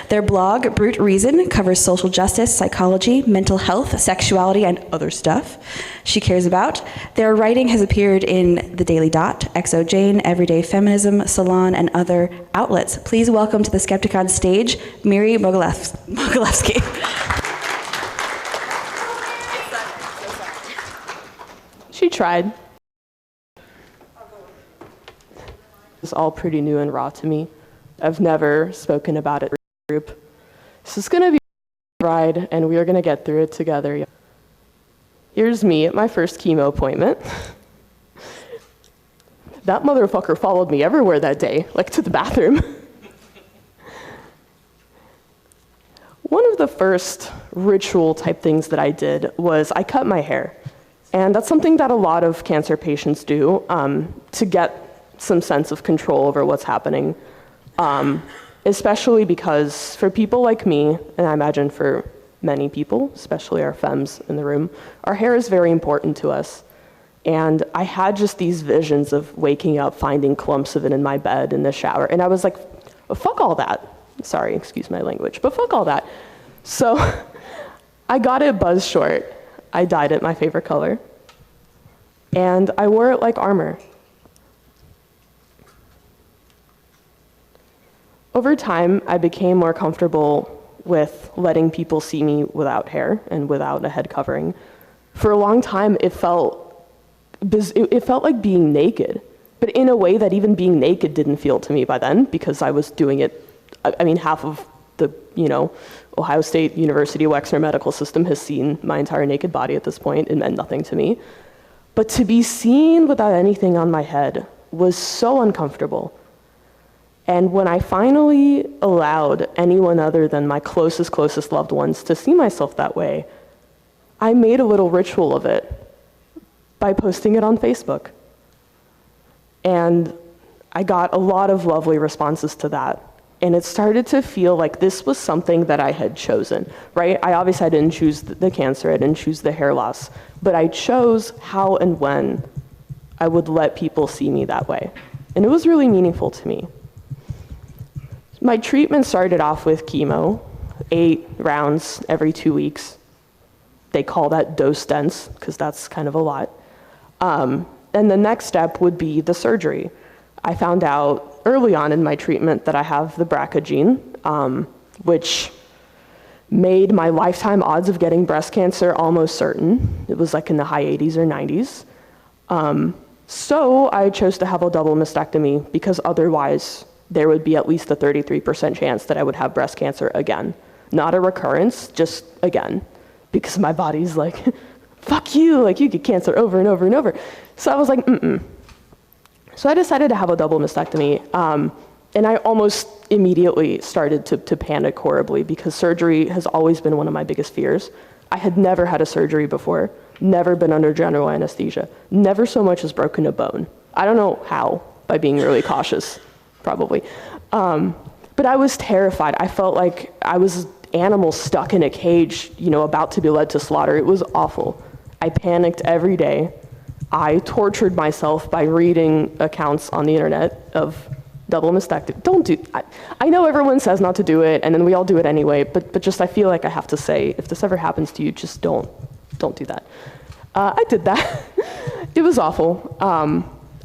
Their blog, Brute Reason, covers social justice, psychology, mental health, sexuality, and other stuff she cares about. Their writing has appeared in The Daily Dot, XO Jane, Everyday Feminism, Salon, and other outlets. Please welcome to the Skepticon stage, Miri Mogilevsky. She tried. It's all pretty new and raw to me. I've never spoken about it in a group. This is gonna be a ride, and we are gonna get through it together. Here's me at my first chemo appointment. That motherfucker followed me everywhere that day, like to the bathroom. One of the first ritual type things that I did was I cut my hair. And that's something that a lot of cancer patients do to get some sense of control over what's happening. Especially because for people like me, and I imagine for many people, especially our femmes in the room, our hair is very important to us. And I had just these visions of waking up, finding clumps of it in my bed, in the shower, and I was like, fuck all that. Sorry, excuse my language, but fuck all that. So I got it buzz short. I dyed it my favorite color, and I wore it like armor. Over time, I became more comfortable with letting people see me without hair and without a head covering. For a long time, it felt like being naked, but in a way that even being naked didn't feel to me by then, because I was doing it. I mean, half of the, Ohio State University Wexner medical system has seen my entire naked body at this point. It meant nothing to me. But to be seen without anything on my head was so uncomfortable. And when I finally allowed anyone other than my closest loved ones to see myself that way, I made a little ritual of it by posting it on Facebook. And I got a lot of lovely responses to that. And it started to feel like this was something that I had chosen, right? I didn't choose the cancer, I didn't choose the hair loss, but I chose how and when I would let people see me that way. And it was really meaningful to me. My treatment started off with chemo, 8 rounds every 2 weeks. They call that dose dense, because that's kind of a lot. And the next step would be the surgery. I found out early on in my treatment that I have the BRCA gene, which made my lifetime odds of getting breast cancer almost certain. It was like in the high 80s or 90s. So I chose to have a double mastectomy, because otherwise there would be at least a 33% chance that I would have breast cancer again. Not a recurrence, just again. Because my body's like, fuck you, like you get cancer over and over and over. So I was like, So I decided to have a double mastectomy, and I almost immediately started to panic horribly, because surgery has always been one of my biggest fears. I had never had a surgery before, never been under general anesthesia, never so much as broken a bone. I don't know how, by being really cautious, probably. But I was terrified. I felt like I was an animal stuck in a cage, about to be led to slaughter. It was awful. I panicked every day. I tortured myself by reading accounts on the internet of double mastectomy. I know everyone says not to do it, and then we all do it anyway, but just I feel like I have to say, if this ever happens to you, just don't do that. I did that. It was awful.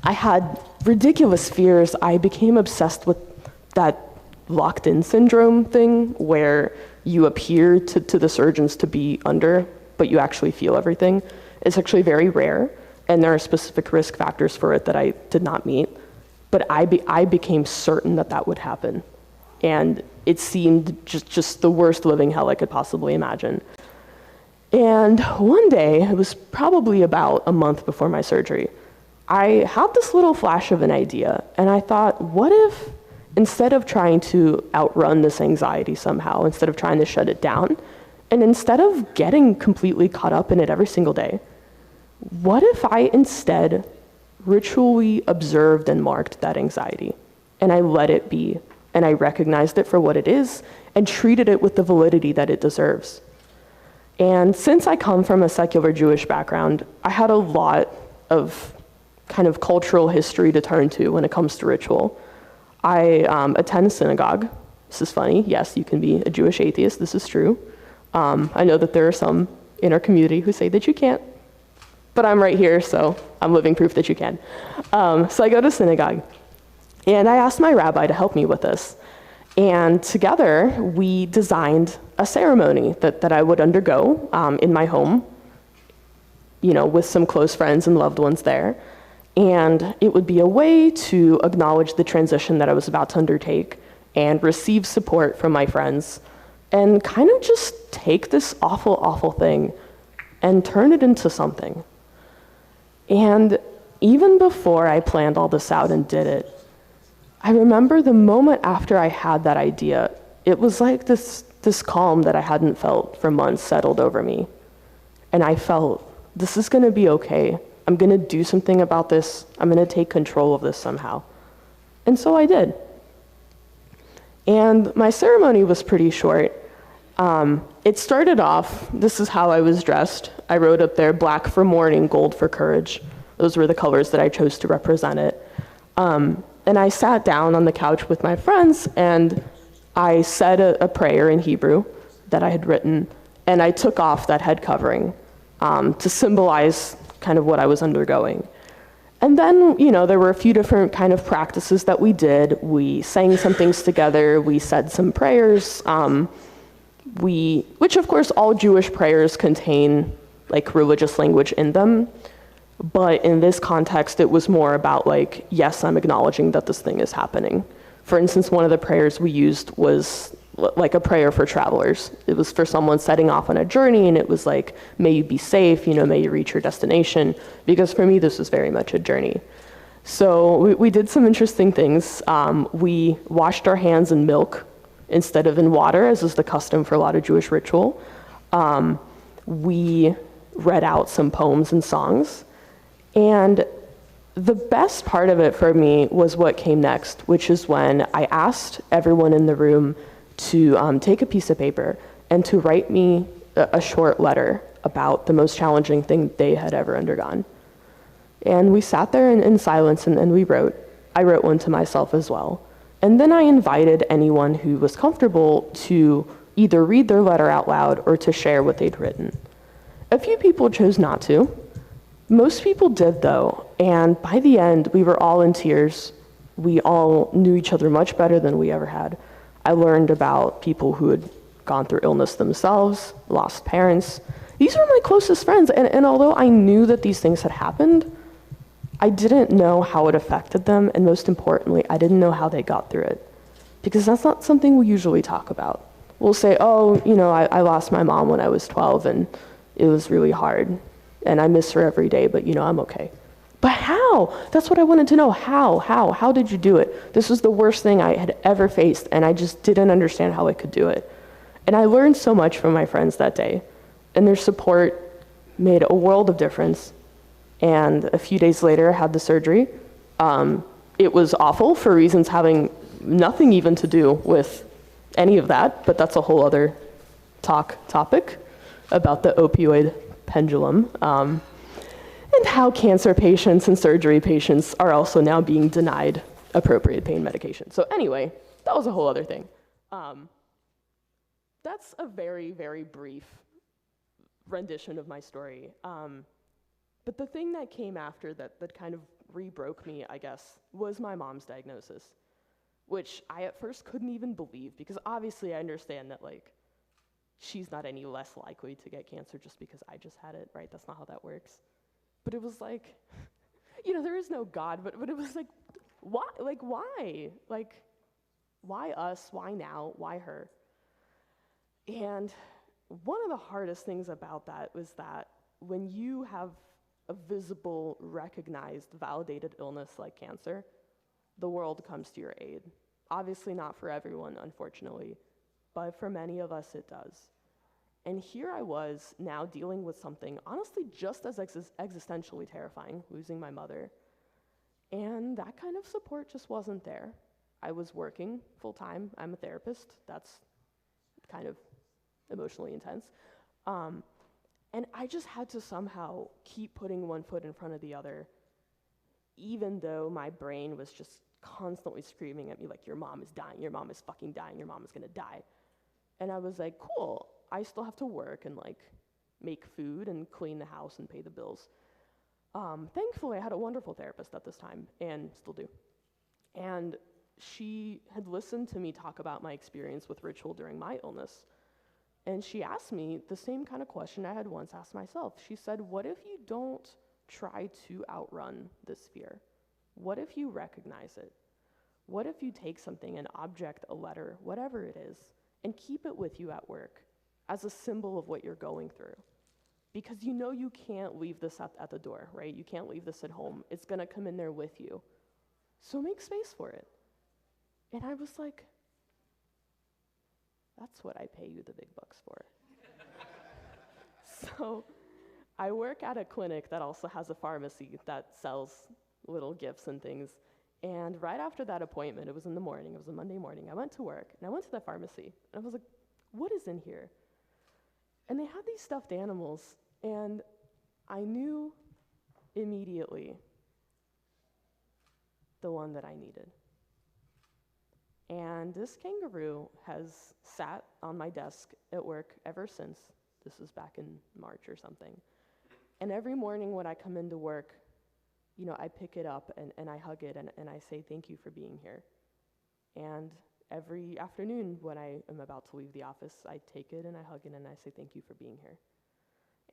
I had ridiculous fears. I became obsessed with that locked-in syndrome thing, where you appear to the surgeons to be under, but you actually feel everything. It's actually very rare, and there are specific risk factors for it that I did not meet. But I became certain that would happen. And it seemed just the worst living hell I could possibly imagine. And one day, it was probably about a month before my surgery, I had this little flash of an idea, and I thought, what if, instead of trying to outrun this anxiety somehow, instead of trying to shut it down, and instead of getting completely caught up in it every single day, what if I instead ritually observed and marked that anxiety, and I let it be, and I recognized it for what it is, and treated it with the validity that it deserves. And since I come from a secular Jewish background, I had a lot of kind of cultural history to turn to when it comes to ritual. I attend synagogue, This is funny. Yes, you can be a Jewish atheist. This is true. I know that there are some in our community who say that you can't, but I'm right here, so I'm living proof that you can. So I go to synagogue, and I asked my rabbi to help me with this. And together, we designed a ceremony that I would undergo in my home, with some close friends and loved ones there. And it would be a way to acknowledge the transition that I was about to undertake and receive support from my friends and kind of just take this awful, awful thing and turn it into something. And even before I planned all this out and did it, I remember the moment after I had that idea, it was like this calm that I hadn't felt for months settled over me. And I felt, this is gonna be okay. I'm gonna do something about this. I'm gonna take control of this somehow. And so I did. And my ceremony was pretty short. It started off, this is how I was dressed. I wrote up there, black for mourning, gold for courage. Those were the colors that I chose to represent it. And I sat down on the couch with my friends, and I said a prayer in Hebrew that I had written, and I took off that head covering to symbolize kind of what I was undergoing. And then, there were a few different kind of practices that we did. We sang some things together. We said some prayers. Which of course all Jewish prayers contain like religious language in them. But in this context, it was more about like, yes, I'm acknowledging that this thing is happening. For instance, one of the prayers we used was like a prayer for travelers. It was for someone setting off on a journey, and it was like, may you be safe, may you reach your destination. Because for me, this was very much a journey. So we did some interesting things. We washed our hands in milk instead of in water, as is the custom for a lot of Jewish ritual. We read out some poems and songs. And the best part of it for me was what came next, which is when I asked everyone in the room to take a piece of paper and to write me a short letter about the most challenging thing they had ever undergone. And we sat there in silence and we wrote. I wrote one to myself as well. And then I invited anyone who was comfortable to either read their letter out loud or to share what they'd written. A few people chose not to. Most people did, though, and by the end, we were all in tears. We all knew each other much better than we ever had. I learned about people who had gone through illness themselves, lost parents. These were my closest friends, and although I knew that these things had happened, I didn't know how it affected them, and most importantly, I didn't know how they got through it. Because that's not something we usually talk about. We'll say, I lost my mom when I was 12, and it was really hard. And I miss her every day, but I'm okay. But how? That's what I wanted to know. How did you do it? This was the worst thing I had ever faced, and I just didn't understand how I could do it. And I learned so much from my friends that day, and their support made a world of difference. And a few days later, I had the surgery. It was awful for reasons having nothing even to do with any of that, but that's a whole other topic about the opioid pendulum, and how cancer patients and surgery patients are also now being denied appropriate pain medication. So anyway, that was a whole other thing. That's a very, very brief rendition of my story. But the thing that came after that kind of re-broke me, I guess, was my mom's diagnosis, which I at first couldn't even believe, because obviously I understand that she's not any less likely to get cancer just because I just had it, right? That's not how that works. But it was like, there is no God, but it was like, why? Why? Why us? Why now? Why her? And one of the hardest things about that was that when you have a visible, recognized, validated illness like cancer, the world comes to your aid. Obviously not for everyone, unfortunately, but for many of us it does. And here I was now dealing with something honestly just as existentially terrifying, losing my mother. And that kind of support just wasn't there. I was working full-time. I'm a therapist. That's kind of emotionally intense. And I just had to somehow keep putting one foot in front of the other, even though my brain was just constantly screaming at me like, your mom is dying, your mom is fucking dying, your mom is gonna die. And I was like, cool, I still have to work and like make food and clean the house and pay the bills. Thankfully, I had a wonderful therapist at this time, and still do. And she had listened to me talk about my experience with ritual during my illness. And she asked me the same kind of question I had once asked myself. She said, what if you don't try to outrun this fear? What if you recognize it? What if you take something, an object, a letter, whatever it is, and keep it with you at work as a symbol of what you're going through? Because you know you can't leave this at the door, right? You can't leave this at home. It's gonna come in there with you. So make space for it. And I was like, that's what I pay you the big bucks for. So I work at a clinic that also has a pharmacy that sells little gifts and things. And right after that appointment, it was in the morning, it was a Monday morning, I went to work and I went to the pharmacy and I was like, what is in here? And they had these stuffed animals and I knew immediately the one that I needed. And this kangaroo has sat on my desk at work ever since. This was back in March or something. And every morning when I come into work, you know, I pick it up and I hug it and I say thank you for being here. And every afternoon when I am about to leave the office, I take it and I hug it and I say thank you for being here.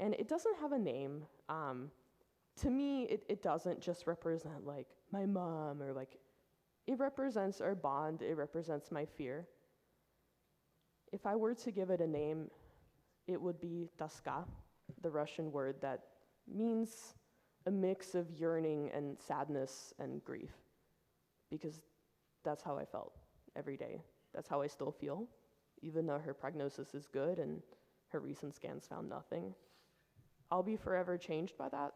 And it doesn't have a name. To me, it doesn't just represent like my mom or like, it represents our bond, it represents my fear. If I were to give it a name, it would be toska, the Russian word that means a mix of yearning and sadness and grief, because that's how I felt every day. That's how I still feel, even though her prognosis is good and her recent scans found nothing. I'll be forever changed by that.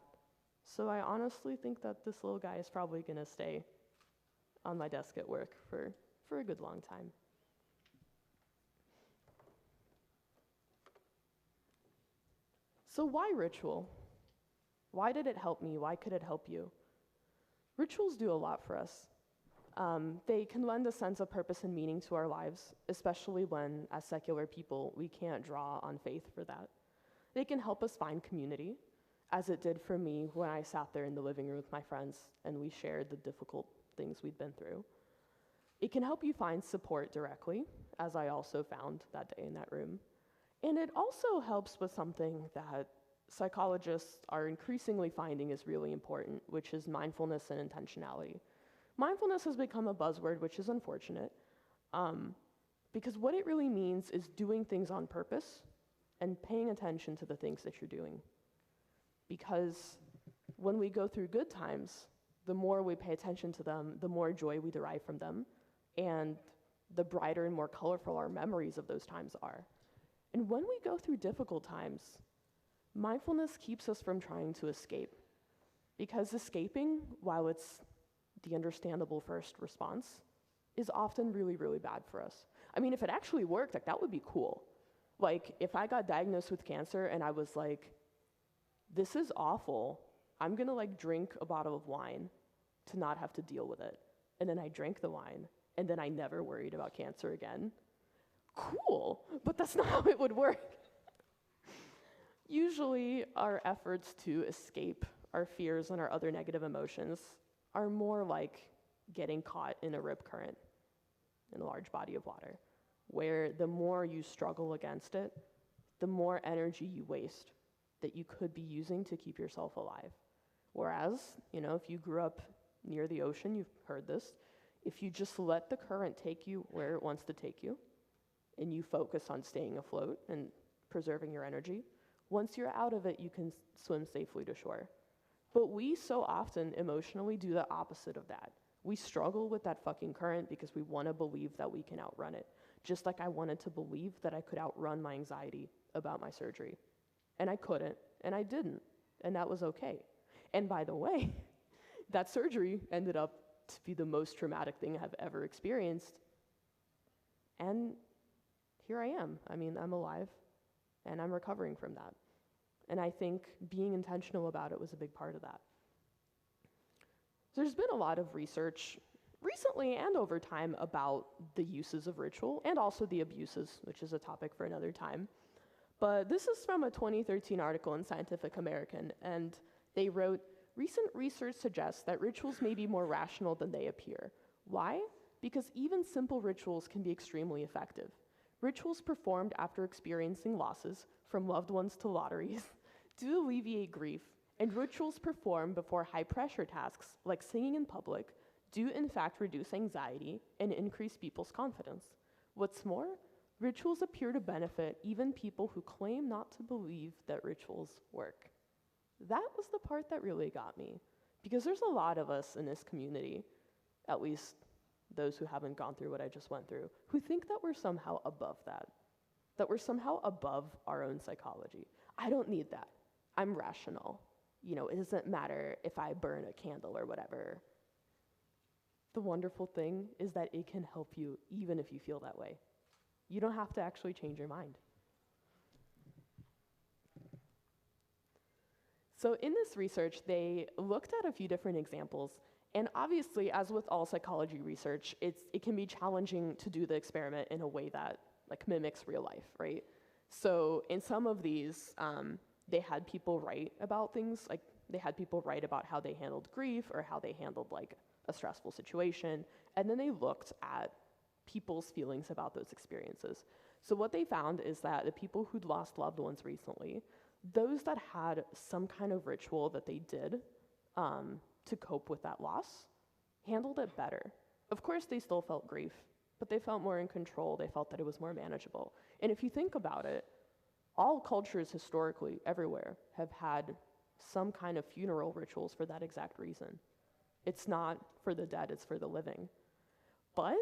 So I honestly think that this little guy is probably gonna stay on my desk at work for a good long time. So why ritual? Why did it help me? Why could it help you? Rituals do a lot for us. They can lend a sense of purpose and meaning to our lives, especially when, as secular people, we can't draw on faith for that. They can help us find community, as it did for me when I sat there in the living room with my friends and we shared the difficult things we'd been through. It can help you find support directly, as I also found that day in that room. And it also helps with something that psychologists are increasingly finding is really important, which is mindfulness and intentionality. Mindfulness has become a buzzword, which is unfortunate, because what it really means is doing things on purpose and paying attention to the things that you're doing. Because when we go through good times, the more we pay attention to them, the more joy we derive from them, and the brighter and more colorful our memories of those times are. And when we go through difficult times, mindfulness keeps us from trying to escape. Because escaping, while it's the understandable first response, is often really, really bad for us. I mean, if it actually worked, like, that would be cool. Like, if I got diagnosed with cancer and I was like, this is awful, I'm gonna like drink a bottle of wine to not have to deal with it. And then I drank the wine, and then I never worried about cancer again. Cool, but that's not how it would work. Usually, our efforts to escape our fears and our other negative emotions are more like getting caught in a rip current in a large body of water, where the more you struggle against it, the more energy you waste that you could be using to keep yourself alive. Whereas, you know, if you grew up near the ocean, you've heard this, if you just let the current take you where it wants to take you, and you focus on staying afloat and preserving your energy, once you're out of it, you can swim safely to shore. But we so often emotionally do the opposite of that. We struggle with that fucking current because we want to believe that we can outrun it. Just like I wanted to believe that I could outrun my anxiety about my surgery. And I couldn't, and I didn't, and that was okay. And by the way, that surgery ended up to be the most traumatic thing I've ever experienced. And here I am. I mean, I'm alive, and I'm recovering from that. And I think being intentional about it was a big part of that. So there's been a lot of research recently and over time about the uses of ritual and also the abuses, which is a topic for another time. But this is from a 2013 article in Scientific American, and they wrote, "Recent research suggests that rituals may be more rational than they appear. Why? Because even simple rituals can be extremely effective. Rituals performed after experiencing losses, from loved ones to lotteries, do alleviate grief, and rituals performed before high-pressure tasks, like singing in public, do in fact reduce anxiety and increase people's confidence. What's more, rituals appear to benefit even people who claim not to believe that rituals work." That was the part that really got me, because there's a lot of us in this community, at least those who haven't gone through what I just went through, who think that we're somehow above that we're somehow above our own psychology. I don't need that. I'm rational. You know, it doesn't matter if I burn a candle or whatever. The wonderful thing is that it can help you even if you feel that way. You don't have to actually change your mind. So in this research, they looked at a few different examples. And obviously, as with all psychology research, it can be challenging to do the experiment in a way that mimics real life, right? So in some of these, they had people write about things, they had people write about how they handled grief or how they handled a stressful situation, and then they looked at people's feelings about those experiences. So what they found is that the people who'd lost loved ones recently, those that had some kind of ritual that they did to cope with that loss, handled it better. Of course, they still felt grief, but they felt more in control. They felt that it was more manageable. And if you think about it, all cultures historically, everywhere, have had some kind of funeral rituals for that exact reason. It's not for the dead, it's for the living. But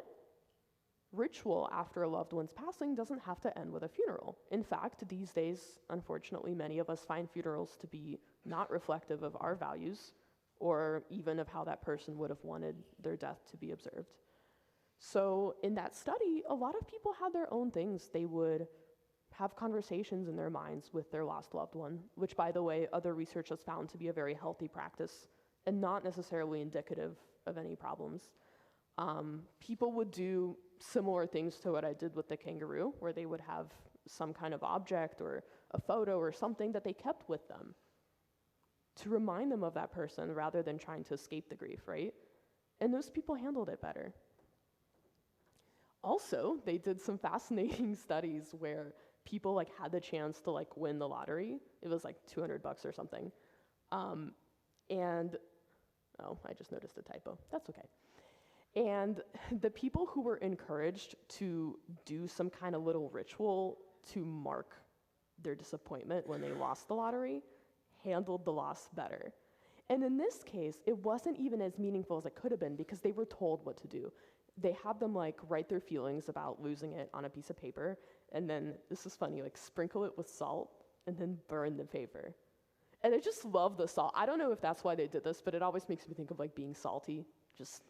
ritual after a loved one's passing doesn't have to end with a funeral. In fact, these days, unfortunately, many of us find funerals to be not reflective of our values or even of how that person would have wanted their death to be observed. So in that study, a lot of people had their own things. They would have conversations in their minds with their lost loved one, which, by the way, other research has found to be a very healthy practice and not necessarily indicative of any problems. People would do similar things to what I did with the kangaroo, where they would have some kind of object or a photo or something that they kept with them to remind them of that person rather than trying to escape the grief, right? And those people handled it better. Also, they did some fascinating studies where people had the chance to win the lottery. It was $200 or something. I just noticed a typo. That's okay. And the people who were encouraged to do some kind of little ritual to mark their disappointment when they lost the lottery handled the loss better. And in this case, it wasn't even as meaningful as it could have been because they were told what to do. They had them write their feelings about losing it on a piece of paper, and then, this is funny, sprinkle it with salt and then burn the paper. And I just love the salt. I don't know if that's why they did this, but it always makes me think of being salty. Just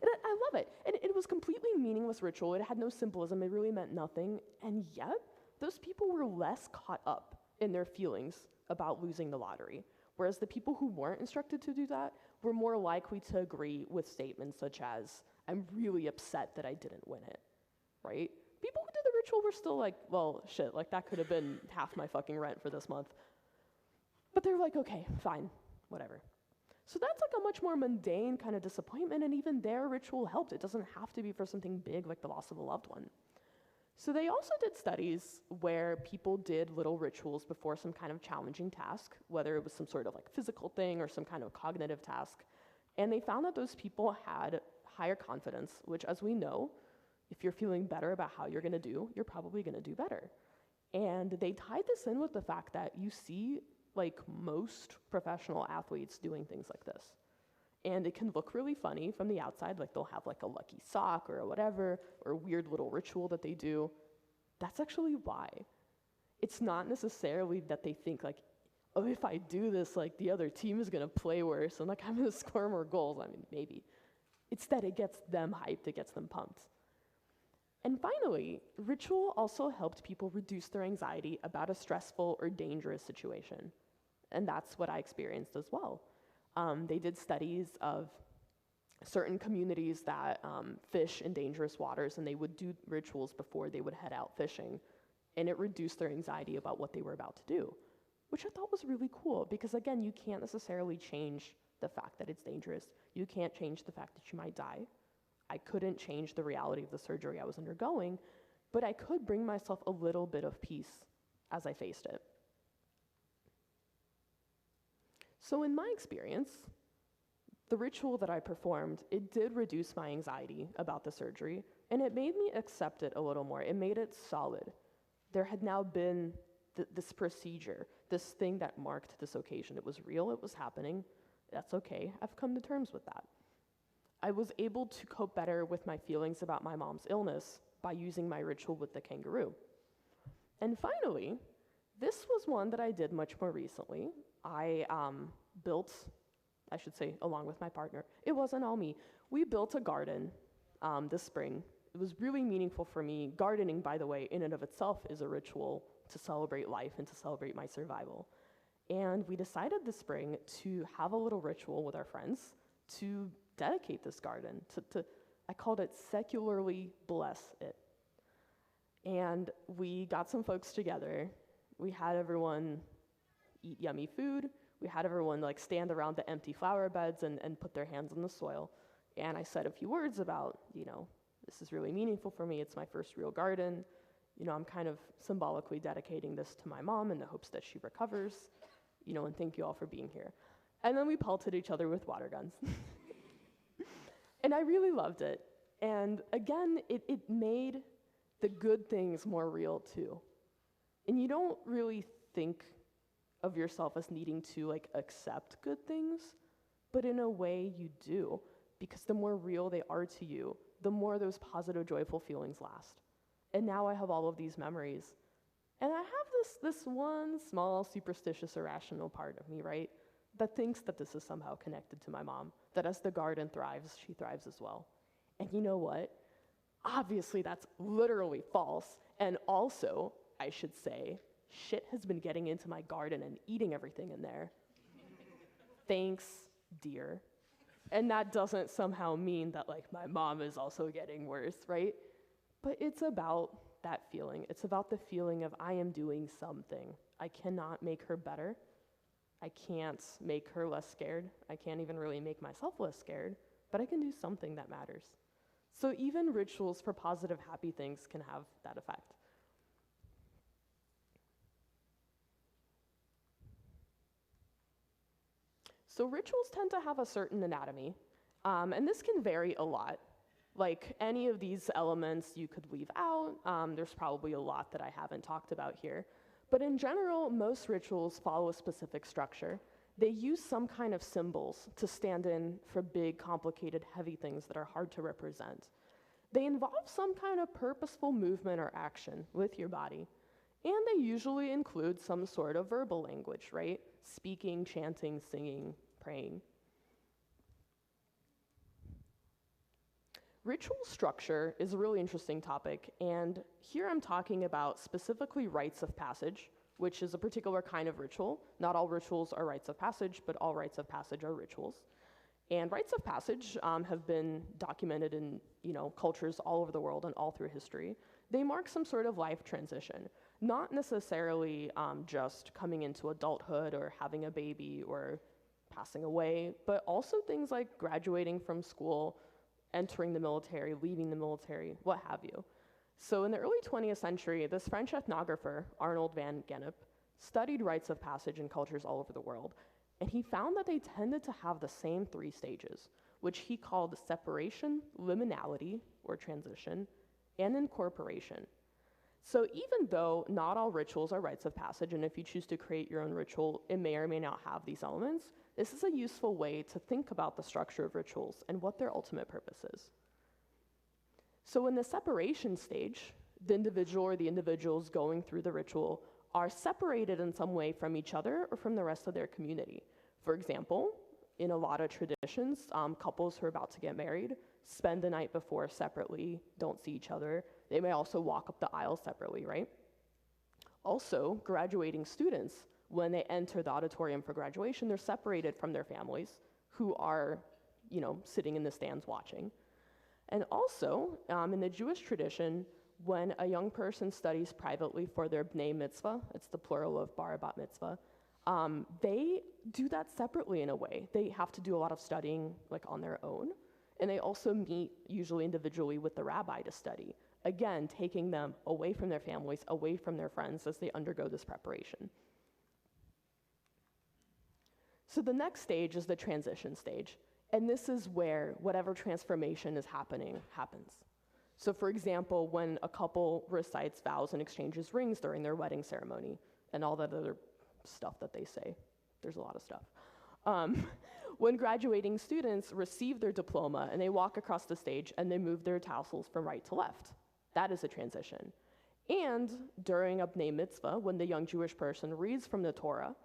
and I love it. And it was completely meaningless ritual. It had no symbolism. It really meant nothing. And yet, those people were less caught up in their feelings about losing the lottery. Whereas the people who weren't instructed to do that were more likely to agree with statements such as, "I'm really upset that I didn't win it," right? People who did the ritual were still well, shit, that could have been half my fucking rent for this month. But they're okay, fine, whatever. So that's a much more mundane kind of disappointment, and even their ritual helped. It doesn't have to be for something big like the loss of a loved one. So they also did studies where people did little rituals before some kind of challenging task, whether it was some sort of physical thing or some kind of cognitive task. And they found that those people had higher confidence, which, as we know, if you're feeling better about how you're going to do, you're probably going to do better. And they tied this in with the fact that you see most professional athletes doing things like this. And it can look really funny from the outside, they'll have a lucky sock or whatever, or a weird little ritual that they do. That's actually why. It's not necessarily that they think oh, if I do this, the other team is gonna play worse and I'm gonna score more goals. I mean, maybe. It's that it gets them hyped, it gets them pumped. And finally, ritual also helped people reduce their anxiety about a stressful or dangerous situation. And that's what I experienced as well. They did studies of certain communities that fish in dangerous waters, and they would do rituals before they would head out fishing, and it reduced their anxiety about what they were about to do, which I thought was really cool because, again, you can't necessarily change the fact that it's dangerous. You can't change the fact that you might die. I couldn't change the reality of the surgery I was undergoing, but I could bring myself a little bit of peace as I faced it. So in my experience, the ritual that I performed, it did reduce my anxiety about the surgery, and it made me accept it a little more. It made it solid. There had now been this procedure, this thing that marked this occasion. It was real, it was happening. That's okay. I've come to terms with that. I was able to cope better with my feelings about my mom's illness by using my ritual with the kangaroo. And finally, this was one that I did much more recently. I built, I should say, along with my partner. It wasn't all me. We built a garden this spring. It was really meaningful for me. Gardening, by the way, in and of itself is a ritual to celebrate life and to celebrate my survival. And we decided this spring to have a little ritual with our friends to dedicate this garden, I called it secularly bless it. And we got some folks together. We had everyone eat yummy food. We had everyone stand around the empty flower beds and put their hands in the soil. And I said a few words about, this is really meaningful for me. It's my first real garden. I'm kind of symbolically dedicating this to my mom in the hopes that she recovers, and thank you all for being here. And then we pelted each other with water guns. And I really loved it. And again, it made the good things more real too. And you don't really think of yourself as needing to accept good things, but in a way you do, because the more real they are to you, the more those positive, joyful feelings last. And now I have all of these memories. And I have this one small, superstitious, irrational part of me, right, that thinks that this is somehow connected to my mom, that as the garden thrives, she thrives as well. And you know what? Obviously, that's literally false. And also, I should say, shit has been getting into my garden and eating everything in there. Thanks, dear. And that doesn't somehow mean that my mom is also getting worse, right? But it's about that feeling. It's about the feeling of I am doing something. I cannot make her better. I can't make her less scared. I can't even really make myself less scared, but I can do something that matters. So even rituals for positive, happy things can have that effect. So rituals tend to have a certain anatomy, and this can vary a lot. Like any of these elements you could leave out. There's probably a lot that I haven't talked about here. But in general, most rituals follow a specific structure. They use some kind of symbols to stand in for big, complicated, heavy things that are hard to represent. They involve some kind of purposeful movement or action with your body. And they usually include some sort of verbal language, right? Speaking, chanting, singing, praying. Ritual structure is a really interesting topic, and here I'm talking about specifically rites of passage, which is a particular kind of ritual. Not all rituals are rites of passage, but all rites of passage are rituals. And rites of passage have been documented in cultures all over the world and all through history. They mark some sort of life transition, not necessarily just coming into adulthood or having a baby or passing away, but also things like graduating from school, entering the military, leaving the military, what have you. So in the early 20th century, this French ethnographer, Arnold van Gennep, studied rites of passage in cultures all over the world, and he found that they tended to have the same three stages, which he called separation, liminality, or transition, and incorporation. So even though not all rituals are rites of passage, and if you choose to create your own ritual, it may or may not have these elements, this is a useful way to think about the structure of rituals and what their ultimate purpose is. So in the separation stage, the individual or the individuals going through the ritual are separated in some way from each other or from the rest of their community. For example, in a lot of traditions, couples who are about to get married spend the night before separately, don't see each other. They may also walk up the aisle separately, right? Also, graduating students, when they enter the auditorium for graduation, they're separated from their families, who are sitting in the stands watching. And also, in the Jewish tradition, when a young person studies privately for their bnei mitzvah, it's the plural of bar bat mitzvah, they do that separately in a way. They have to do a lot of studying on their own, and they also meet usually individually with the rabbi to study. Again, taking them away from their families, away from their friends as they undergo this preparation. So the next stage is the transition stage, and this is where whatever transformation is happening happens. So for example, when a couple recites vows and exchanges rings during their wedding ceremony, and all that other stuff that they say, there's a lot of stuff. When graduating students receive their diploma and they walk across the stage and they move their tassels from right to left, that is a transition. And during a bnei mitzvah, when the young Jewish person reads from the Torah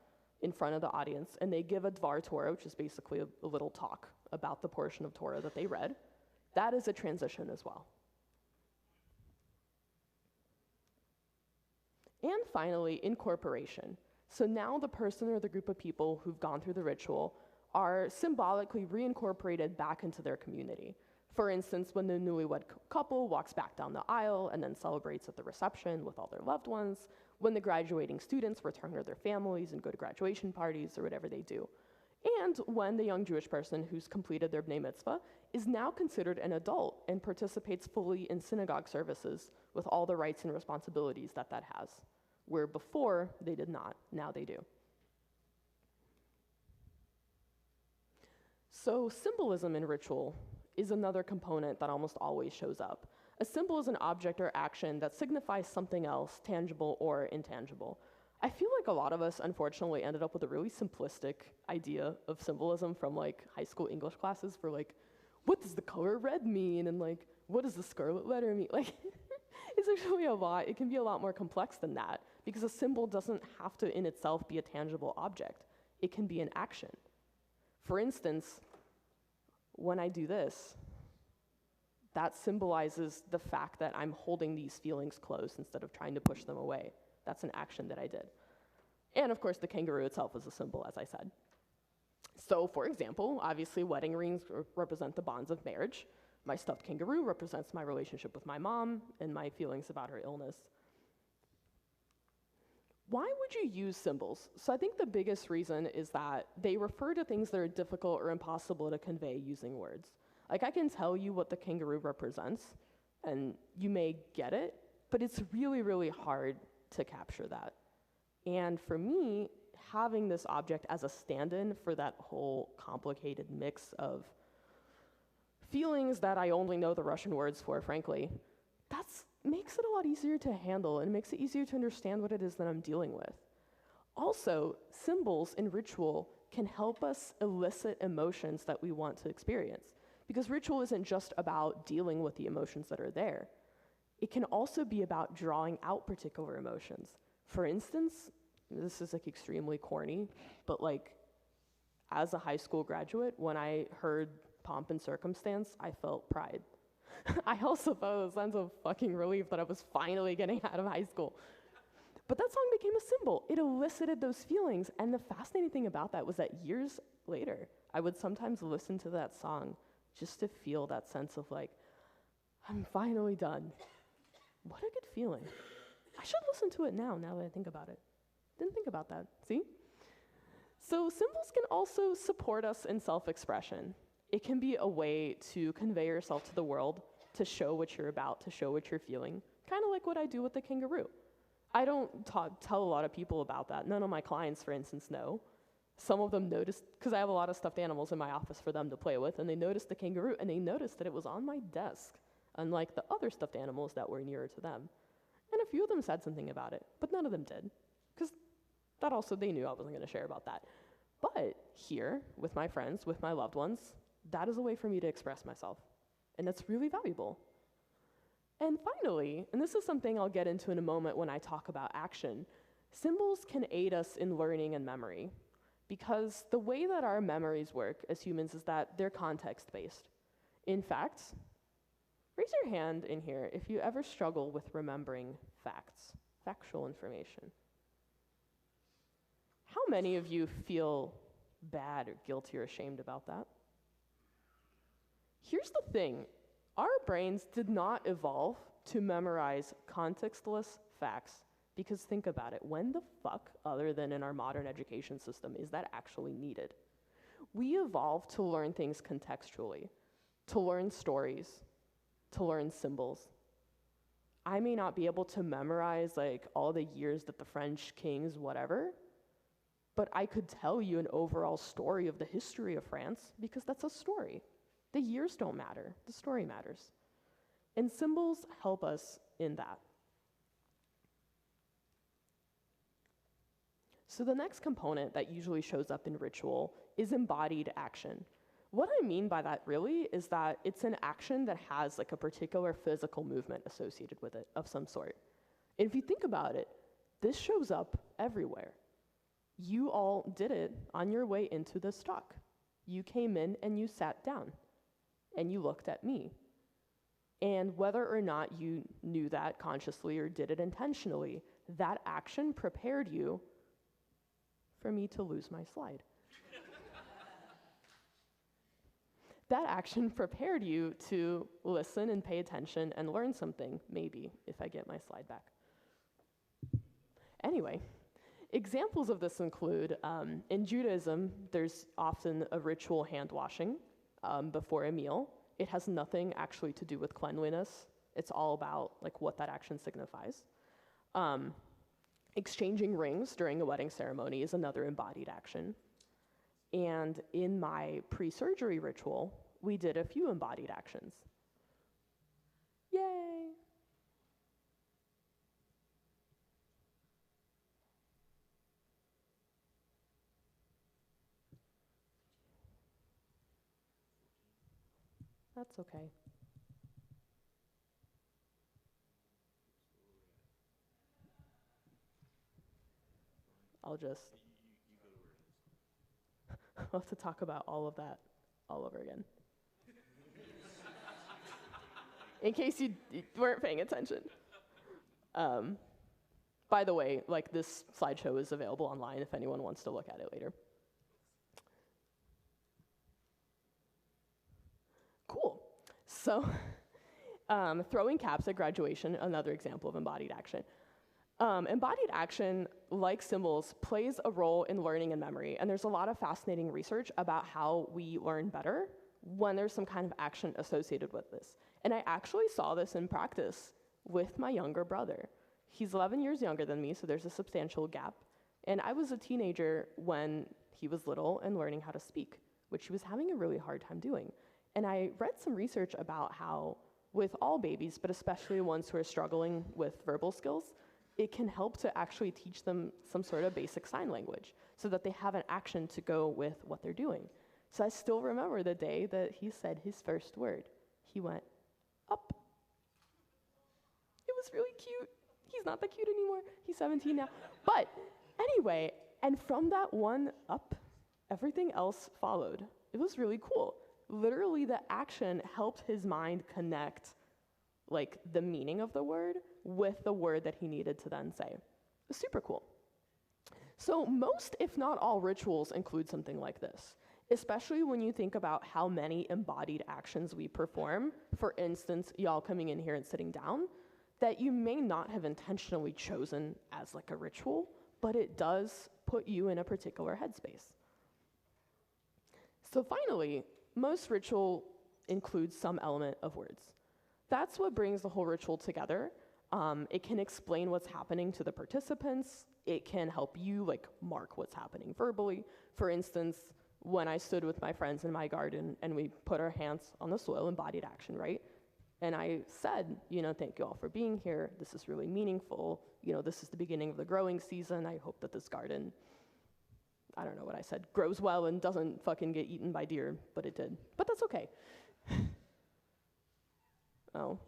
in front of the audience and they give a dvar Torah, which is basically a little talk about the portion of Torah that they read, that is a transition as well. And finally, incorporation. So now the person or the group of people who've gone through the ritual are symbolically reincorporated back into their community. For instance, when the newlywed couple walks back down the aisle and then celebrates at the reception with all their loved ones, when the graduating students return to their families and go to graduation parties or whatever they do, and when the young Jewish person who's completed their bnei mitzvah is now considered an adult and participates fully in synagogue services with all the rights and responsibilities that has. Where before they did not, now they do. So symbolism in ritual is another component that almost always shows up. A symbol is an object or action that signifies something else, tangible or intangible. I feel like a lot of us, unfortunately, ended up with a really simplistic idea of symbolism from high school English classes for what does the color red mean? And what does the scarlet letter mean? It's actually it can be a lot more complex than that, because a symbol doesn't have to in itself be a tangible object. It can be an action. For instance, when I do this, that symbolizes the fact that I'm holding these feelings close instead of trying to push them away. That's an action that I did. And of course, the kangaroo itself is a symbol, as I said. So for example, obviously wedding rings represent the bonds of marriage. My stuffed kangaroo represents my relationship with my mom and my feelings about her illness. Why would you use symbols? So I think the biggest reason is that they refer to things that are difficult or impossible to convey using words. I can tell you what the kangaroo represents, and you may get it, but it's really, really hard to capture that. And for me, having this object as a stand-in for that whole complicated mix of feelings that I only know the Russian words for, frankly, that makes it a lot easier to handle and makes it easier to understand what it is that I'm dealing with. Also, symbols in ritual can help us elicit emotions that we want to experience, because ritual isn't just about dealing with the emotions that are there. It can also be about drawing out particular emotions. For instance, this is extremely corny, but as a high school graduate, when I heard Pomp and Circumstance, I felt pride. I also felt a sense of fucking relief that I was finally getting out of high school. But that song became a symbol. It elicited those feelings. And the fascinating thing about that was that years later, I would sometimes listen to that song just to feel that sense of I'm finally done. What a good feeling. I should listen to it now that I think about it. Didn't think about that, see? So symbols can also support us in self-expression. It can be a way to convey yourself to the world, to show what you're about, to show what you're feeling, kind of like what I do with the kangaroo. I don't tell a lot of people about that. None of my clients, for instance, know. Some of them noticed, because I have a lot of stuffed animals in my office for them to play with, and they noticed the kangaroo, and they noticed that it was on my desk, unlike the other stuffed animals that were nearer to them. And a few of them said something about it, but none of them did, because that also, they knew I wasn't going to share about that. But here, with my friends, with my loved ones, that is a way for me to express myself, and that's really valuable. And finally, and this is something I'll get into in a moment when I talk about action, symbols can aid us in learning and memory, because the way that our memories work as humans is that they're context-based. In fact, raise your hand in here if you ever struggle with remembering facts, factual information. How many of you feel bad or guilty or ashamed about that? Here's the thing. Our brains did not evolve to memorize contextless facts, because think about it, when the fuck, other than in our modern education system, is that actually needed? We evolved to learn things contextually, to learn stories, to learn symbols. I may not be able to memorize like all the years that the French kings, whatever, but I could tell you an overall story of the history of France because that's a story. The years don't matter, the story matters. And symbols help us in that. So the next component that usually shows up in ritual is embodied action. What I mean by that really is that it's an action that has like a particular physical movement associated with it of some sort. And if you think about it, this shows up everywhere. You all did it on your way into this talk. You came in and you sat down and you looked at me. And whether or not you knew that consciously or did it intentionally, that action prepared you for me to lose my slide. That action prepared you to listen and pay attention and learn something, maybe, if I get my slide back. Anyway, examples of this include, in Judaism, there's often a ritual hand washing before a meal. It has nothing actually to do with cleanliness. It's all about like what that action signifies. Exchanging rings during a wedding ceremony is another embodied action. And in my pre-surgery ritual, we did a few embodied actions. Yay! That's okay. I'll just... I'll have to talk about all of that all over again. In case you weren't paying attention. By the way, like this slideshow is available online if anyone wants to look at it later. Cool. So, throwing caps at graduation, another example of embodied action. Embodied action, like symbols, plays a role in learning and memory, and there's a lot of fascinating research about how we learn better when there's some kind of action associated with this. And I actually saw this in practice with my younger brother. He's 11 years younger than me, so there's a substantial gap. And I was a teenager when he was little and learning how to speak, which he was having a really hard time doing. And I read some research about how, with all babies, but especially ones who are struggling with verbal skills, it can help to actually teach them some sort of basic sign language so that they have an action to go with what they're doing. So I still remember the day that he said his first word. He went, up. It was really cute. He's not that cute anymore. He's 17 now. But anyway, and from that one up, everything else followed. It was really cool. Literally, the action helped his mind connect like the meaning of the word with the word that he needed to then say. It was super cool. So most, if not all, rituals include something like this, especially when you think about how many embodied actions we perform. For instance, y'all coming in here and sitting down, that you may not have intentionally chosen as like a ritual, but it does put you in a particular headspace. So finally, most ritual includes some element of words. That's what brings the whole ritual together. It can explain what's happening to the participants. It can help you like mark what's happening verbally. For instance, when I stood with my friends in my garden and we put our hands on the soil, embodied action, right? And I said, thank you all for being here. This is really meaningful. This is the beginning of the growing season. I hope that this garden, I don't know what I said, grows well and doesn't fucking get eaten by deer, but it did. But that's okay. Oh.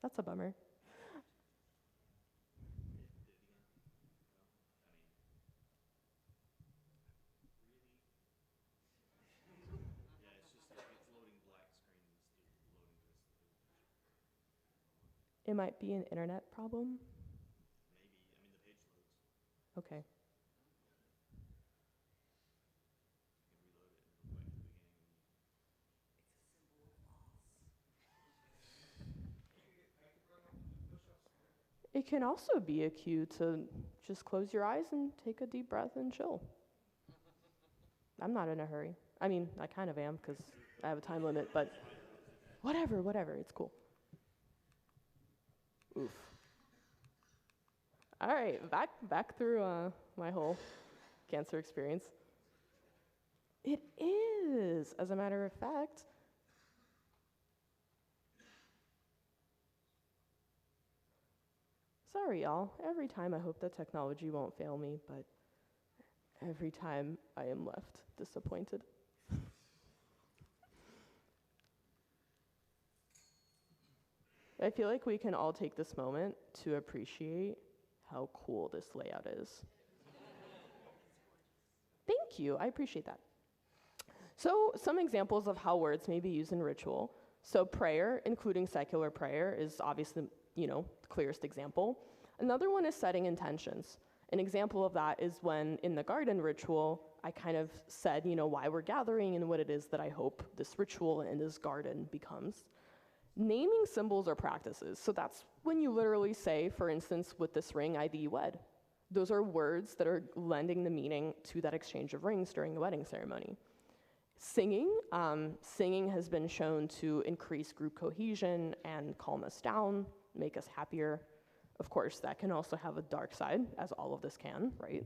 That's a bummer. It might be an internet problem. Maybe. The page loads. Okay. I can reload it and go back to the beginning. It can also be a cue to just close your eyes and take a deep breath and chill. I'm not in a hurry. I mean, I kind of am because I have a time limit, but whatever, it's cool. Oof. All right, back through my whole cancer experience. It is, as a matter of fact. Sorry, y'all. Every time I hope that technology won't fail me, but every time I am left disappointed. I feel like we can all take this moment to appreciate how cool this layout is. Thank you, I appreciate that. So, some examples of how words may be used in ritual. So, prayer, including secular prayer, is obviously, the clearest example. Another one is setting intentions. An example of that is when, in the garden ritual, I kind of said, why we're gathering and what it is that I hope this ritual and this garden becomes. Naming symbols or practices. So that's when you literally say, for instance, with this ring, I thee wed. Those are words that are lending the meaning to that exchange of rings during the wedding ceremony. Singing. Singing has been shown to increase group cohesion and calm us down, make us happier. Of course, that can also have a dark side, as all of this can, right?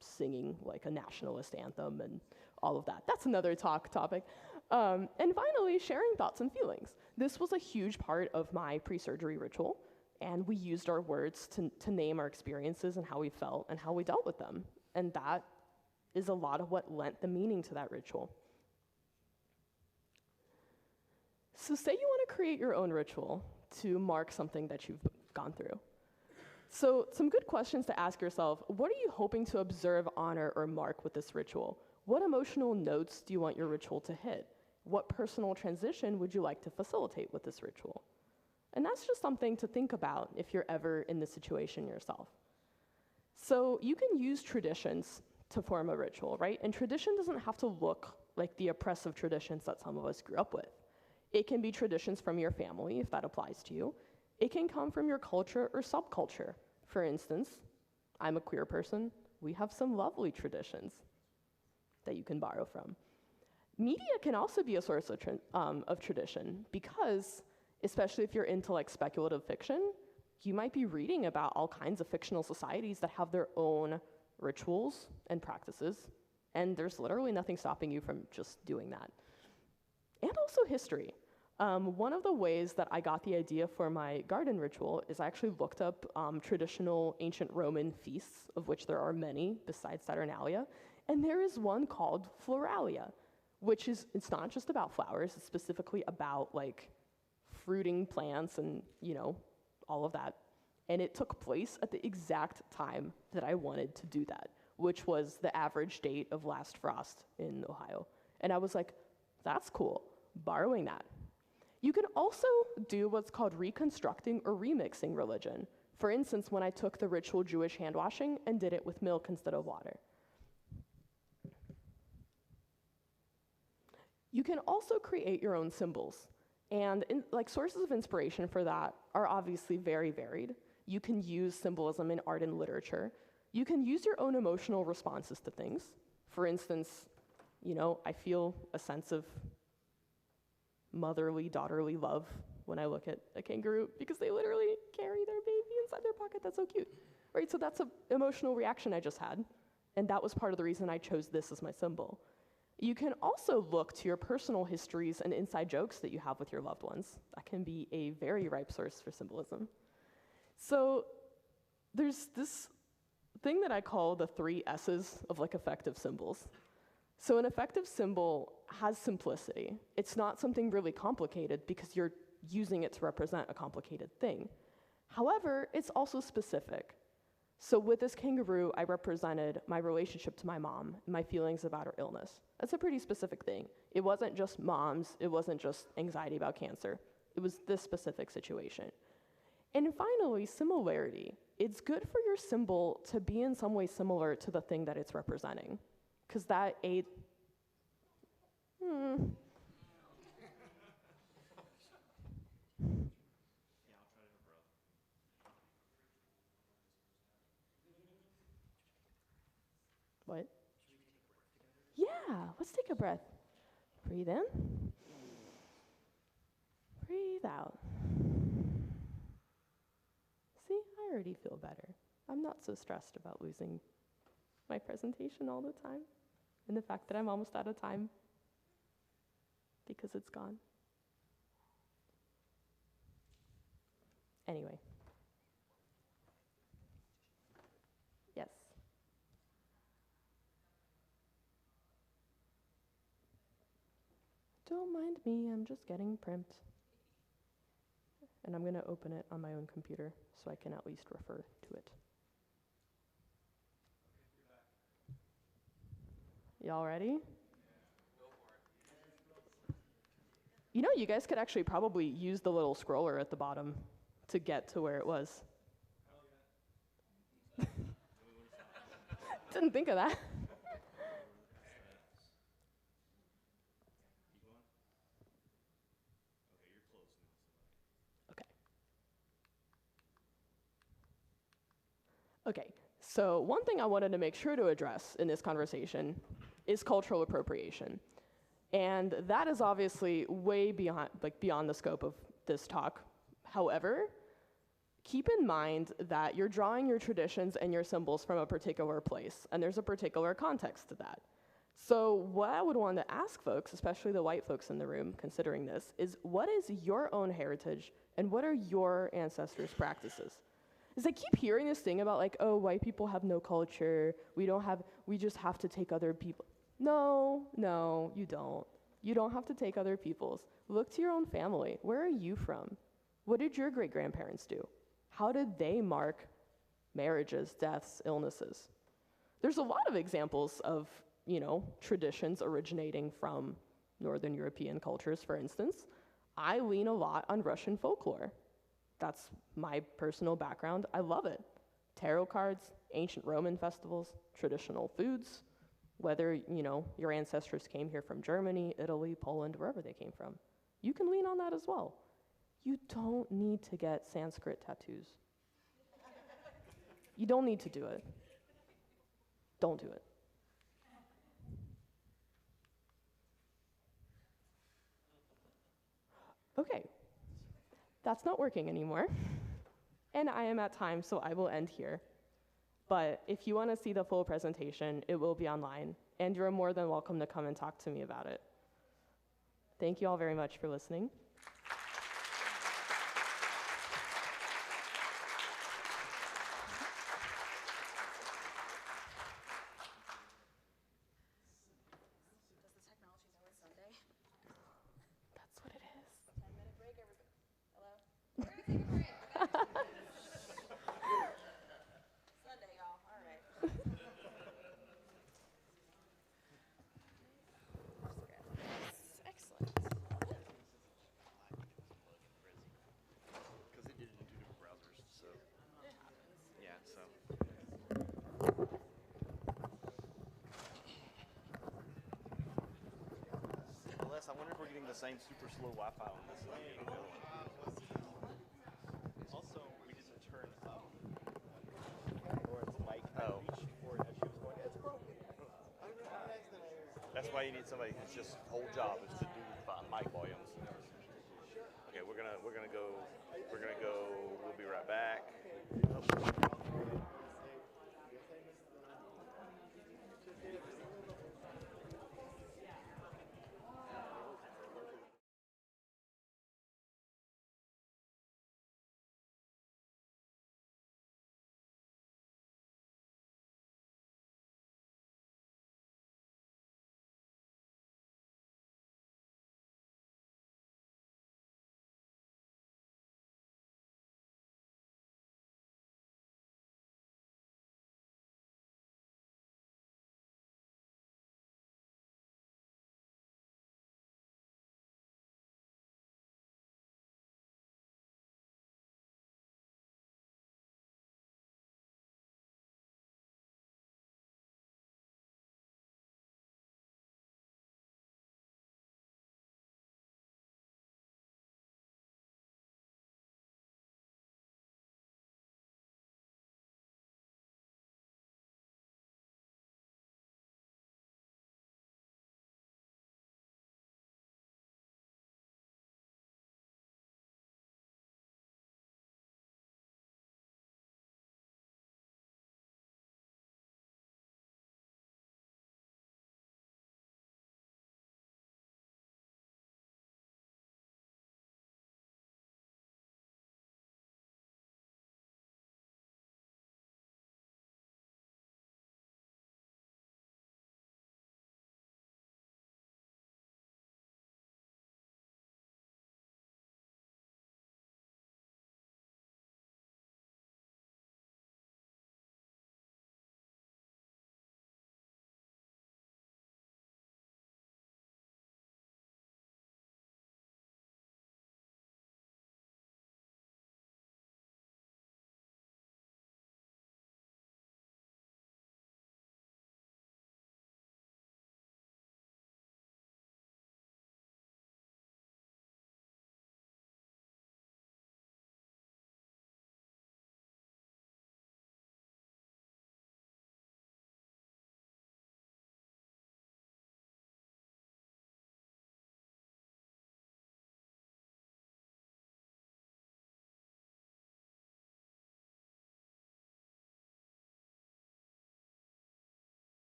Singing like a nationalist anthem and all of that. That's another topic. And finally, sharing thoughts and feelings. This was a huge part of my pre-surgery ritual, and we used our words to name our experiences and how we felt and how we dealt with them. And that is a lot of what lent the meaning to that ritual. So say you want to create your own ritual to mark something that you've gone through. So some good questions to ask yourself: what are you hoping to observe, honor, or mark with this ritual? What emotional notes do you want your ritual to hit? What personal transition would you like to facilitate with this ritual? And that's just something to think about if you're ever in this situation yourself. So you can use traditions to form a ritual, right? And tradition doesn't have to look like the oppressive traditions that some of us grew up with. It can be traditions from your family, if that applies to you. It can come from your culture or subculture. For instance, I'm a queer person. We have some lovely traditions that you can borrow from. Media can also be a source of tradition because, especially if you're into like speculative fiction, you might be reading about all kinds of fictional societies that have their own rituals and practices, and there's literally nothing stopping you from just doing that. And also history. One of the ways that I got the idea for my garden ritual is I actually looked up traditional ancient Roman feasts, of which there are many besides Saturnalia, and there is one called Floralia, which is, it's not just about flowers, it's specifically about like fruiting plants and, all of that. And it took place at the exact time that I wanted to do that, which was the average date of last frost in Ohio. And I was like, that's cool, borrowing that. You can also do what's called reconstructing or remixing religion. For instance, when I took the ritual Jewish hand washing and did it with milk instead of water. You can also create your own symbols. And sources of inspiration for that are obviously very varied. You can use symbolism in art and literature. You can use your own emotional responses to things. For instance, I feel a sense of motherly, daughterly love when I look at a kangaroo because they literally carry their baby inside their pocket. That's so cute, right? So that's an emotional reaction I just had, and that was part of the reason I chose this as my symbol. You can also look to your personal histories and inside jokes that you have with your loved ones. That can be a very ripe source for symbolism. So there's this thing that I call the 3 S's of effective symbols. So an effective symbol has simplicity. It's not something really complicated because you're using it to represent a complicated thing. However, it's also specific. So with this kangaroo, I represented my relationship to my mom, and my feelings about her illness. That's a pretty specific thing. It wasn't just moms, it wasn't just anxiety about cancer. It was this specific situation. And finally, similarity. It's good for your symbol to be in some way similar to the thing that it's representing. Because that Yeah, I'll try to have a breath. What? Yeah, let's take a breath. Breathe in. Breathe out. See, I already feel better. I'm not so stressed about losing my presentation all the time, and the fact that I'm almost out of time because it's gone. Anyway. Yes. Don't mind me, I'm just getting primped. And I'm going to open it on my own computer so I can at least refer to it. Y'all ready? You know, you guys could actually probably use the little scroller at the bottom to get to where it was. Didn't think of that. Keep going. Okay, you're close now. Okay. Okay, so one thing I wanted to make sure to address in this conversation is cultural appropriation. And that is obviously way beyond the scope of this talk. However, keep in mind that you're drawing your traditions and your symbols from a particular place, and there's a particular context to that. So what I would want to ask folks, especially the white folks in the room considering this, is what is your own heritage and what are your ancestors' practices? Is I keep hearing this thing about like, oh, white people have no culture, we just have to take other people. No, you don't. You don't have to take other people's. Look to your own family. Where are you from? What did your great-grandparents do? How did they mark marriages, deaths, illnesses? There's a lot of examples of, traditions originating from Northern European cultures, for instance. I lean a lot on Russian folklore. That's my personal background. I love it. Tarot cards, ancient Roman festivals, traditional foods, whether, your ancestors came here from Germany, Italy, Poland, wherever they came from. You can lean on that as well. You don't need to get Sanskrit tattoos. You don't need to do it. Don't do it. Okay, that's not working anymore. And I am at time, so I will end here. But if you want to see the full presentation, it will be online, and you're more than welcome to come and talk to me about it. Thank you all very much for listening. Does the technology know it's Sunday? That's what it is. 10-minute break, everybody. Hello? We're gonna take a break. Sunday, y'all. All right. Excellent. Because they did it in 2 different browsers, so. It happens. Yeah, so. Unless I wonder if we're getting the same super slow Wi-Fi on this thing. Also, we didn't turn up Lauren's mic reach for it as she was going. It's broken. That's why you need somebody whose just whole job is to do mic volumes. Okay, we're gonna go. We'll be right back.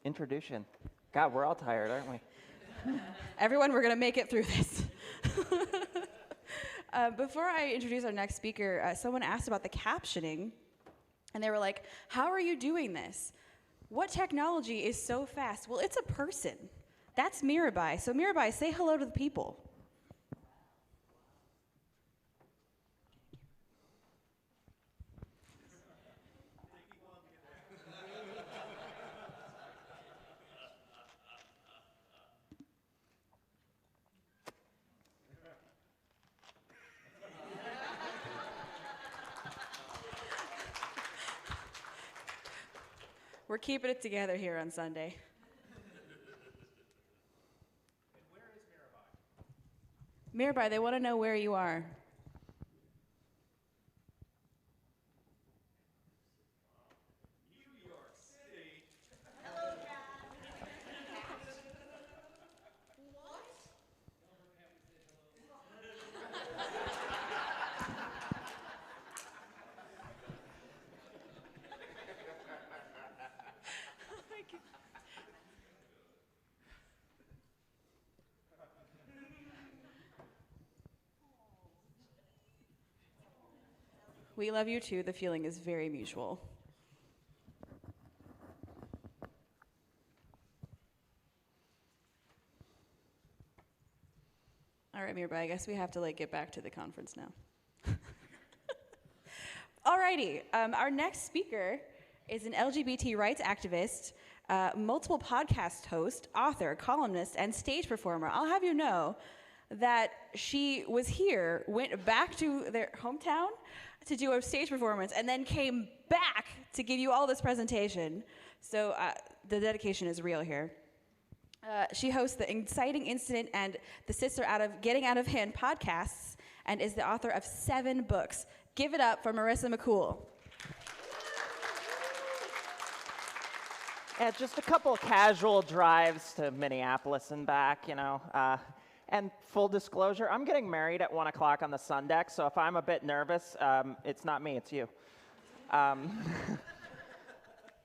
introduction. God, we're all tired, aren't we? Everyone, we're going to make it through this. Before I introduce our next speaker, someone asked about the captioning, and they were like, how are you doing this? What technology is so fast? Well, it's a person. That's Mirabai. So Mirabai, say hello to the people. We're keeping it together here on Sunday. And where is Mirabai? Mirabai, they want to know where you are. New York City. We love you too. The feeling is very mutual. All right, Mirabai, I guess we have to get back to the conference now. Alrighty, our next speaker is an LGBT rights activist, multiple podcast host, author, columnist, and stage performer. I'll have you know that she was here, went back to their hometown to do a stage performance, and then came back to give you all this presentation. So the dedication is real here. She hosts the Inciting Incident and the Sister Getting Out of Hand podcasts, and is the author of 7 books. Give it up for Marissa McCool. Yeah, just a couple casual drives to Minneapolis and back, you know. And full disclosure, I'm getting married at 1 o'clock on the sun deck, so if I'm a bit nervous, it's not me, it's you.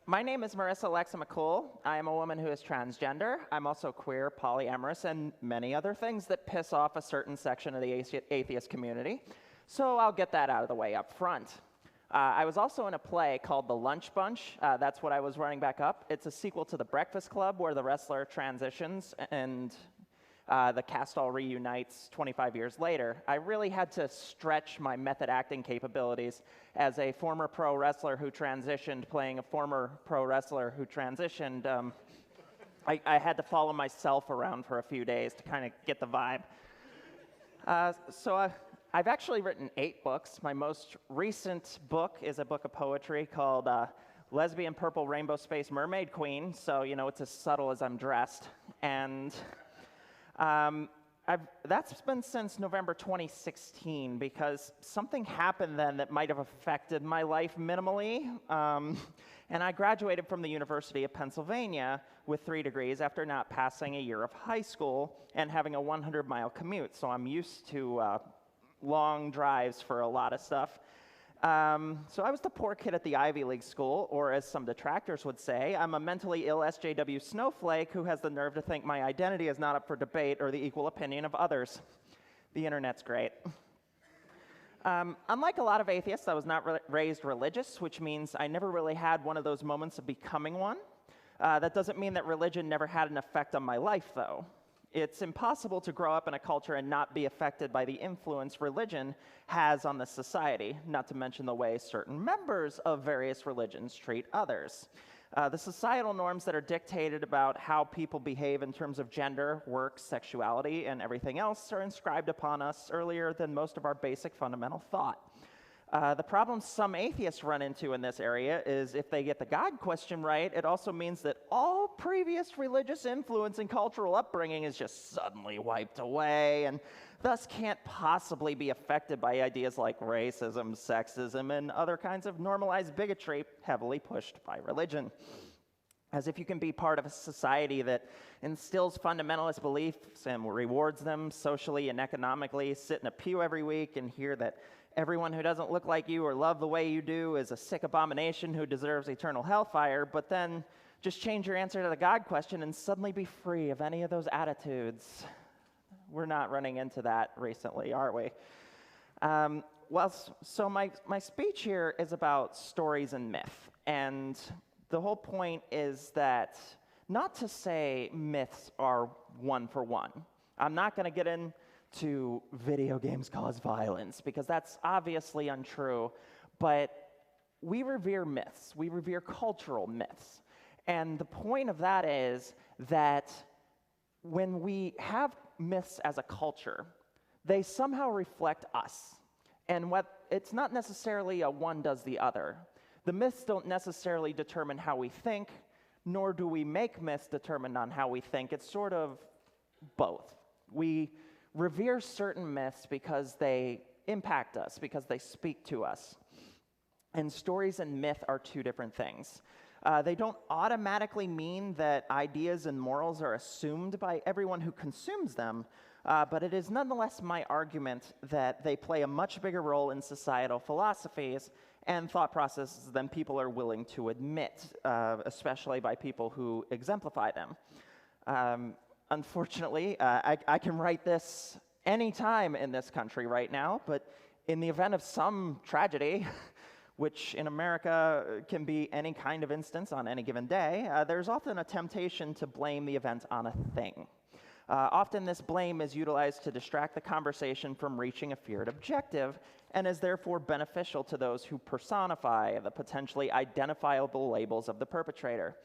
My name is Marissa Alexa McCool. I am a woman who is transgender. I'm also queer, polyamorous, and many other things that piss off a certain section of the atheist community. So I'll get that out of the way up front. I was also in a play called The Lunch Bunch. That's what I was running back up. It's a sequel to The Breakfast Club, where the wrestler transitions and the cast all reunites 25 years later. I really had to stretch my method acting capabilities as a former pro wrestler who transitioned, playing a former pro wrestler who transitioned. I had to follow myself around for a few days to kind of get the vibe. I've actually written 8 books. My most recent book is a book of poetry called Lesbian Purple Rainbow Space Mermaid Queen, so you know it's as subtle as I'm dressed. And that's been since November 2016, because something happened then that might have affected my life minimally. And I graduated from the University of Pennsylvania with 3 degrees after not passing a year of high school and having a 100-mile commute. So I'm used to long drives for a lot of stuff. So I was the poor kid at the Ivy League school, or as some detractors would say, I'm a mentally ill SJW snowflake who has the nerve to think my identity is not up for debate or the equal opinion of others. The internet's great. Unlike a lot of atheists, I was not raised religious, which means I never really had one of those moments of becoming one. That doesn't mean that religion never had an effect on my life, though. It's impossible to grow up in a culture and not be affected by the influence religion has on the society, not to mention the way certain members of various religions treat others. The societal norms that are dictated about how people behave in terms of gender, work, sexuality, and everything else are inscribed upon us earlier than most of our basic fundamental thought. The problem some atheists run into in this area is if they get the God question right, it also means that all previous religious influence and cultural upbringing is just suddenly wiped away, and thus can't possibly be affected by ideas like racism, sexism, and other kinds of normalized bigotry heavily pushed by religion. As if you can be part of a society that instills fundamentalist beliefs and rewards them socially and economically, sit in a pew every week and hear that everyone who doesn't look like you or love the way you do is a sick abomination who deserves eternal hellfire, but then Just change your answer to the God question and suddenly be free of any of those attitudes. We're not running into that recently, are we? So my speech here is about stories and myth. And the whole point is that not to say myths are one for one. I'm not going to get into video games cause violence, because that's obviously untrue. But we revere myths. We revere cultural myths. And the point of that is that when we have myths as a culture, they somehow reflect us. And it's not necessarily a one does the other. The myths don't necessarily determine how we think, nor do we make myths determined on how we think. It's sort of both. We revere certain myths because they impact us, because they speak to us. And stories and myth are two different things. They don't automatically mean that ideas and morals are assumed by everyone who consumes them, but it is nonetheless my argument that they play a much bigger role in societal philosophies and thought processes than people are willing to admit, especially by people who exemplify them. Unfortunately, I can write this anytime in this country right now, but in the event of some tragedy, which in America can be any kind of instance on any given day, there's often a temptation to blame the event on a thing. Often this blame is utilized to distract the conversation from reaching a feared objective, and is therefore beneficial to those who personify the potentially identifiable labels of the perpetrator.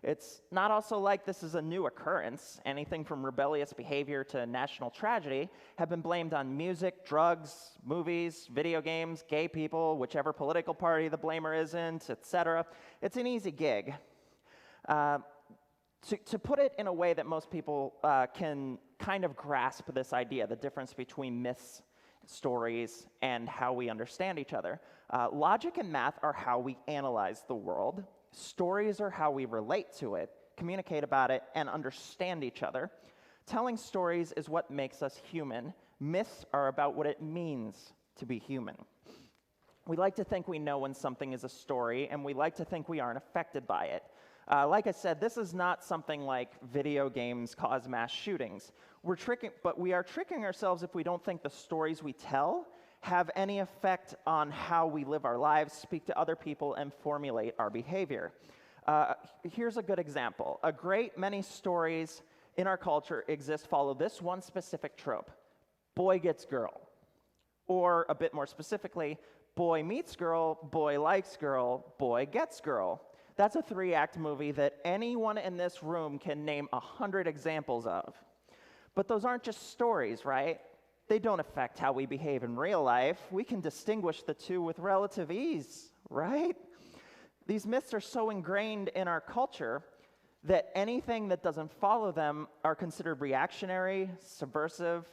It's not also like this is a new occurrence. Anything from rebellious behavior to national tragedy have been blamed on music, drugs, movies, video games, gay people, whichever political party the blamer isn't, etc. It's an easy gig. To put it in a way that most people can kind of grasp this idea, the difference between myths, stories, and how we understand each other. Logic and math are how we analyze the world. Stories are how we relate to it, communicate about it, and understand each other. Telling stories is what makes us human. Myths are about what it means to be human. We like to think we know when something is a story, and we like to think we aren't affected by it. Like I said, this is not something like video games cause mass shootings. But we are tricking ourselves if we don't think the stories we tell have any effect on how we live our lives, speak to other people, and formulate our behavior. Here's a good example. A great many stories in our culture follow this one specific trope: boy gets girl. Or a bit more specifically, boy meets girl, boy likes girl, boy gets girl. That's a 3-act movie that anyone in this room can name 100 examples of. But those aren't just stories, right? They don't affect how we behave in real life. We can distinguish the two with relative ease, right? These myths are so ingrained in our culture that anything that doesn't follow them are considered reactionary, subversive,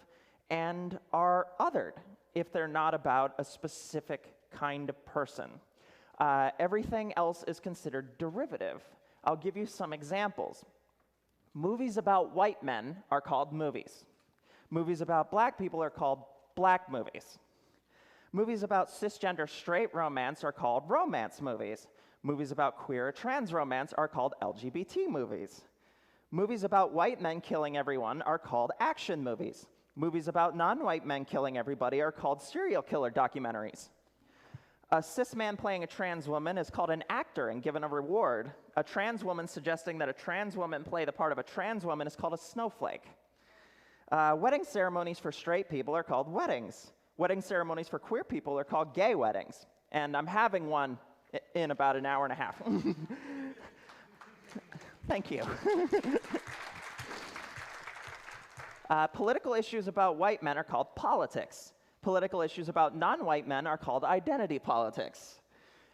and are othered if they're not about a specific kind of person. Everything else is considered derivative. I'll give you some examples. Movies about white men are called movies. Movies about black people are called black movies. Movies about cisgender straight romance are called romance movies. Movies about queer or trans romance are called LGBT movies. Movies about white men killing everyone are called action movies. Movies about non-white men killing everybody are called serial killer documentaries. A cis man playing a trans woman is called an actor and given a reward. A trans woman suggesting that a trans woman play the part of a trans woman is called a snowflake. Wedding ceremonies for straight people are called weddings. Wedding ceremonies for queer people are called gay weddings. And I'm having one in about an hour and a half. Thank you. Political issues about white men are called politics. Political issues about non-white men are called identity politics.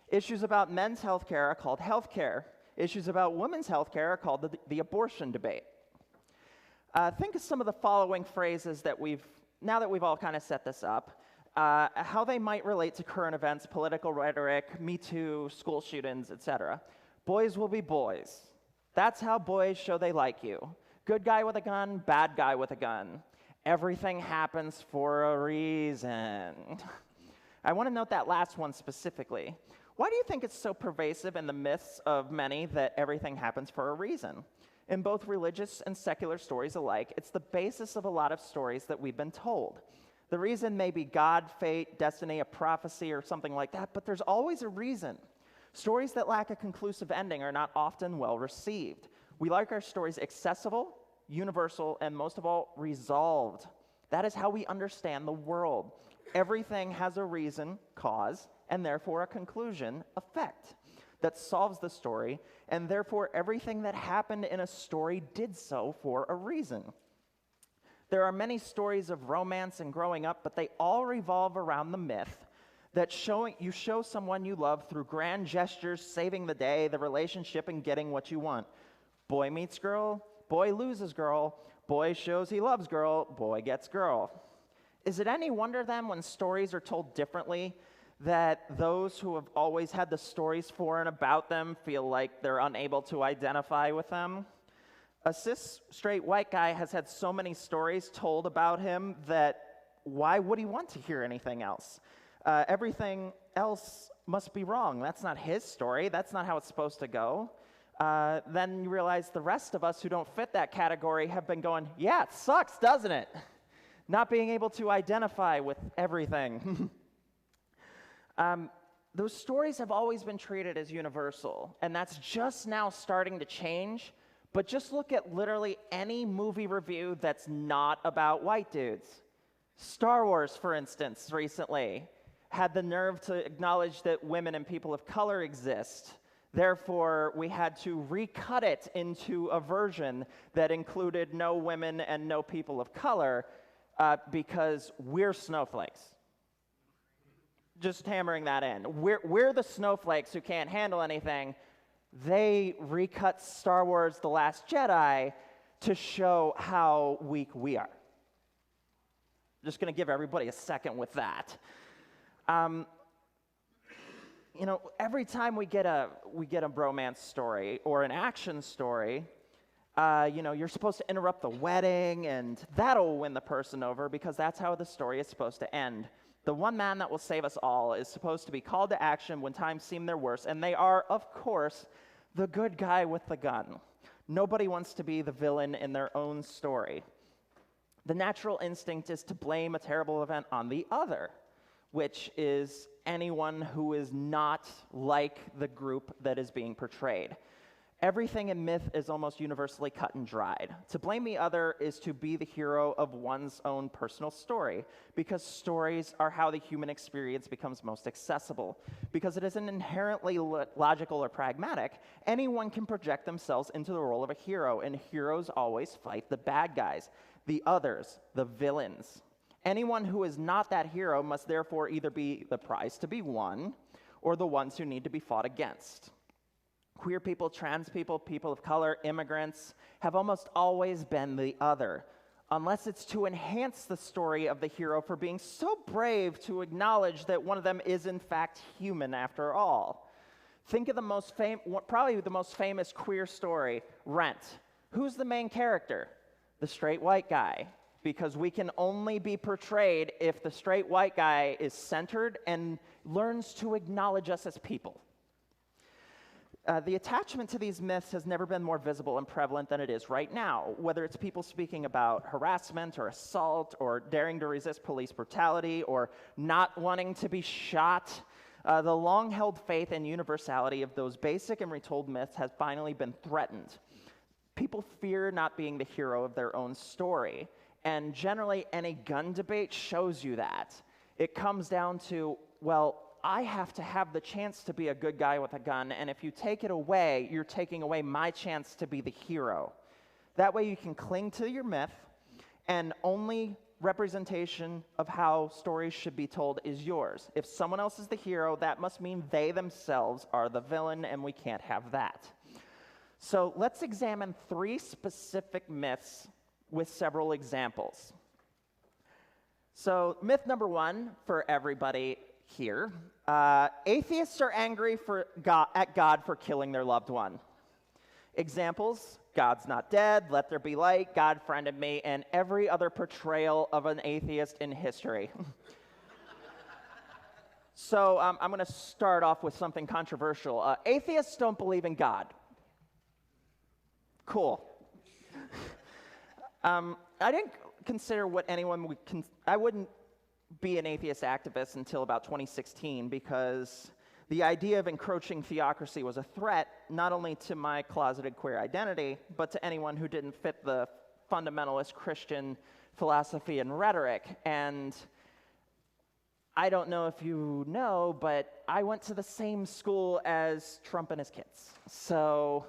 Issues about men's health care are called health care. Issues about women's health care are called the abortion debate. Think of some of the following phrases that now that we've all kind of set this up, how they might relate to current events, political rhetoric, Me Too, school shootings, etc. Boys will be boys. That's how boys show they like you. Good guy with a gun, bad guy with a gun. Everything happens for a reason. I want to note that last one specifically. Why do you think it's so pervasive in the myths of many that everything happens for a reason? In both religious and secular stories alike, it's the basis of a lot of stories that we've been told. The reason may be God, fate, destiny, a prophecy, or something like that, but there's always a reason. Stories that lack a conclusive ending are not often well received. We like our stories accessible, universal, and most of all, resolved. That is how we understand the world. Everything has a reason, cause, and therefore a conclusion, effect, that solves the story, and therefore everything that happened in a story did so for a reason. There are many stories of romance and growing up, but they all revolve around the myth that you show someone you love through grand gestures, saving the day, the relationship, and getting what you want. Boy meets girl, boy loses girl, boy shows he loves girl, boy gets girl. Is it any wonder then when stories are told differently that those who have always had the stories for and about them feel like they're unable to identify with them? A cis straight white guy has had so many stories told about him that why would he want to hear anything else? Everything else must be wrong. That's not his story. That's not how it's supposed to go. Then you realize the rest of us who don't fit that category have been going, yeah, it sucks, doesn't it? Not being able to identify with everything. Those stories have always been treated as universal, and that's just now starting to change. But just look at literally any movie review that's not about white dudes. Star Wars, for instance, recently had the nerve to acknowledge that women and people of color exist. Therefore, we had to recut it into a version that included no women and no people of color because we're snowflakes. Just hammering that in. We're the snowflakes who can't handle anything. They recut Star Wars The Last Jedi to show how weak we are. Just going to give everybody a second with that. Every time we get a bromance story or an action story, you're supposed to interrupt the wedding, and that'll win the person over because that's how the story is supposed to end. The one man that will save us all is supposed to be called to action when times seem their worst, and they are, of course, the good guy with the gun. Nobody wants to be the villain in their own story. The natural instinct is to blame a terrible event on the other, which is anyone who is not like the group that is being portrayed. Everything in myth is almost universally cut and dried. To blame the other is to be the hero of one's own personal story, because stories are how the human experience becomes most accessible. Because it isn't inherently logical or pragmatic, anyone can project themselves into the role of a hero, and heroes always fight the bad guys, the others, the villains. Anyone who is not that hero must therefore either be the prize to be won or the ones who need to be fought against. Queer people, trans people, people of color, immigrants have almost always been the other, unless it's to enhance the story of the hero for being so brave to acknowledge that one of them is in fact human after all. Think of probably the most famous queer story, Rent. Who's the main character? The straight white guy. Because we can only be portrayed if the straight white guy is centered and learns to acknowledge us as people. The attachment to these myths has never been more visible and prevalent than it is right now, whether it's people speaking about harassment or assault or daring to resist police brutality or not wanting to be shot. The long-held faith and universality of those basic and retold myths has finally been threatened. People fear not being the hero of their own story, and generally any gun debate shows you that. It comes down to, well, I have to have the chance to be a good guy with a gun, and if you take it away, you're taking away my chance to be the hero. That way you can cling to your myth, and only representation of how stories should be told is yours. If someone else is the hero, that must mean they themselves are the villain, and we can't have that. So let's examine 3 specific myths with several examples. So myth number 1 for everybody here. Atheists are angry at God for killing their loved one. Examples: God's not dead, let there be light, God friended me, and every other portrayal of an atheist in history. So I'm going to start off with something controversial. Atheists don't believe in God. Cool. I didn't consider what anyone would. I wouldn't be an atheist activist until about 2016 because the idea of encroaching theocracy was a threat not only to my closeted queer identity, but to anyone who didn't fit the fundamentalist Christian philosophy and rhetoric. And I don't know if you know, but I went to the same school as Trump and his kids. So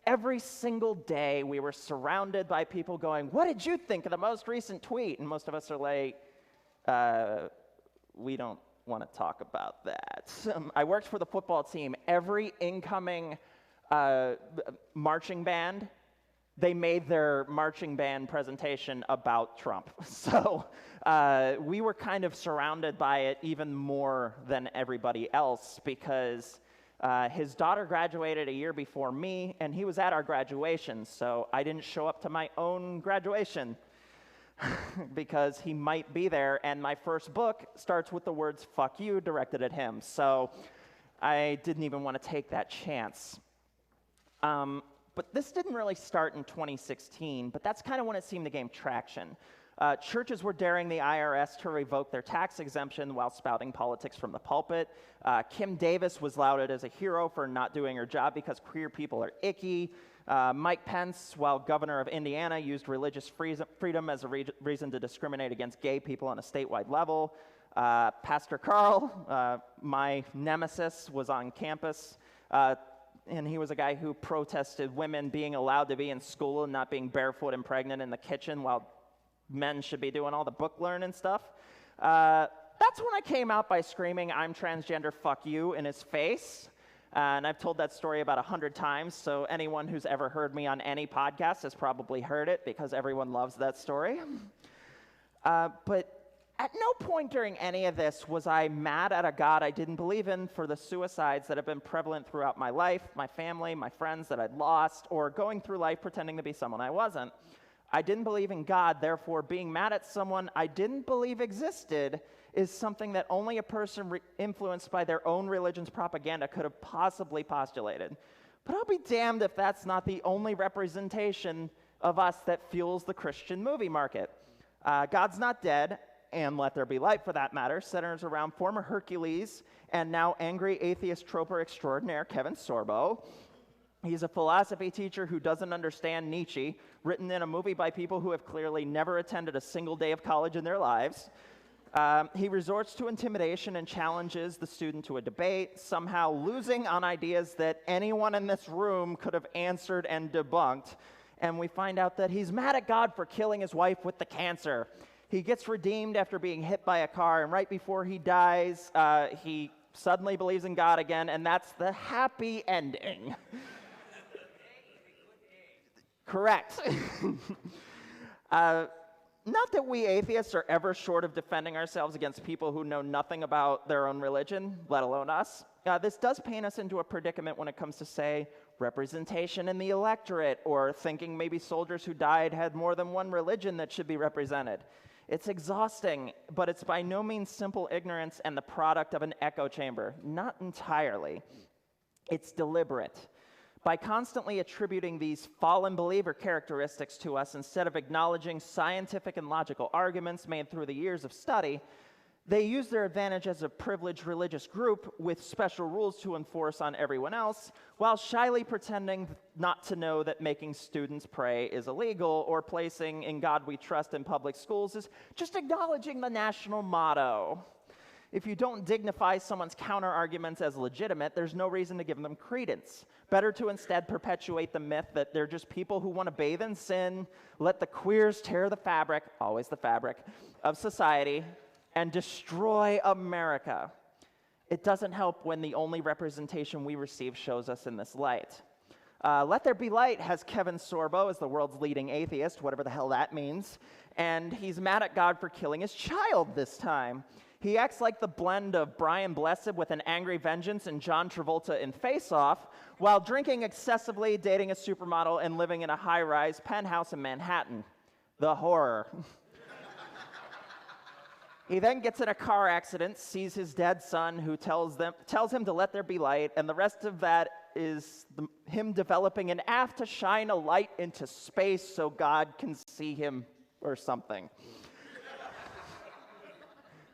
every single day we were surrounded by people going, "What did you think of the most recent tweet?" And most of us are like, we don't want to talk about that. I worked for the football team. Every incoming marching band, they made their marching band presentation about Trump. So we were kind of surrounded by it even more than everybody else because his daughter graduated a year before me, and he was at our graduation, so I didn't show up to my own graduation because he might be there, and my first book starts with the words "fuck you" directed at him, so I didn't even want to take that chance. But this didn't really start in 2016, but that's kind of when it seemed to gain traction. Churches were daring the IRS to revoke their tax exemption while spouting politics from the pulpit. Kim Davis was lauded as a hero for not doing her job because queer people are icky. Mike Pence, while governor of Indiana, used religious freedom as a reason to discriminate against gay people on a statewide level. Pastor Carl, my nemesis, was on campus. And he was a guy who protested women being allowed to be in school and not being barefoot and pregnant in the kitchen while men should be doing all the book learning stuff. That's when I came out by screaming, "I'm transgender, fuck you," in his face. And I've told that story about 100 times, so anyone who's ever heard me on any podcast has probably heard it because everyone loves that story. But at no point during any of this was I mad at a God I didn't believe in for the suicides that have been prevalent throughout my life, my family, my friends that I'd lost, or going through life pretending to be someone I wasn't. I didn't believe in God, therefore being mad at someone I didn't believe existed is something that only a person influenced by their own religion's propaganda could have possibly postulated. But I'll be damned if that's not the only representation of us that fuels the Christian movie market. God's Not Dead, and Let There Be Light for that matter, centers around former Hercules and now angry atheist troper extraordinaire Kevin Sorbo. He's a philosophy teacher who doesn't understand Nietzsche, written in a movie by people who have clearly never attended a single day of college in their lives. He resorts to intimidation and challenges the student to a debate, somehow losing on ideas that anyone in this room could have answered and debunked. And we find out that he's mad at God for killing his wife with the cancer. He gets redeemed after being hit by a car, and right before he dies, he suddenly believes in God again, and that's the happy ending. Correct. Not that we atheists are ever short of defending ourselves against people who know nothing about their own religion, let alone us. This does paint us into a predicament when it comes to, say, representation in the electorate, or thinking maybe soldiers who died had more than one religion that should be represented. It's exhausting, but it's by no means simple ignorance and the product of an echo chamber. Not entirely. It's deliberate. By constantly attributing these fallen believer characteristics to us instead of acknowledging scientific and logical arguments made through the years of study, they use their advantage as a privileged religious group with special rules to enforce on everyone else, while shyly pretending not to know that making students pray is illegal, or placing "In God We Trust" in public schools is just acknowledging the national motto. If you don't dignify someone's counter-arguments as legitimate, there's no reason to give them credence. Better to instead perpetuate the myth that they're just people who want to bathe in sin, let the queers tear the fabric, always the fabric, of society, and destroy America. It doesn't help when the only representation we receive shows us in this light. Let There Be Light has Kevin Sorbo as the world's leading atheist, whatever the hell that means, and he's mad at God for killing his child this time. He acts like the blend of Brian Blessed with an angry vengeance and John Travolta in Face Off, while drinking excessively, dating a supermodel, and living in a high-rise penthouse in Manhattan. The horror. He then gets in a car accident, sees his dead son, who tells him to let there be light, and the rest of that is him developing an app to shine a light into space so God can see him or something.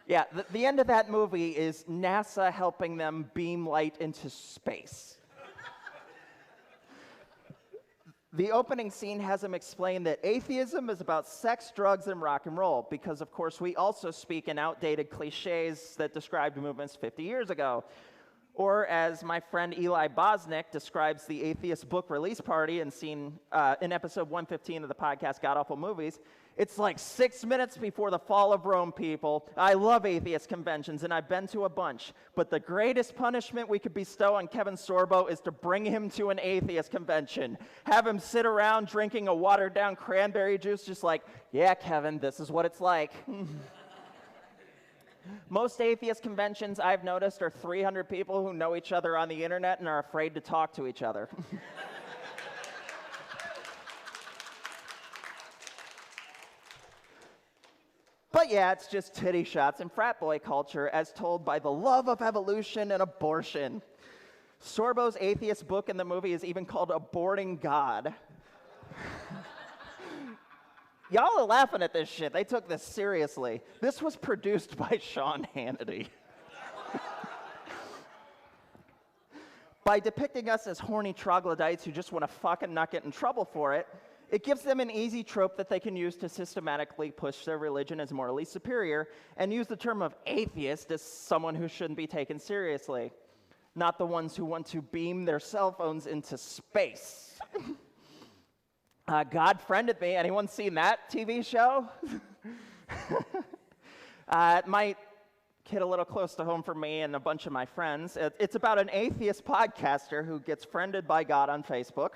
Yeah, the end of that movie is NASA helping them beam light into space. The opening scene has him explain that atheism is about sex, drugs, and rock and roll, because, of course, we also speak in outdated cliches that described movements 50 years ago. Or, as my friend Eli Bosnick describes the atheist book release party in episode 115 of the podcast God Awful Movies, it's like 6 minutes before the fall of Rome, people. I love atheist conventions, and I've been to a bunch. But the greatest punishment we could bestow on Kevin Sorbo is to bring him to an atheist convention. Have him sit around drinking a watered-down cranberry juice just like, yeah, Kevin, this is what it's like. Most atheist conventions I've noticed are 300 people who know each other on the internet and are afraid to talk to each other. But yeah, it's just titty shots and frat boy culture as told by the love of evolution and abortion. Sorbo's atheist book in the movie is even called Aborting God. Y'all are laughing at this shit. They took this seriously. This was produced by Sean Hannity. By depicting us as horny troglodytes who just want to fuck and not get in trouble for it, it gives them an easy trope that they can use to systematically push their religion as morally superior and use the term of atheist as someone who shouldn't be taken seriously, not the ones who want to beam their cell phones into space. God Friended Me. Anyone seen that TV show? It might hit a little close to home for me and a bunch of my friends. It's about an atheist podcaster who gets friended by God on Facebook.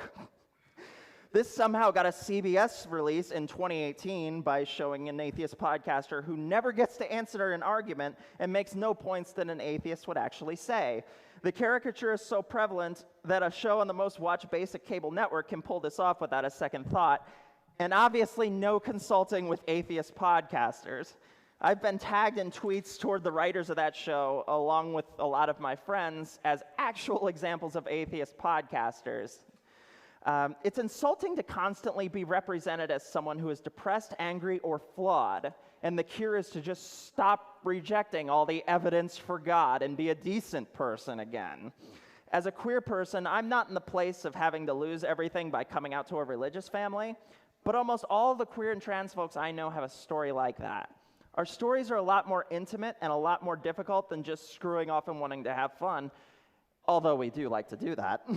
This somehow got a CBS release in 2018 by showing an atheist podcaster who never gets to answer an argument and makes no points that an atheist would actually say. The caricature is so prevalent that a show on the most watched basic cable network can pull this off without a second thought, and obviously no consulting with atheist podcasters. I've been tagged in tweets toward the writers of that show, along with a lot of my friends, as actual examples of atheist podcasters. It's insulting to constantly be represented as someone who is depressed, angry, or flawed, and the cure is to just stop rejecting all the evidence for God and be a decent person again. As a queer person, I'm not in the place of having to lose everything by coming out to a religious family, but almost all the queer and trans folks I know have a story like that. Our stories are a lot more intimate and a lot more difficult than just screwing off and wanting to have fun, although we do like to do that.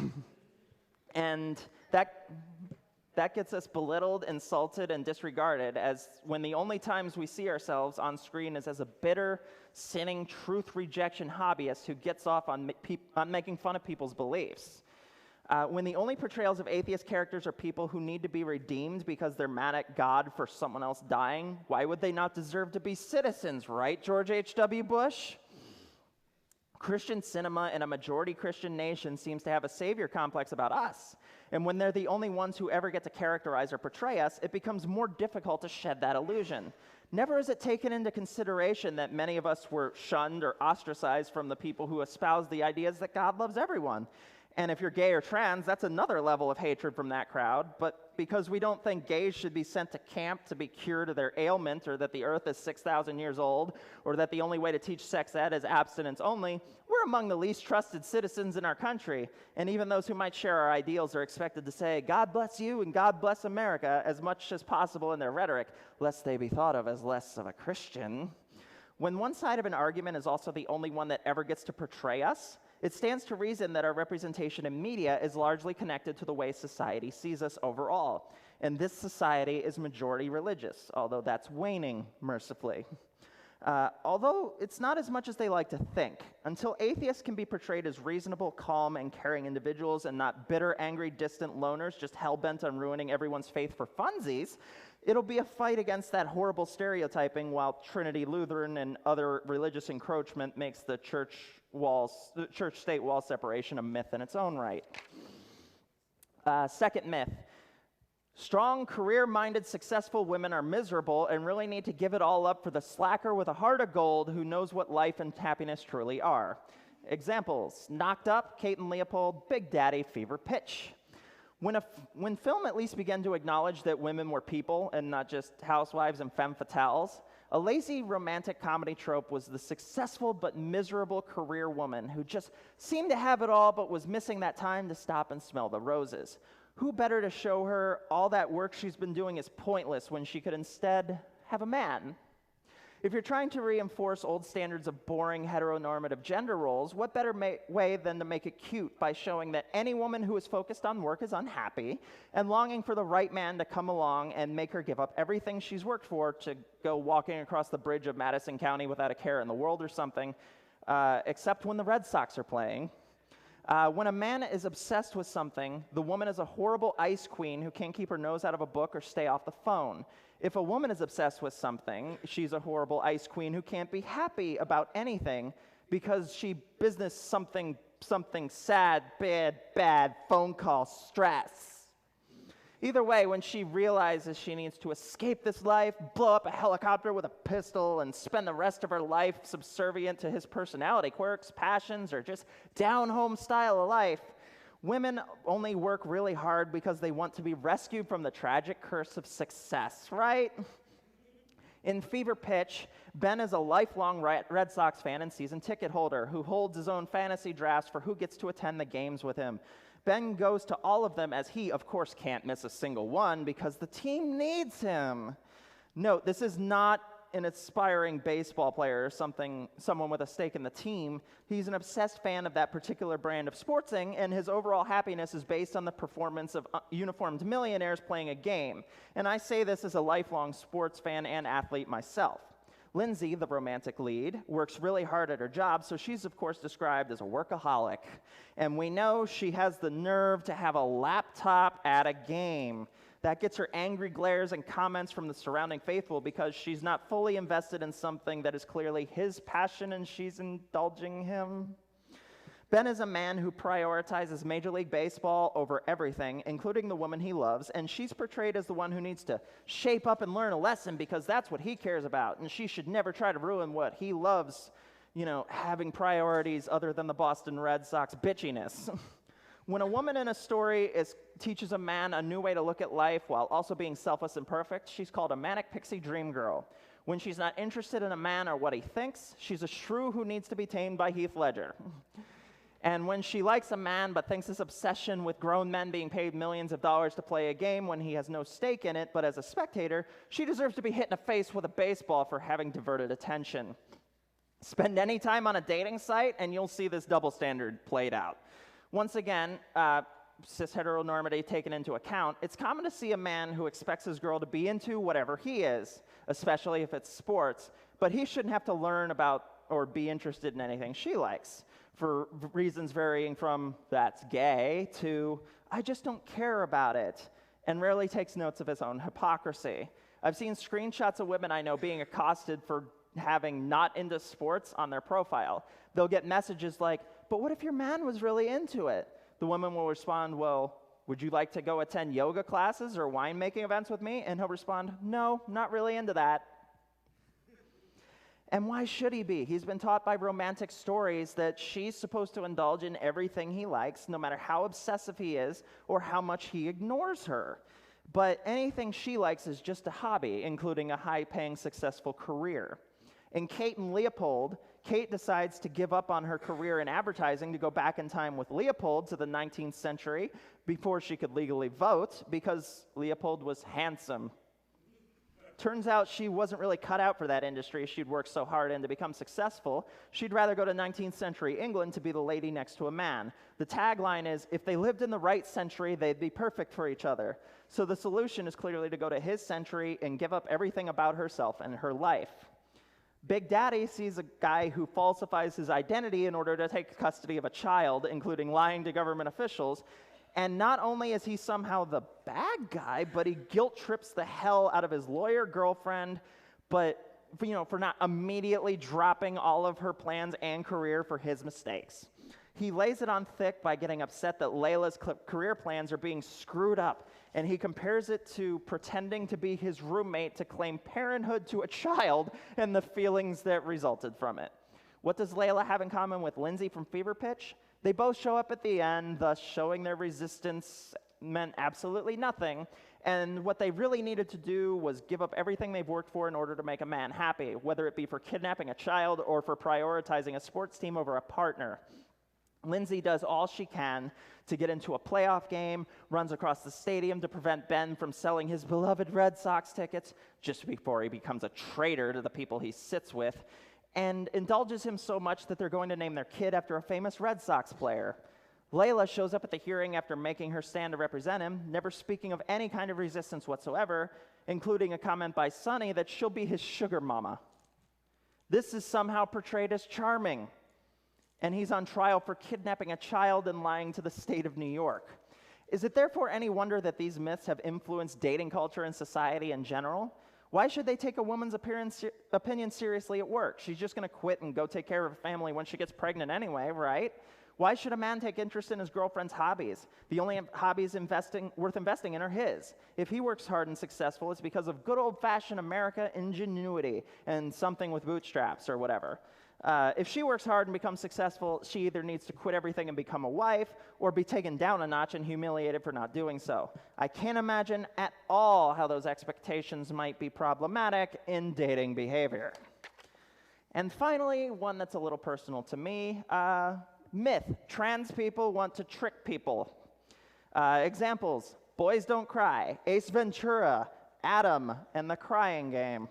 And that gets us belittled, insulted, and disregarded, as when the only times we see ourselves on screen is as a bitter, sinning, truth rejection hobbyist who gets off on making fun of people's beliefs. When the only portrayals of atheist characters are people who need to be redeemed because they're mad at God for someone else dying, why would they not deserve to be citizens, right, George H.W. Bush? Christian cinema in a majority Christian nation seems to have a savior complex about us. And when they're the only ones who ever get to characterize or portray us, it becomes more difficult to shed that illusion. Never is it taken into consideration that many of us were shunned or ostracized from the people who espouse the ideas that God loves everyone. And if you're gay or trans, that's another level of hatred from that crowd. But because we don't think gays should be sent to camp to be cured of their ailment, or that the earth is 6,000 years old, or that the only way to teach sex ed is abstinence only, we're among the least trusted citizens in our country. And even those who might share our ideals are expected to say, God bless you and God bless America, as much as possible in their rhetoric, lest they be thought of as less of a Christian. When one side of an argument is also the only one that ever gets to portray us, it stands to reason that our representation in media is largely connected to the way society sees us overall. And this society is majority religious, although that's waning, mercifully. Although it's not as much as they like to think. Until atheists can be portrayed as reasonable, calm, and caring individuals and not bitter, angry, distant loners just hell-bent on ruining everyone's faith for funsies, it'll be a fight against that horrible stereotyping, while Trinity Lutheran and other religious encroachment makes the church-state wall separation a myth in its own right. Second myth. Strong, career-minded, successful women are miserable and really need to give it all up for the slacker with a heart of gold who knows what life and happiness truly are. Examples: Knocked Up, Kate and Leopold, Big Daddy, Fever Pitch. When film at least began to acknowledge that women were people and not just housewives and femme fatales, a lazy romantic comedy trope was the successful but miserable career woman who just seemed to have it all but was missing that time to stop and smell the roses. Who better to show her all that work she's been doing is pointless when she could instead have a man? If you're trying to reinforce old standards of boring heteronormative gender roles, what better way than to make it cute by showing that any woman who is focused on work is unhappy and longing for the right man to come along and make her give up everything she's worked for to go walking across the bridge of Madison County without a care in the world or something, except when the Red Sox are playing. When a man is obsessed with something, the woman is a horrible ice queen who can't keep her nose out of a book or stay off the phone. If a woman is obsessed with something, she's a horrible ice queen who can't be happy about anything because she business something sad, bad phone call stress. Either way, when she realizes she needs to escape this life, blow up a helicopter with a pistol, and spend the rest of her life subservient to his personality quirks, passions, or just down-home style of life, women only work really hard because they want to be rescued from the tragic curse of success, right? In Fever Pitch, Ben is a lifelong Red Sox fan and season ticket holder who holds his own fantasy drafts for who gets to attend the games with him. Ben goes to all of them as he, of course, can't miss a single one because the team needs him. Note, this is not an aspiring baseball player or someone with a stake in the team. He's an obsessed fan of that particular brand of sportsing, and his overall happiness is based on the performance of uniformed millionaires playing a game. And I say this as a lifelong sports fan and athlete myself. Lindsay, the romantic lead, works really hard at her job, so she's of course described as a workaholic. And we know she has the nerve to have a laptop at a game. That gets her angry glares and comments from the surrounding faithful because she's not fully invested in something that is clearly his passion and she's indulging him. Ben is a man who prioritizes Major League Baseball over everything, including the woman he loves, and she's portrayed as the one who needs to shape up and learn a lesson because that's what he cares about, and she should never try to ruin what he loves, having priorities other than the Boston Red Sox bitchiness. When a woman in a story teaches a man a new way to look at life while also being selfless and perfect, she's called a manic pixie dream girl. When she's not interested in a man or what he thinks, she's a shrew who needs to be tamed by Heath Ledger. And when she likes a man but thinks his obsession with grown men being paid millions of dollars to play a game when he has no stake in it, but as a spectator, she deserves to be hit in the face with a baseball for having diverted attention. Spend any time on a dating site and you'll see this double standard played out. Once again, cis heteronormity taken into account, it's common to see a man who expects his girl to be into whatever he is, especially if it's sports, but he shouldn't have to learn about or be interested in anything she likes, for reasons varying from that's gay to I just don't care about it, and rarely takes notes of his own hypocrisy. I've seen screenshots of women I know being accosted for having not into sports on their profile. They'll get messages like, but what if your man was really into it? The woman will respond, well, would you like to go attend yoga classes or winemaking events with me? And he'll respond, no, not really into that. And why should he be? He's been taught by romantic stories that she's supposed to indulge in everything he likes, no matter how obsessive he is or how much he ignores her. But anything she likes is just a hobby, including a high-paying, successful career. In Kate and Leopold, Kate decides to give up on her career in advertising to go back in time with Leopold to the 19th century before she could legally vote because Leopold was handsome. Turns out she wasn't really cut out for that industry she'd worked so hard in to become successful. She'd rather go to 19th century England to be the lady next to a man. The tagline is, if they lived in the right century, they'd be perfect for each other. So the solution is clearly to go to his century and give up everything about herself and her life. Big Daddy sees a guy who falsifies his identity in order to take custody of a child, including lying to government officials. And not only is he somehow the bad guy, but he guilt trips the hell out of his lawyer girlfriend, but for not immediately dropping all of her plans and career for his mistakes. He lays it on thick by getting upset that Layla's career plans are being screwed up, and he compares it to pretending to be his roommate to claim parenthood to a child and the feelings that resulted from it. What does Layla have in common with Lindsay from Fever Pitch? They both show up at the end, thus showing their resistance meant absolutely nothing, and what they really needed to do was give up everything they've worked for in order to make a man happy, whether it be for kidnapping a child or for prioritizing a sports team over a partner. Lindsay does all she can to get into a playoff game, runs across the stadium to prevent Ben from selling his beloved Red Sox tickets just before he becomes a traitor to the people he sits with, and indulges him so much that they're going to name their kid after a famous Red Sox player. Layla shows up at the hearing after making her stand to represent him, never speaking of any kind of resistance whatsoever, including a comment by Sonny that she'll be his sugar mama. This is somehow portrayed as charming, and he's on trial for kidnapping a child and lying to the state of New York. Is it therefore any wonder that these myths have influenced dating culture and society in general? Why should they take a woman's opinion seriously at work? She's just going to quit and go take care of her family when she gets pregnant anyway, right? Why should a man take interest in his girlfriend's hobbies? The only hobbies worth investing in are his. If he works hard and successful, it's because of good old-fashioned America ingenuity and something with bootstraps or whatever. If she works hard and becomes successful, she either needs to quit everything and become a wife or be taken down a notch and humiliated for not doing so. I can't imagine at all how those expectations might be problematic in dating behavior. And finally, one that's a little personal to me, myth: trans people want to trick people. Examples: Boys Don't Cry, Ace Ventura, Adam, and The Crying Game.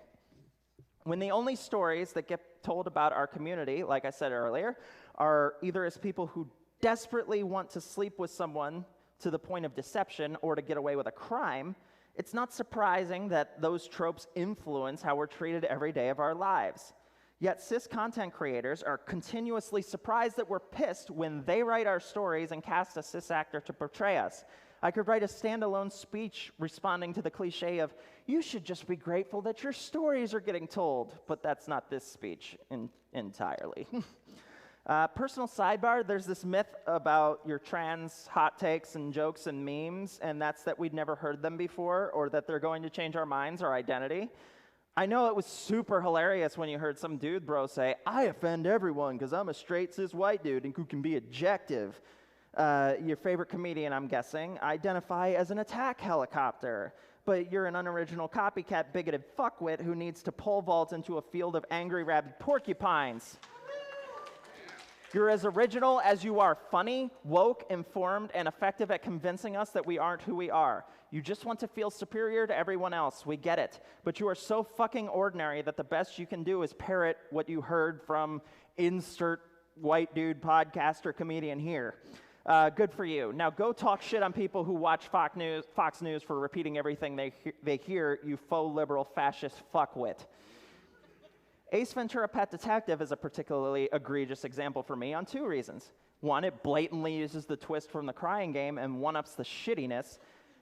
When the only stories that get told about our community, like I said earlier, are either as people who desperately want to sleep with someone to the point of deception or to get away with a crime, it's not surprising that those tropes influence how we're treated every day of our lives. Yet cis content creators are continuously surprised that we're pissed when they write our stories and cast a cis actor to portray us. I could write a standalone speech responding to the cliche of, you should just be grateful that your stories are getting told, but that's not this speech entirely. Personal sidebar, there's this myth about your trans hot takes and jokes and memes, and that's that we'd never heard them before or that they're going to change our minds or identity. I know it was super hilarious when you heard some dude bro say, I offend everyone because I'm a straight cis white dude and who can be objective. Your favorite comedian, I'm guessing, identify as an attack helicopter, but you're an unoriginal copycat bigoted fuckwit who needs to pole vault into a field of angry rabid porcupines. You're as original as you are funny, woke, informed, and effective at convincing us that we aren't who we are. You just want to feel superior to everyone else. We get it. But you are so fucking ordinary that the best you can do is parrot what you heard from insert white dude podcaster comedian here. Good for you. Now go talk shit on people who watch Fox News for repeating everything they hear, you faux liberal fascist fuckwit. Ace Ventura: Pet Detective is a particularly egregious example for me on two reasons. One, it blatantly uses the twist from The Crying Game and one-ups the shittiness,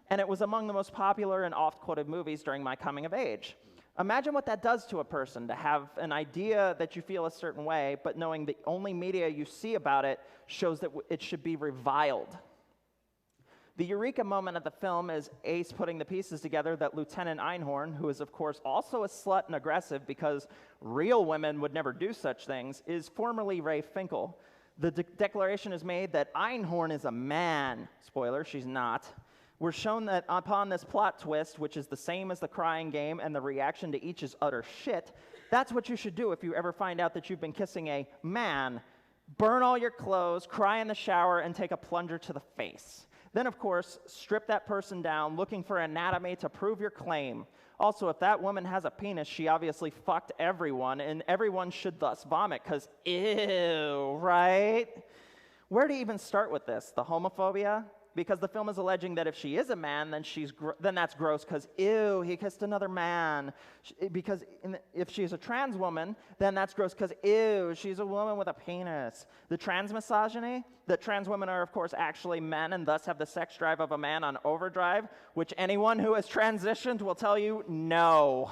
and it was among the most popular and oft-quoted movies during my coming of age. Imagine what that does to a person, to have an idea that you feel a certain way, but knowing the only media you see about it shows that it should be reviled. The eureka moment of the film is Ace putting the pieces together that Lieutenant Einhorn, who is of course also a slut and aggressive because real women would never do such things, is formerly Ray Finkel. The declaration is made that Einhorn is a man. Spoiler, she's not. We're shown that upon this plot twist, which is the same as The Crying Game and the reaction to each is utter shit, that's what you should do if you ever find out that you've been kissing a man. Burn all your clothes, cry in the shower, and take a plunger to the face. Then, of course, strip that person down, looking for anatomy to prove your claim. Also, if that woman has a penis, she obviously fucked everyone, and everyone should thus vomit, because ew, right? Where to even start with this? The homophobia? Because the film is alleging that if she is a man, then that's gross because, ew, he kissed another man. Because if she's a trans woman, then that's gross because, ew, she's a woman with a penis. The trans misogyny, that trans women are, of course, actually men and thus have the sex drive of a man on overdrive, which anyone who has transitioned will tell you, no.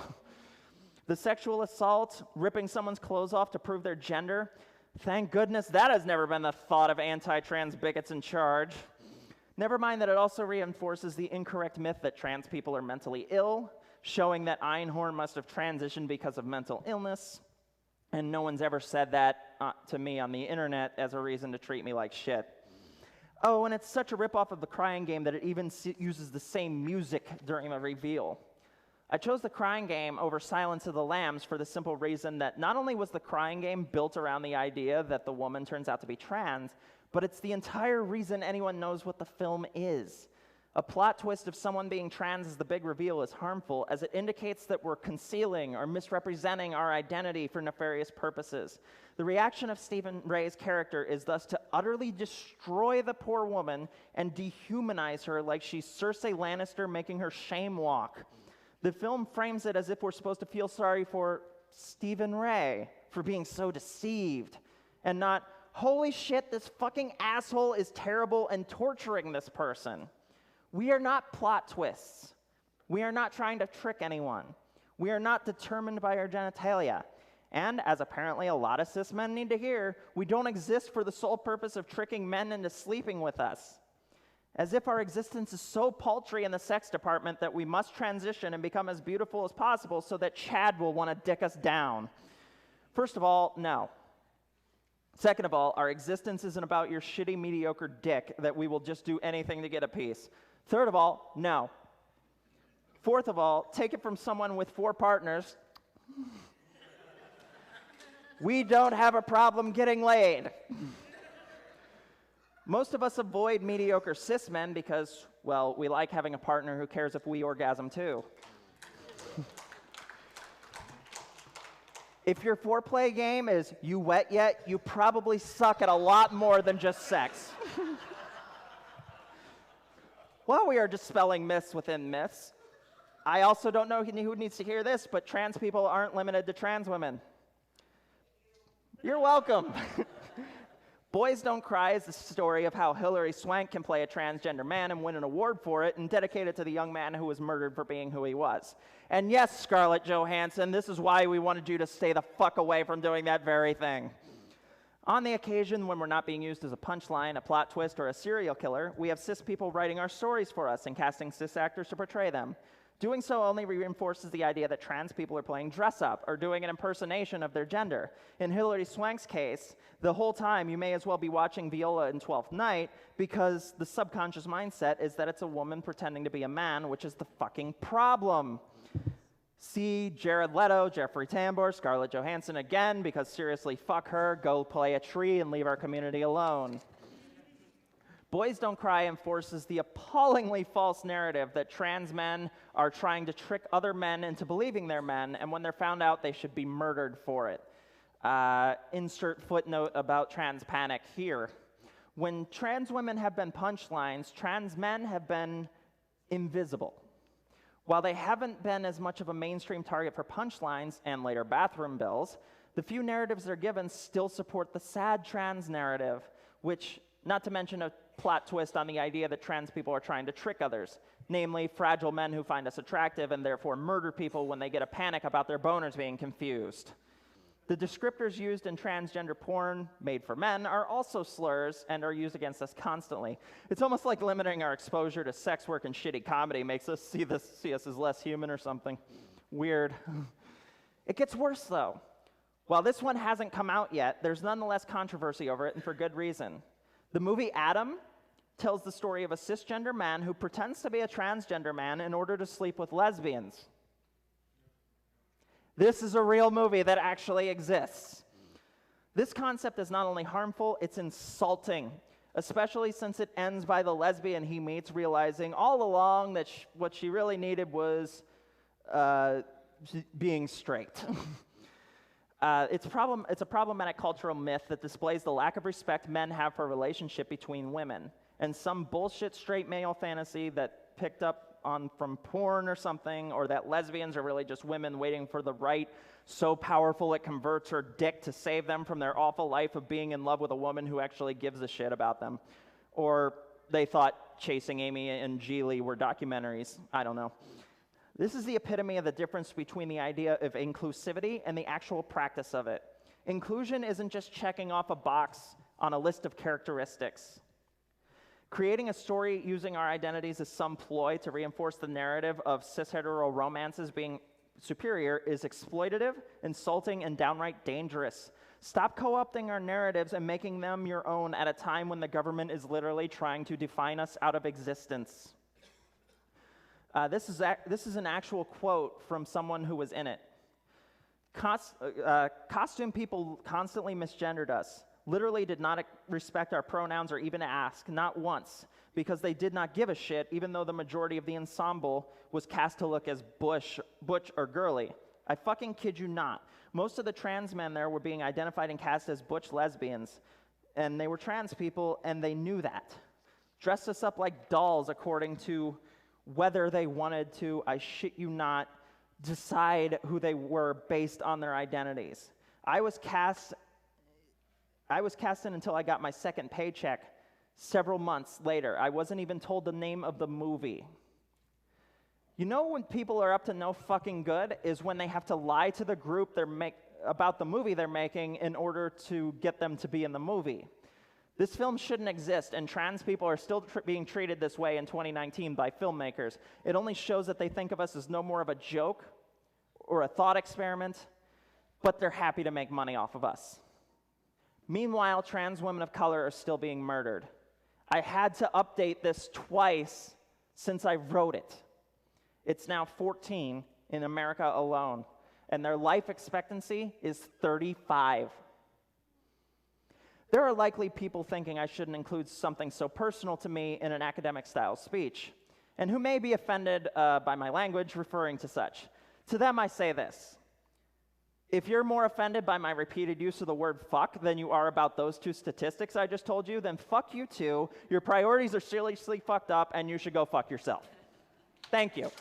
The sexual assault, ripping someone's clothes off to prove their gender, Thank goodness that has never been the thought of anti-trans bigots in charge. Never mind that it also reinforces the incorrect myth that trans people are mentally ill, showing that Einhorn must have transitioned because of mental illness, and no one's ever said that to me on the internet as a reason to treat me like shit. Oh, and it's such a ripoff of the Crying Game that it even uses the same music during the reveal. I chose the Crying Game over Silence of the Lambs for the simple reason that not only was the Crying Game built around the idea that the woman turns out to be trans, but it's the entire reason anyone knows what the film is. A plot twist of someone being trans as the big reveal is harmful, as it indicates that we're concealing or misrepresenting our identity for nefarious purposes. The reaction of Stephen Ray's character is thus to utterly destroy the poor woman and dehumanize her like she's Cersei Lannister making her shame walk. The film frames it as if we're supposed to feel sorry for Stephen Ray for being so deceived, and not, holy shit, this fucking asshole is terrible and torturing this person. We are not plot twists. We are not trying to trick anyone. We are not determined by our genitalia. And, as apparently a lot of cis men need to hear, we don't exist for the sole purpose of tricking men into sleeping with us. As if our existence is so paltry in the sex department that we must transition and become as beautiful as possible so that Chad will want to dick us down. First of all, no. Second of all, our existence isn't about your shitty, mediocre dick that we will just do anything to get a piece. Third of all, no. Fourth of all, take it from someone with 4 partners. We don't have a problem getting laid. Most of us avoid mediocre cis men because, well, we like having a partner who cares if we orgasm too. If your foreplay game is you wet yet, you probably suck at a lot more than just sex. While we are dispelling myths within myths, I also don't know who needs to hear this, but trans people aren't limited to trans women. You're welcome. Boys Don't Cry is the story of how Hilary Swank can play a transgender man and win an award for it and dedicate it to the young man who was murdered for being who he was. And yes, Scarlett Johansson, this is why we wanted you to stay the fuck away from doing that very thing. On the occasion when we're not being used as a punchline, a plot twist, or a serial killer, we have cis people writing our stories for us and casting cis actors to portray them. Doing so only reinforces the idea that trans people are playing dress-up or doing an impersonation of their gender. In Hilary Swank's case, the whole time you may as well be watching Viola in Twelfth Night because the subconscious mindset is that it's a woman pretending to be a man, which is the fucking problem. See Jared Leto, Jeffrey Tambor, Scarlett Johansson again, because seriously, fuck her, go play a tree and leave our community alone. Boys Don't Cry enforces the appallingly false narrative that trans men are trying to trick other men into believing they're men, and when they're found out, they should be murdered for it. Insert footnote about trans panic here. When trans women have been punchlines, trans men have been invisible. While they haven't been as much of a mainstream target for punchlines and later bathroom bills, the few narratives they're given still support the sad trans narrative, which, not to mention a plot twist on the idea that trans people are trying to trick others, namely fragile men who find us attractive and therefore murder people when they get a panic about their boners being confused. The descriptors used in transgender porn made for men are also slurs and are used against us constantly. It's almost like limiting our exposure to sex work and shitty comedy makes us see us as less human or something. Weird. It gets worse, though. While this one hasn't come out yet, there's nonetheless controversy over it, and for good reason. The movie Adam tells the story of a cisgender man who pretends to be a transgender man in order to sleep with lesbians. This is a real movie that actually exists. This concept is not only harmful, it's insulting, especially since it ends by the lesbian he meets realizing all along that what she really needed was being straight. It's a problematic cultural myth that displays the lack of respect men have for a relationship between women, and some bullshit straight male fantasy that picked up on from porn or something, or that lesbians are really just women waiting for the right, so powerful it converts her dick to save them from their awful life of being in love with a woman who actually gives a shit about them. Or they thought Chasing Amy and Geely were documentaries. I don't know. This is the epitome of the difference between the idea of inclusivity and the actual practice of it. Inclusion isn't just checking off a box on a list of characteristics. Creating a story using our identities as some ploy to reinforce the narrative of cis-hetero romances being superior is exploitative, insulting, and downright dangerous. Stop co-opting our narratives and making them your own at a time when the government is literally trying to define us out of existence. This is an actual quote from someone who was in it. Costume people constantly misgendered us, literally did not respect our pronouns or even ask, not once, because they did not give a shit, even though the majority of the ensemble was cast to look as butch or girly. I fucking kid you not. Most of the trans men there were being identified and cast as butch lesbians, and they were trans people, and they knew that. Dressed us up like dolls according to whether they wanted to, I shit you not, decide who they were based on their identities. I was cast in until I got my second paycheck several months later. I wasn't even told the name of the movie. You know when people are up to no fucking good is when they have to lie to the group about the movie they're making in order to get them to be in the movie. This film shouldn't exist, and trans people are still being treated this way in 2019 by filmmakers. It only shows that they think of us as no more of a joke or a thought experiment, but they're happy to make money off of us. Meanwhile, trans women of color are still being murdered. I had to update this twice since I wrote it. It's now 14 in America alone, and their life expectancy is 35. There are likely people thinking I shouldn't include something so personal to me in an academic-style speech, and who may be offended by my language referring to such. To them, I say this. If you're more offended by my repeated use of the word fuck than you are about those two statistics I just told you, then fuck you too. Your priorities are seriously fucked up, and you should go fuck yourself. Thank you.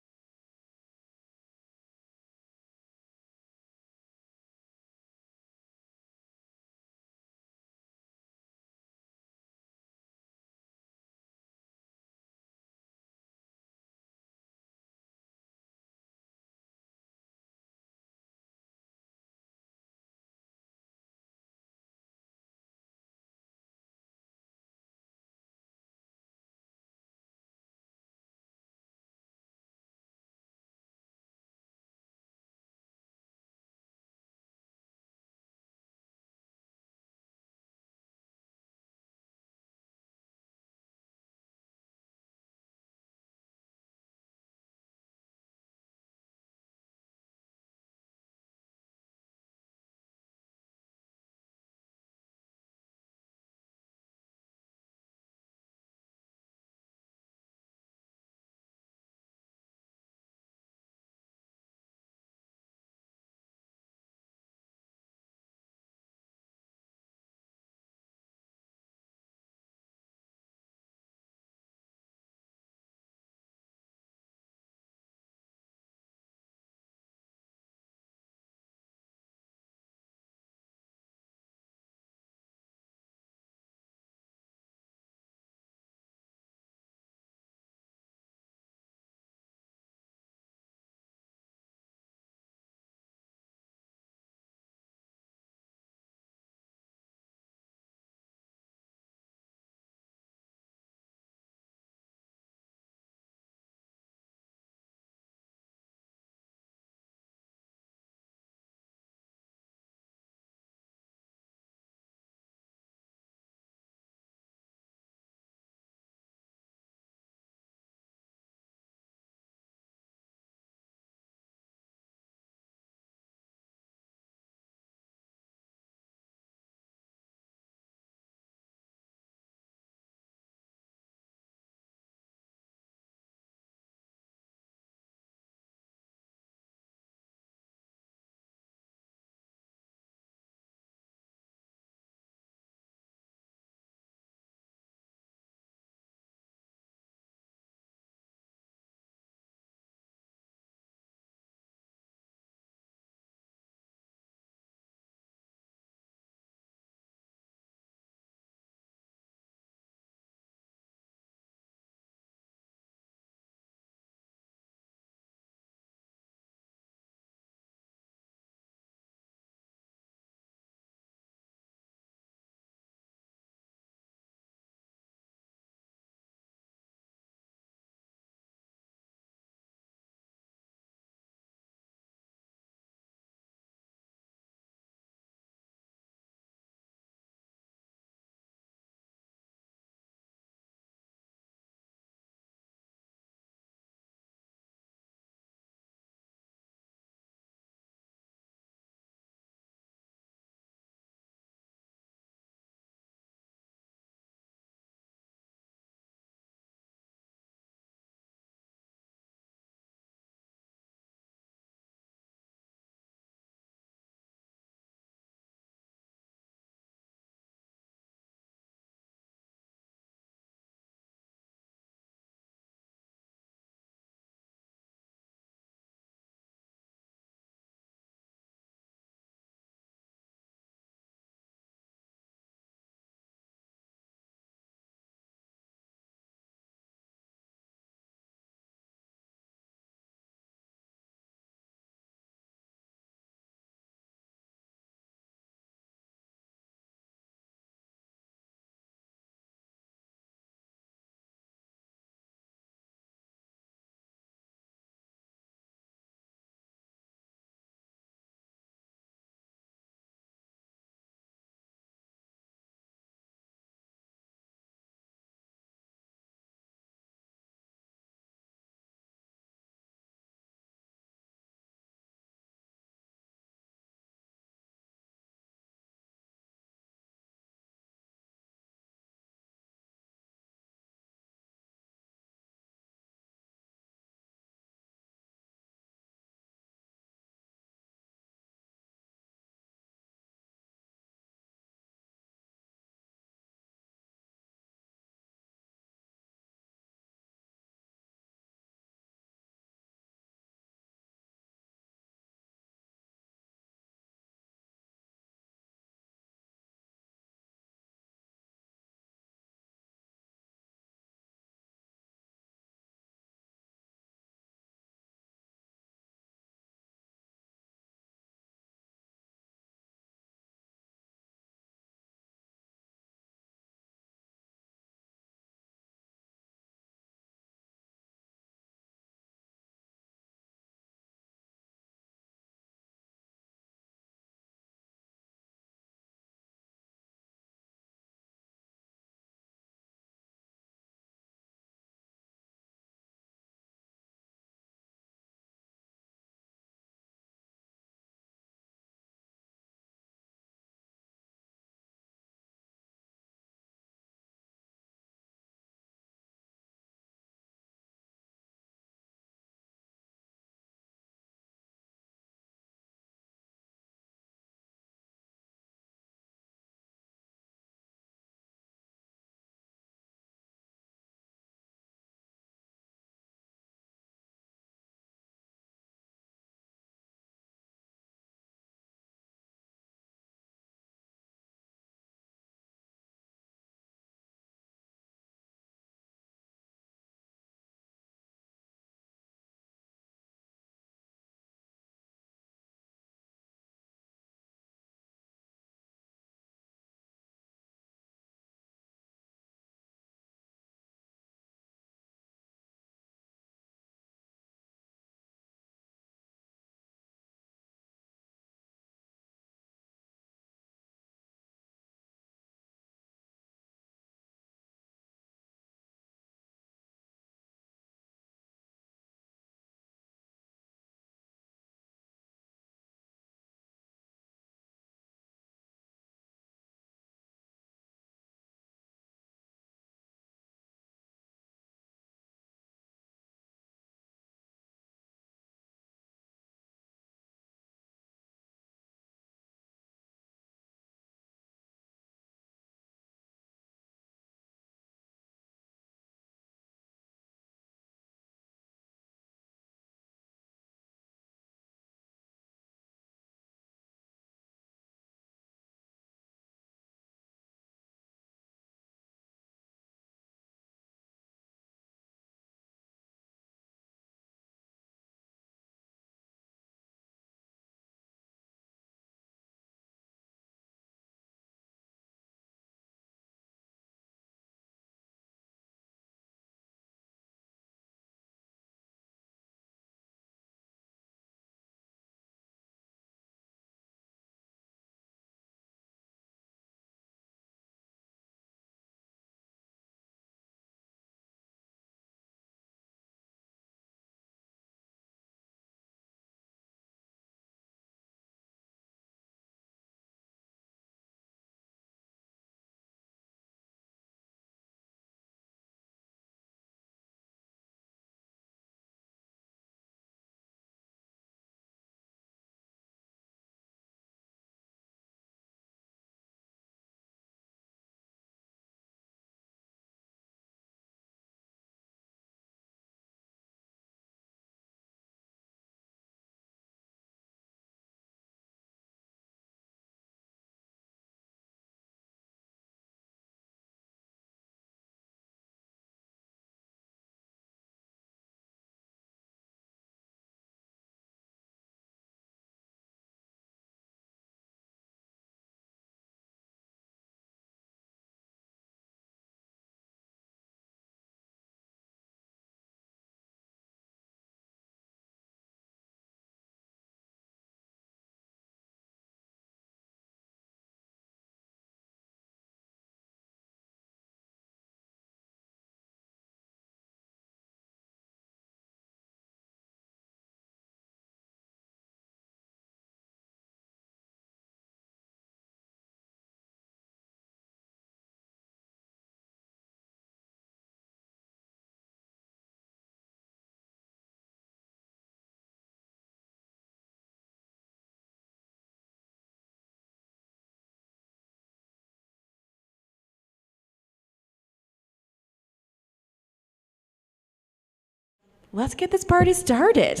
Let's get this party started.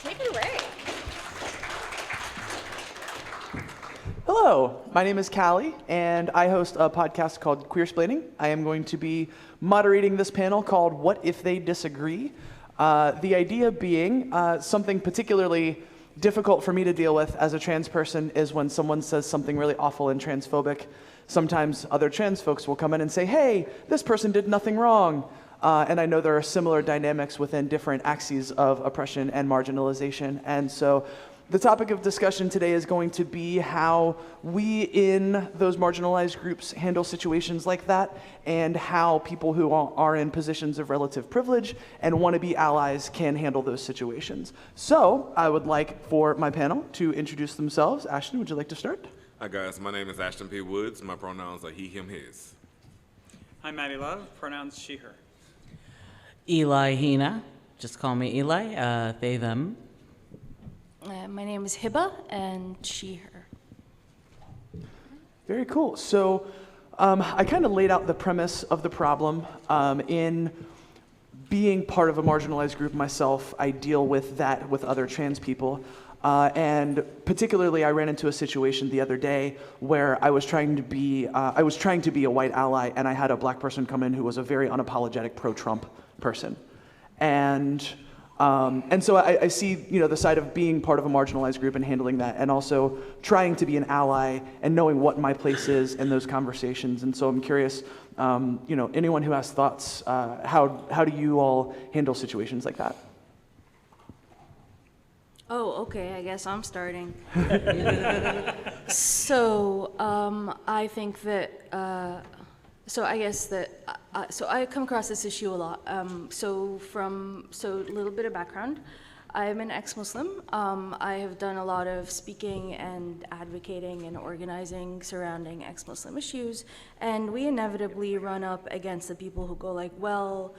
Take it away. Hello, my name is Callie, and I host a podcast called Queersplaining. I am going to be moderating this panel called What If They Disagree? The idea being something particularly difficult for me to deal with as a trans person is when someone says something really awful and transphobic. Sometimes other trans folks will come in and say, hey, this person did nothing wrong. And I know there are similar dynamics within different axes of oppression and marginalization. And so the topic of discussion today is going to be how we in those marginalized groups handle situations like that, and how people who are in positions of relative privilege and want to be allies can handle those situations. So I would like for my panel to introduce themselves. Ashton, would you like to start? Hi guys, my name is Ashton P. Woods. My pronouns are he, him, his. I'm Maddie Love, pronouns she, her. Eli Hina, just call me Eli, they, them. My name is Hiba, and she, her. Very cool. So I kind of laid out the premise of the problem. In being part of a marginalized group myself, I deal with that with other trans people. And particularly, I ran into a situation the other day where I was trying to be a white ally, and I had a black person come in who was a very unapologetic pro-Trump person. And so I see, the side of being part of a marginalized group and handling that, and also trying to be an ally and knowing what my place is in those conversations. And so I'm curious, anyone who has thoughts, how do you all handle situations like that? Oh, okay, I guess I'm starting. So, I think that, so I come across this issue a lot. So a little bit of background. I'm an ex-Muslim. I have done a lot of speaking and advocating and organizing surrounding ex-Muslim issues, and we inevitably run up against the people who go like, well,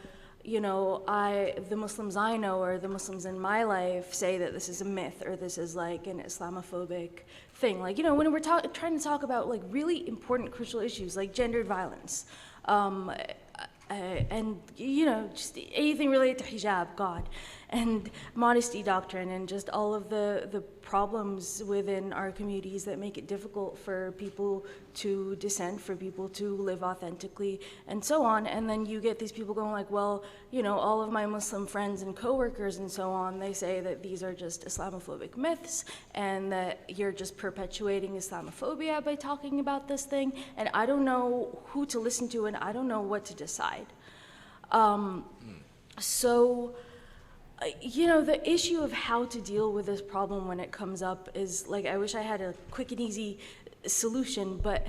the Muslims I know or the Muslims in my life say that this is a myth or this is like an Islamophobic thing. Like, when we're trying to talk about like really important, crucial issues like gendered violence, and just anything related to hijab, God, and modesty doctrine, and just all of the problems within our communities that make it difficult for people to dissent, for people to live authentically, and so on. And then you get these people going like, well, all of my Muslim friends and coworkers and so on, they say that these are just Islamophobic myths and that you're just perpetuating Islamophobia by talking about this thing. And I don't know who to listen to, and I don't know what to decide. The issue of how to deal with this problem when it comes up is like, I wish I had a quick and easy solution, but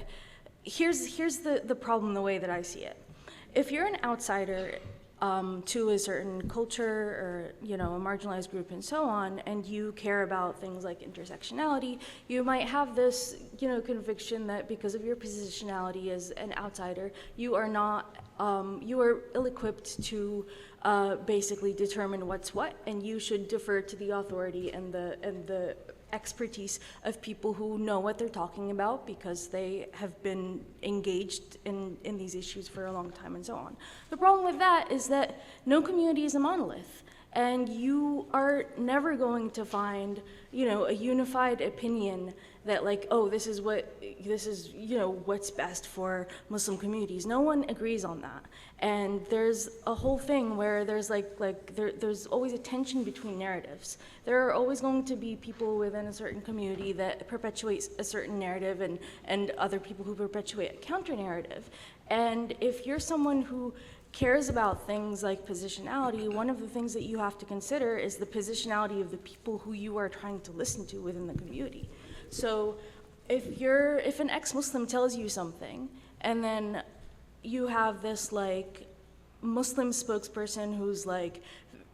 here's the problem the way that I see it. If you're an outsider to a certain culture or, a marginalized group and so on, and you care about things like intersectionality, you might have this, conviction that because of your positionality as an outsider, you are not, you are ill-equipped to basically determine what's what, and you should defer to the authority and the expertise of people who know what they're talking about because they have been engaged in these issues for a long time and so on. The problem with that is that no community is a monolith, and you are never going to find, a unified opinion that like, oh, this is what's best for Muslim communities. No one agrees on that. And there's a whole thing where there's there's always a tension between narratives. There are always going to be people within a certain community that perpetuates a certain narrative and other people who perpetuate a counter narrative. And if you're someone who cares about things like positionality, one of the things that you have to consider is the positionality of the people who you are trying to listen to within the community. So if an ex-Muslim tells you something, and then you have this like Muslim spokesperson who's like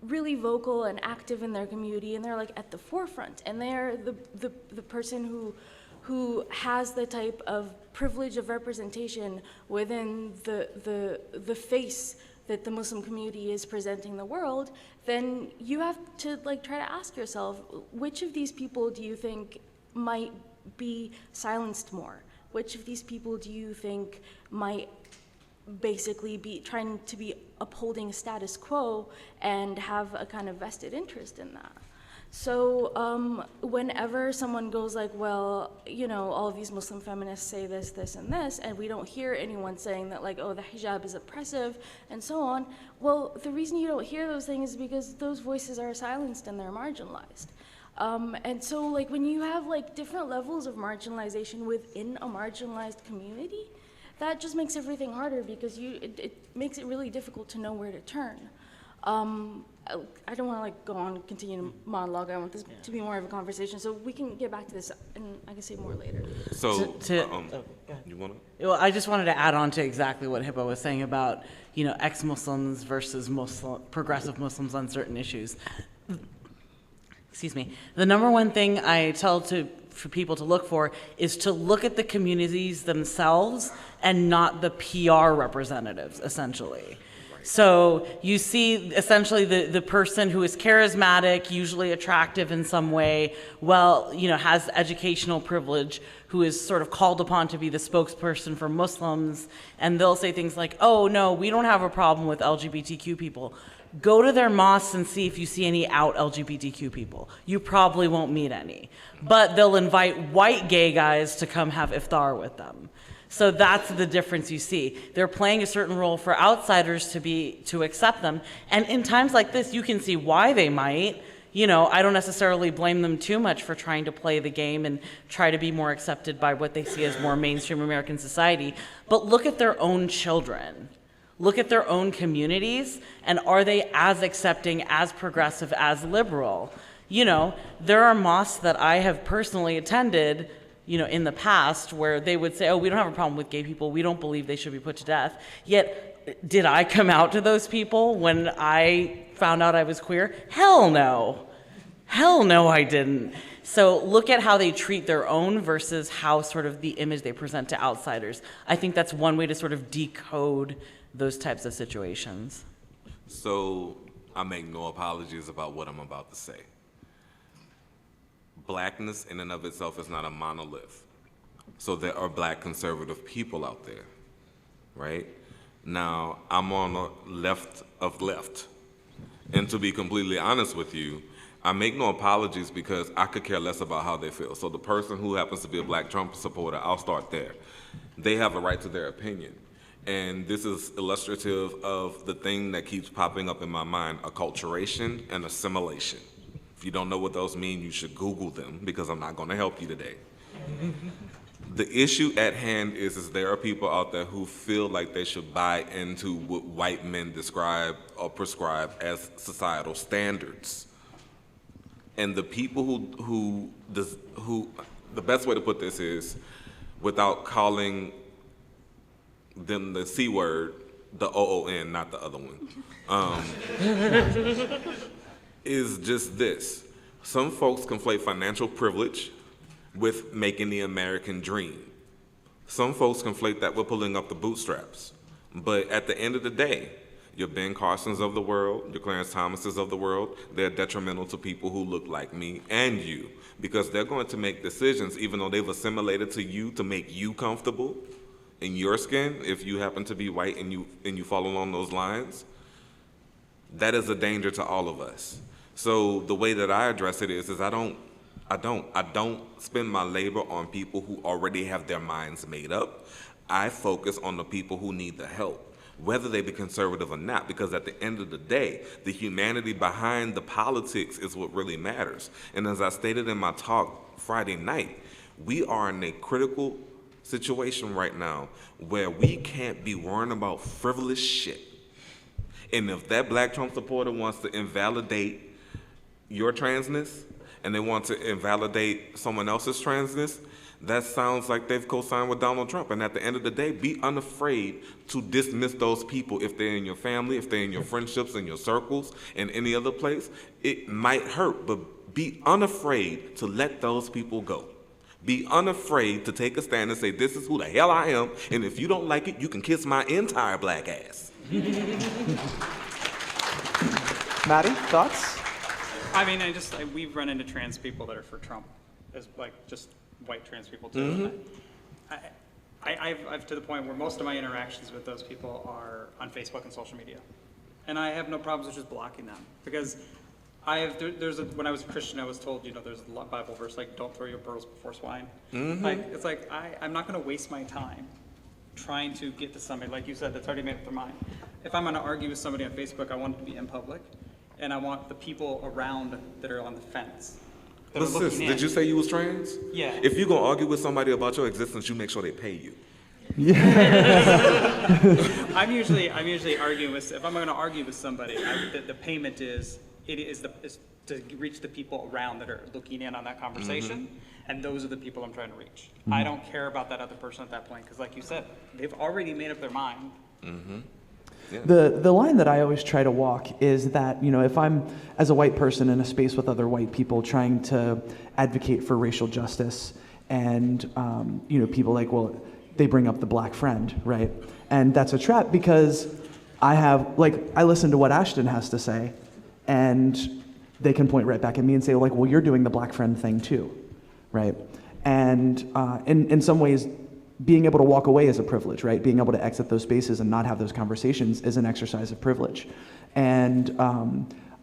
really vocal and active in their community, and they're like at the forefront, and they're the person who has the type of privilege of representation within the face that the Muslim community is presenting the world, then you have to like try to ask yourself, which of these people do you think might be silenced more? Which of these people do you think might basically be trying to be upholding status quo and have a kind of vested interest in that. So whenever someone goes like, well, you know, all of these Muslim feminists say this, this, and this, and we don't hear anyone saying that like, oh, the hijab is oppressive, and so on, well, the reason you don't hear those things is because those voices are silenced and they're marginalized. And so like when you have like different levels of marginalization within a marginalized community, that just makes everything harder because it makes it really difficult to know where to turn. I don't want to like go on and continue to monologue. I want this to be more of a conversation, so we can get back to this, and I can say more later. So, you want to? Well, I just wanted to add on to exactly what Hippo was saying about, you know, ex-Muslims versus progressive Muslims on certain issues. Excuse me. The number one thing I tell for people to look for is to look at the communities themselves and not the PR representatives, essentially. So you see essentially the person who is charismatic, usually attractive in some way, well, you know, has educational privilege, who is sort of called upon to be the spokesperson for Muslims, and they'll say things like, oh, no, we don't have a problem with LGBTQ people. Go to their mosques and see if you see any out LGBTQ people. You probably won't meet any. But they'll invite white gay guys to come have iftar with them. So that's the difference you see. They're playing a certain role for outsiders to accept them. And in times like this, you can see why they might. You know, I don't necessarily blame them too much for trying to play the game and try to be more accepted by what they see as more mainstream American society. But look at their own children. Look at their own communities, and are they as accepting, as progressive, as liberal? You know, there are mosques that I have personally attended, you know, in the past where they would say, oh, we don't have a problem with gay people. We don't believe they should be put to death. Yet, did I come out to those people when I found out I was queer? Hell no. Hell no, I didn't. So look at how they treat their own versus how sort of the image they present to outsiders. I think that's one way to sort of decode those types of situations. So I make no apologies about what I'm about to say. Blackness in and of itself is not a monolith. So there are black conservative people out there, right? Now, I'm on the left of left. And to be completely honest with you, I make no apologies because I could care less about how they feel. So the person who happens to be a black Trump supporter, I'll start there. They have a right to their opinion. And this is illustrative of the thing that keeps popping up in my mind, acculturation and assimilation. If you don't know what those mean, you should Google them because I'm not going to help you today. The issue at hand is there are people out there who feel like they should buy into what white men describe or prescribe as societal standards. And the people who the best way to put this is, without calling them the C word, the OON, not the other one, is just this. Some folks conflate financial privilege with making the American dream. Some folks conflate that with pulling up the bootstraps. But at the end of the day, your Ben Carsons of the world, your Clarence Thomases of the world, they're detrimental to people who look like me and you, because they're going to make decisions, even though they've assimilated to you to make you comfortable in your skin, if you happen to be white and you fall along those lines. That is a danger to all of us. So the way that I address it is I don't spend my labor on people who already have their minds made up. I focus on the people who need the help, whether they be conservative or not, because at the end of the day, the humanity behind the politics is what really matters. And as I stated in my talk Friday night, we are in a critical situation right now where we can't be worrying about frivolous shit. And if that black Trump supporter wants to invalidate your transness and they want to invalidate someone else's transness, that sounds like they've co-signed with Donald Trump. And at the end of the day, be unafraid to dismiss those people if they're in your family, if they're in your friendships, in your circles, in any other place. It might hurt, but be unafraid to let those people go. Be unafraid to take a stand and say, this is who the hell I am, and if you don't like it, you can kiss my entire black ass. Maddie, thoughts? I mean, we've run into trans people that are for Trump, as like just white trans people too. Mm-hmm. I I've to the point where most of my interactions with those people are on Facebook and social media. And I have no problems with just blocking them because when I was a Christian, I was told, there's a Bible verse like, don't throw your pearls before swine. It's like, I'm not going to waste my time trying to get to somebody, like you said, that's already made up their mind. If I'm going to argue with somebody on Facebook, I want it to be in public, and I want the people around that are on the fence. But sis, did you say you was trans? Yeah. If you're going to argue with somebody about your existence, you make sure they pay you. I'm usually arguing with, if I'm going to argue with somebody, the payment is to reach the people around that are looking in on that conversation, and those are the people I'm trying to reach. I don't care about that other person at that point, because like you said, they've already made up their mind. Yeah. The line that I always try to walk is that, if I'm, as a white person in a space with other white people trying to advocate for racial justice, and, people like, well, they bring up the black friend, right? And that's a trap because I listen to what Ashton has to say, and they can point right back at me and say, well, you're doing the black friend thing too, right? And in some ways, being able to walk away is a privilege, right? Being able to exit those spaces and not have those conversations is an exercise of privilege. And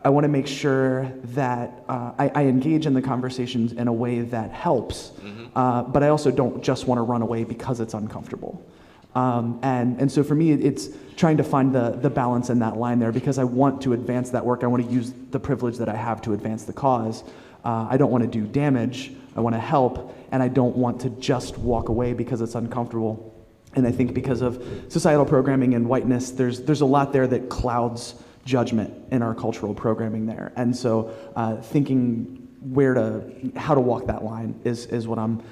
I want to make sure that I engage in the conversations in a way that helps, but I also don't just want to run away because it's uncomfortable. And so for me, it's trying to find the balance in that line there, because I want to advance that work. I want to use the privilege that I have to advance the cause. I don't want to do damage. I want to help, and I don't want to just walk away because it's uncomfortable. And I think because of societal programming and whiteness, there's a lot there that clouds judgment in our cultural programming there. And so thinking how to walk that line is what I'm,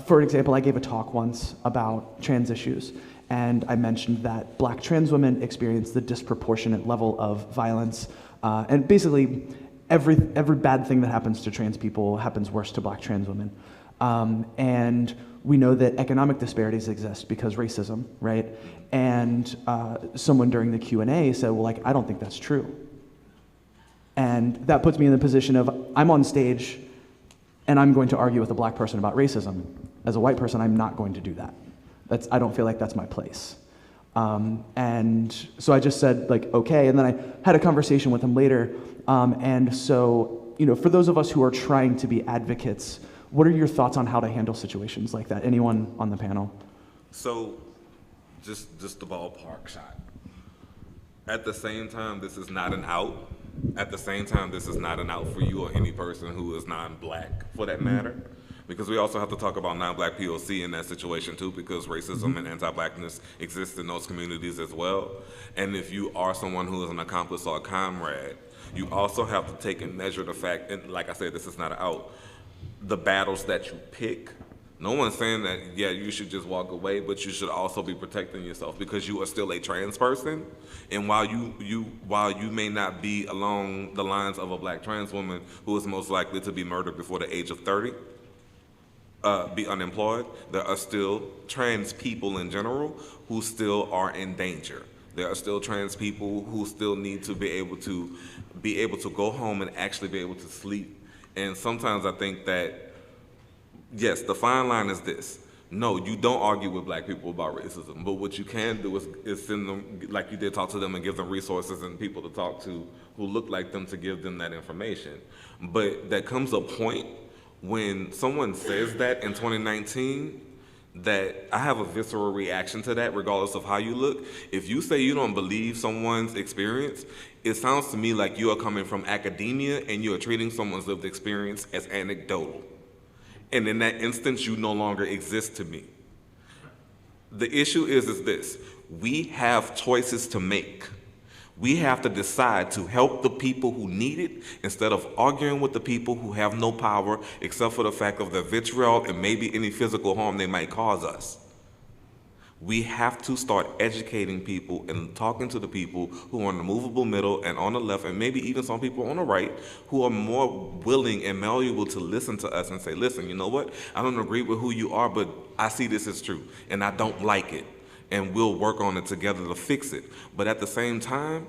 for example, I gave a talk once about trans issues, and I mentioned that black trans women experience the disproportionate level of violence, and basically every bad thing that happens to trans people happens worse to black trans women. And we know that economic disparities exist because racism, right? And someone during the Q&A said, well, I don't think that's true. And that puts me in the position of, I'm on stage and I'm going to argue with a black person about racism. As a white person, I'm not going to do that. I don't feel like that's my place. And so I just said, okay, and then I had a conversation with him later. And so, for those of us who are trying to be advocates, what are your thoughts on how to handle situations like that? Anyone on the panel? So, just the ballpark shot. At the same time, this is not an out. At the same time, this is not an out for you or any person who is non-black, for that matter. Because we also have to talk about non-black POC in that situation too, because racism and anti-blackness exist in those communities as well. And if you are someone who is an accomplice or a comrade, you also have to take and measure the fact, and like I said, this is not an out, the battles that you pick. No one's saying that, yeah, you should just walk away, but you should also be protecting yourself because you are still a trans person. And while you may not be along the lines of a black trans woman who is most likely to be murdered before the age of 30, be unemployed, there are still trans people in general who still are in danger. There are still trans people who still need to be able to go home and actually be able to sleep. And sometimes I think that, yes, the fine line is this. No, you don't argue with black people about racism, but what you can do is send them, like you did, talk to them and give them resources and people to talk to who look like them to give them that information. But there comes a point when someone says that in 2019, that I have a visceral reaction to that regardless of how you look. If you say you don't believe someone's experience, it sounds to me like you are coming from academia and you are treating someone's lived experience as anecdotal. And in that instance, you no longer exist to me. The issue is this: we have choices to make. We have to decide to help the people who need it instead of arguing with the people who have no power except for the fact of the vitriol and maybe any physical harm they might cause us. We have to start educating people and talking to the people who are in the movable middle and on the left, and maybe even some people on the right who are more willing and malleable to listen to us and say, listen, you know what? I don't agree with who you are, but I see this as true and I don't like it. And we'll work on it together to fix it. But at the same time,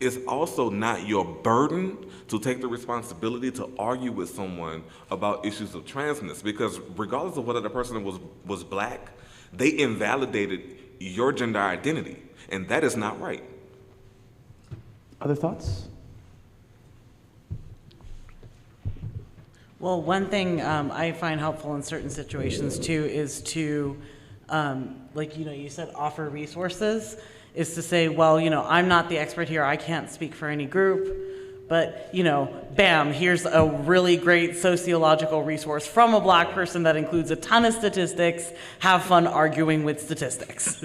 it's also not your burden to take the responsibility to argue with someone about issues of transness, because regardless of whether the person was black, They invalidated your gender identity, and that is not right. Other thoughts? Well, one thing I find helpful in certain situations too is to, like, you said, offer resources, is to say, well, I'm not the expert here, I can't speak for any group, but, bam, here's a really great sociological resource from a Black person that includes a ton of statistics. Have fun arguing with statistics,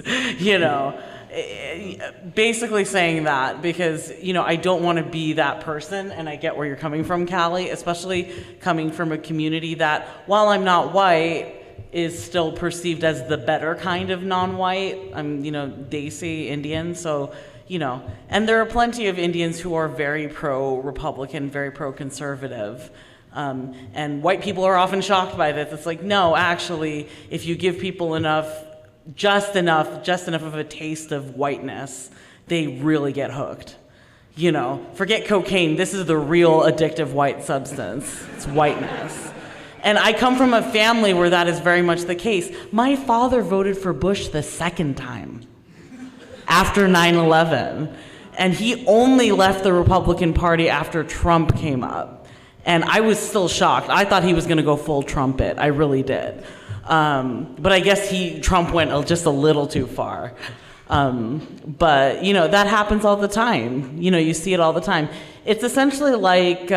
Basically saying that because, I don't want to be that person, and I get where you're coming from, Callie, especially coming from a community that, while I'm not white, is still perceived as the better kind of non-white. I'm, Desi Indian, so, and there are plenty of Indians who are very pro-Republican, very pro-conservative. And white people are often shocked by this. It's like, no, actually, if you give people just enough of a taste of whiteness, they really get hooked. Forget cocaine. This is the real addictive white substance. It's whiteness. And I come from a family where that is very much the case. My father voted for Bush the second time after 9/11. And he only left the Republican Party after Trump came up. And I was still shocked. I thought he was going to go full trumpet. I really did. But I guess Trump went just a little too far. But, that happens all the time. You see it all the time. It's essentially like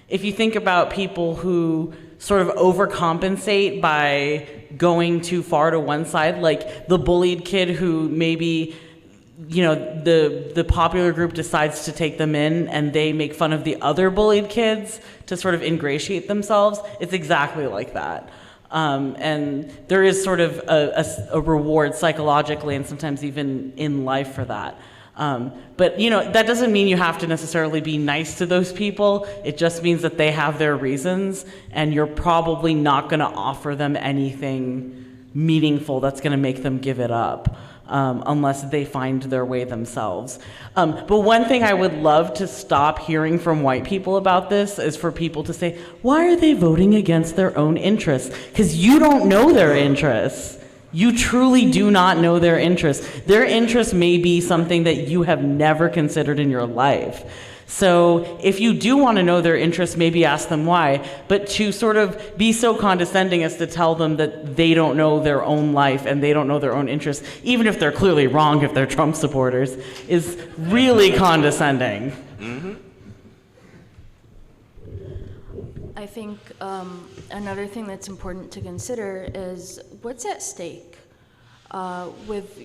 if you think about people who sort of overcompensate by going too far to one side, like the bullied kid who maybe, the popular group decides to take them in and they make fun of the other bullied kids to sort of ingratiate themselves. It's exactly like that. And there is sort of a reward psychologically and sometimes even in life for that. But that doesn't mean you have to necessarily be nice to those people. It just means that they have their reasons, and you're probably not going to offer them anything meaningful that's going to make them give it up, unless they find their way themselves. But one thing I would love to stop hearing from white people about this is for people to say, why are they voting against their own interests? Because you don't know their interests. You truly do not know their interests. Their interests may be something that you have never considered in your life. So if you do want to know their interests, maybe ask them why. But to sort of be so condescending as to tell them that they don't know their own life and they don't know their own interests, even if they're clearly wrong if they're Trump supporters, is really condescending. Mm-hmm. I think another thing that's important to consider is what's at stake with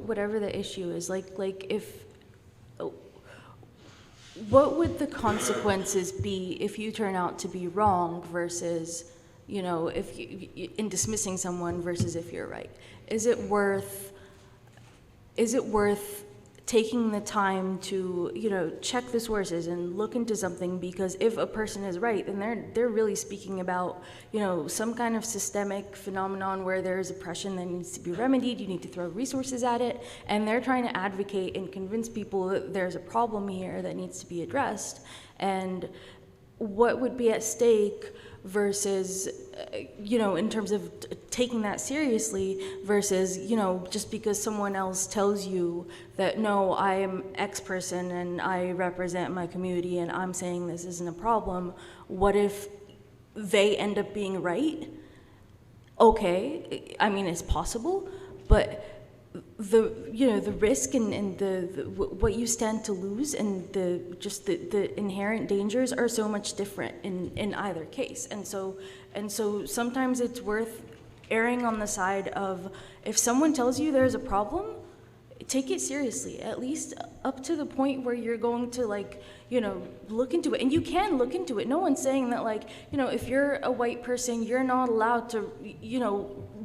whatever the issue is. Like if what would the consequences be if you turn out to be wrong versus if in dismissing someone versus if you're right? Is it worth taking the time to check the sources and look into something? Because if a person is right, then they're really speaking about some kind of systemic phenomenon where there is oppression that needs to be remedied. You need to throw resources at it, and they're trying to advocate and convince people that there's a problem here that needs to be addressed. And what would be at stake versus in terms of taking that seriously versus just because someone else tells you that no, I am X person and I represent my community and I'm saying this isn't a problem. What if they end up being right? Okay, I mean, it's possible, but the risk and the what you stand to lose and the inherent dangers are so much different in either case. And so sometimes it's worth erring on the side of, if someone tells you there's a problem, take it seriously, at least up to the point where you're going to look into it. And you can look into it. No one's saying that if you're a white person, you're not allowed to,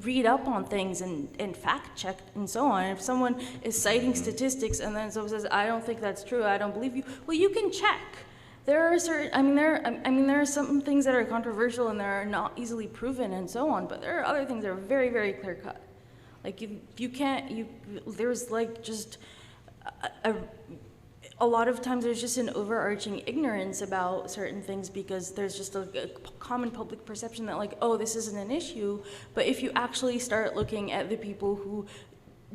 read up on things and fact check and so on. If someone is citing statistics and then someone says, I don't think that's true, I don't believe you, well, you can check. There are there are some things that are controversial and they're not easily proven and so on, but there are other things that are very, very clear cut. There's just a lot of times there's just an overarching ignorance about certain things because there's just a common public perception that like, oh, this isn't an issue. But if you actually start looking at the people who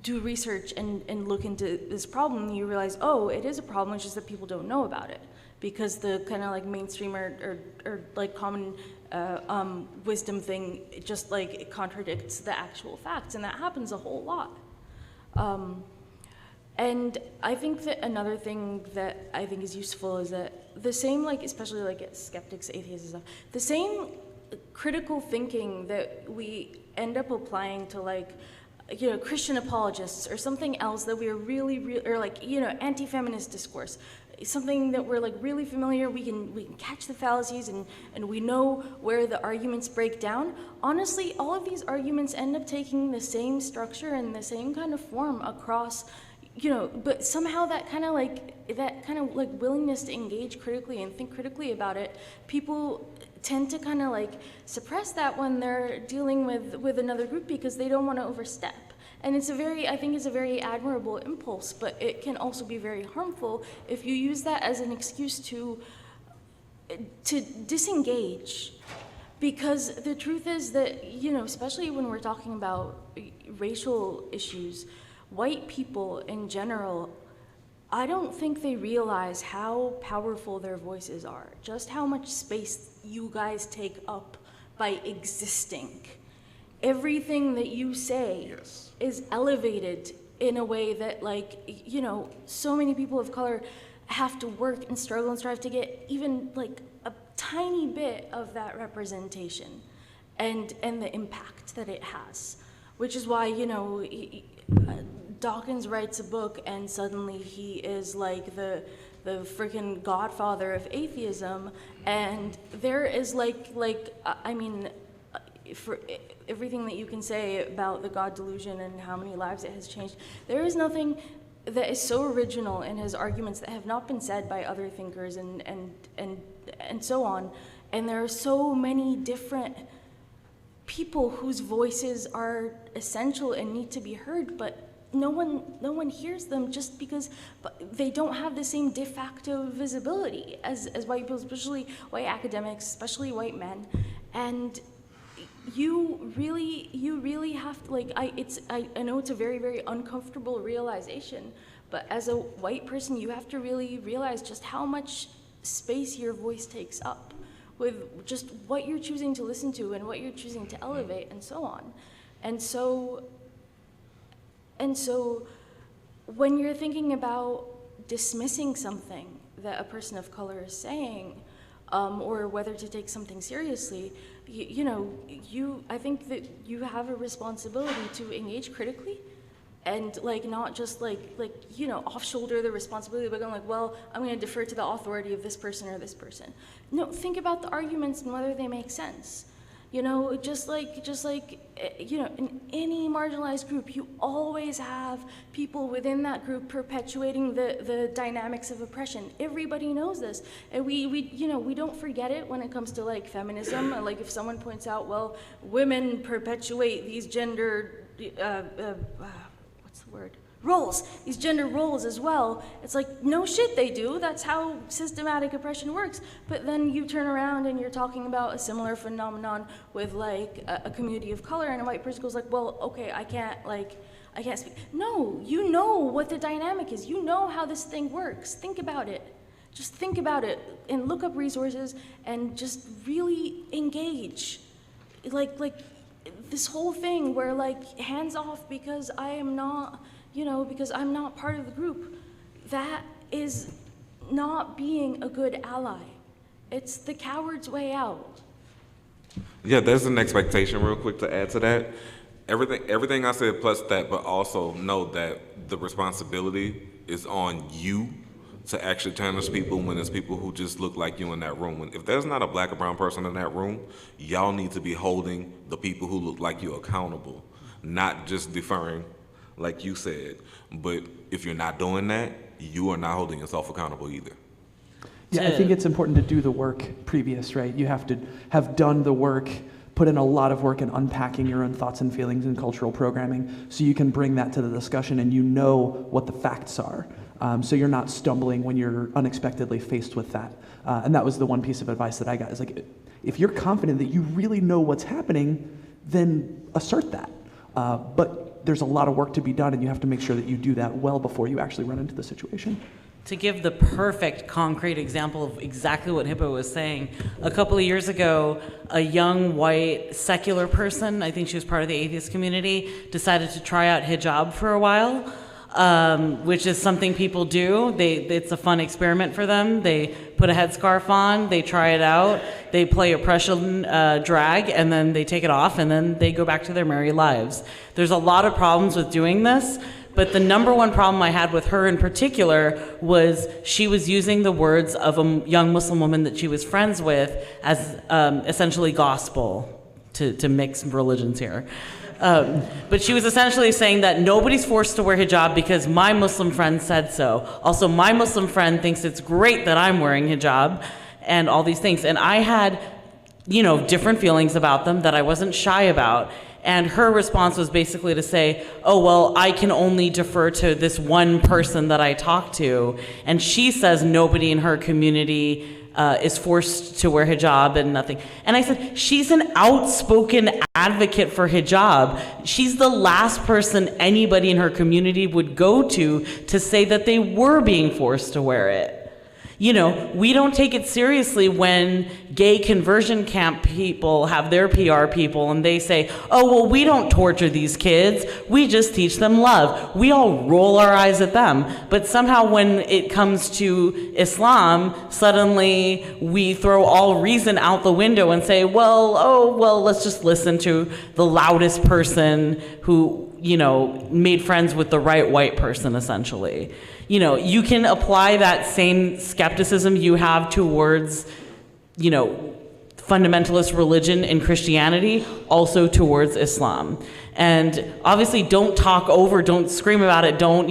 do research and look into this problem, you realize, oh, it is a problem, it's just that people don't know about it. Because the kind of like mainstream or like common wisdom thing, it just like it contradicts the actual facts, and that happens a whole lot. And I think that another thing that I think is useful is that the same, like especially like skeptics, atheists and stuff, the same critical thinking that we end up applying to like, you know, Christian apologists or something else that we are really, or like, you know, anti-feminist discourse, something that we're like really familiar, we can catch the fallacies and we know where the arguments break down. Honestly, all of these arguments end up taking the same structure and the same kind of form across, you know, but somehow that kind of like willingness to engage critically and think critically about it, people tend to kind of like suppress that when they're dealing with another group because they don't want to overstep. And I think it's a very admirable impulse, but it can also be very harmful if you use that as an excuse to disengage. Because the truth is that, you know, especially when we're talking about racial issues, white people in general, I don't think they realize how powerful their voices are, just how much space you guys take up by existing. Everything that you say is elevated in a way that, like, you know, so many people of color have to work and struggle and strive to get even like a tiny bit of that representation and the impact that it has, which is why, you know, Dawkins writes a book and suddenly he is like the freaking godfather of atheism, and there is I mean, for everything that you can say about the God delusion and how many lives it has changed, there is nothing that is so original in his arguments that have not been said by other thinkers and so on. And there are so many different people whose voices are essential and need to be heard, but no one hears them just because they don't have the same de facto visibility as white people, especially white academics, especially white men. And you really have to, like, I know it's a very, very uncomfortable realization, but as a white person, you have to really realize just how much space your voice takes up with just what you're choosing to listen to and what you're choosing to elevate and so on. And so when you're thinking about dismissing something that a person of color is saying, or whether to take something seriously, I think that you have a responsibility to engage critically and like not just like off-shoulder the responsibility by going like, well, I'm going to defer to the authority of this person or this person. No, think about the arguments and whether they make sense. Just like in any marginalized group, you always have people within that group perpetuating the dynamics of oppression. Everybody knows this, and we don't forget it when it comes to like feminism. Like if someone points out, well, women perpetuate these gender roles, these gender roles as well. It's like, no shit they do. That's how systematic oppression works. But then you turn around and you're talking about a similar phenomenon with like a community of color, and a white person goes like, well, okay, I can't speak. No, you know what the dynamic is. You know how this thing works. Think about it. Just think about it and look up resources and just really engage. Like this whole thing where like hands off because I am not, because I'm not part of the group, that is not being a good ally. It's the coward's way out. Yeah, there's an expectation real quick to add to that. Everything I said plus that, but also know that the responsibility is on you to actually challenge people when there's people who just look like you in that room. If there's not a black or brown person in that room, y'all need to be holding the people who look like you accountable, not just deferring like you said. But if you're not doing that, you are not holding yourself accountable either. Yeah, I think it's important to do the work previous, right? You have to have done the work, put in a lot of work in unpacking your own thoughts and feelings in cultural programming so you can bring that to the discussion and you know what the facts are. so you're not stumbling when you're unexpectedly faced with that. And that was the one piece of advice that I got, is like, if you're confident that you really know what's happening, then assert that. But there's a lot of work to be done, and you have to make sure that you do that well before you actually run into the situation. To give the perfect concrete example of exactly what Hippo was saying, a couple of years ago, a young white secular person, I think she was part of the atheist community, decided to try out hijab for a while, which is something people do. It's a fun experiment for them. They put a headscarf on, they try it out, they play oppression drag, and then they take it off, and then they go back to their merry lives. There's a lot of problems with doing this. But the number one problem I had with her in particular was she was using the words of a young Muslim woman that she was friends with as essentially gospel, to mix religions here. But she was essentially saying that nobody's forced to wear hijab because my Muslim friend said so. Also, my Muslim friend thinks it's great that I'm wearing hijab and all these things. And I had, different feelings about them that I wasn't shy about. And her response was basically to say, oh, well, I can only defer to this one person that I talk to. And she says nobody in her community is forced to wear hijab and nothing. And I said, she's an outspoken advocate for hijab. She's the last person anybody in her community would go to say that they were being forced to wear it. We don't take it seriously when gay conversion camp people have their PR people and they say, oh, well, we don't torture these kids. We just teach them love. We all roll our eyes at them. But somehow when it comes to Islam, suddenly we throw all reason out the window and say, well, let's just listen to the loudest person who, made friends with the right white person, essentially. You can apply that same skepticism you have towards, fundamentalist religion and Christianity also towards Islam. And obviously don't talk over, don't scream about it, don't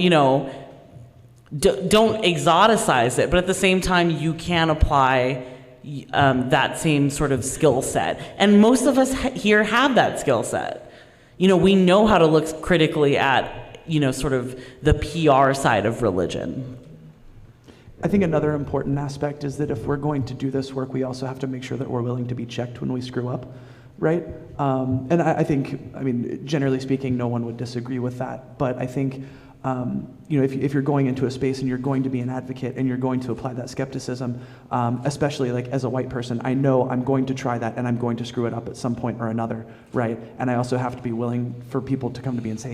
exoticize it. But at the same time, you can apply that same sort of skill set. And most of us here have that skill set. We know how to look critically at sort of the PR side of religion. I think another important aspect is that if we're going to do this work, we also have to make sure that we're willing to be checked when we screw up, right? And I think, generally speaking, no one would disagree with that. But I think, if you're going into a space and you're going to be an advocate and you're going to apply that skepticism, especially like as a white person, I know I'm going to try that and I'm going to screw it up at some point or another, right? And I also have to be willing for people to come to me and say,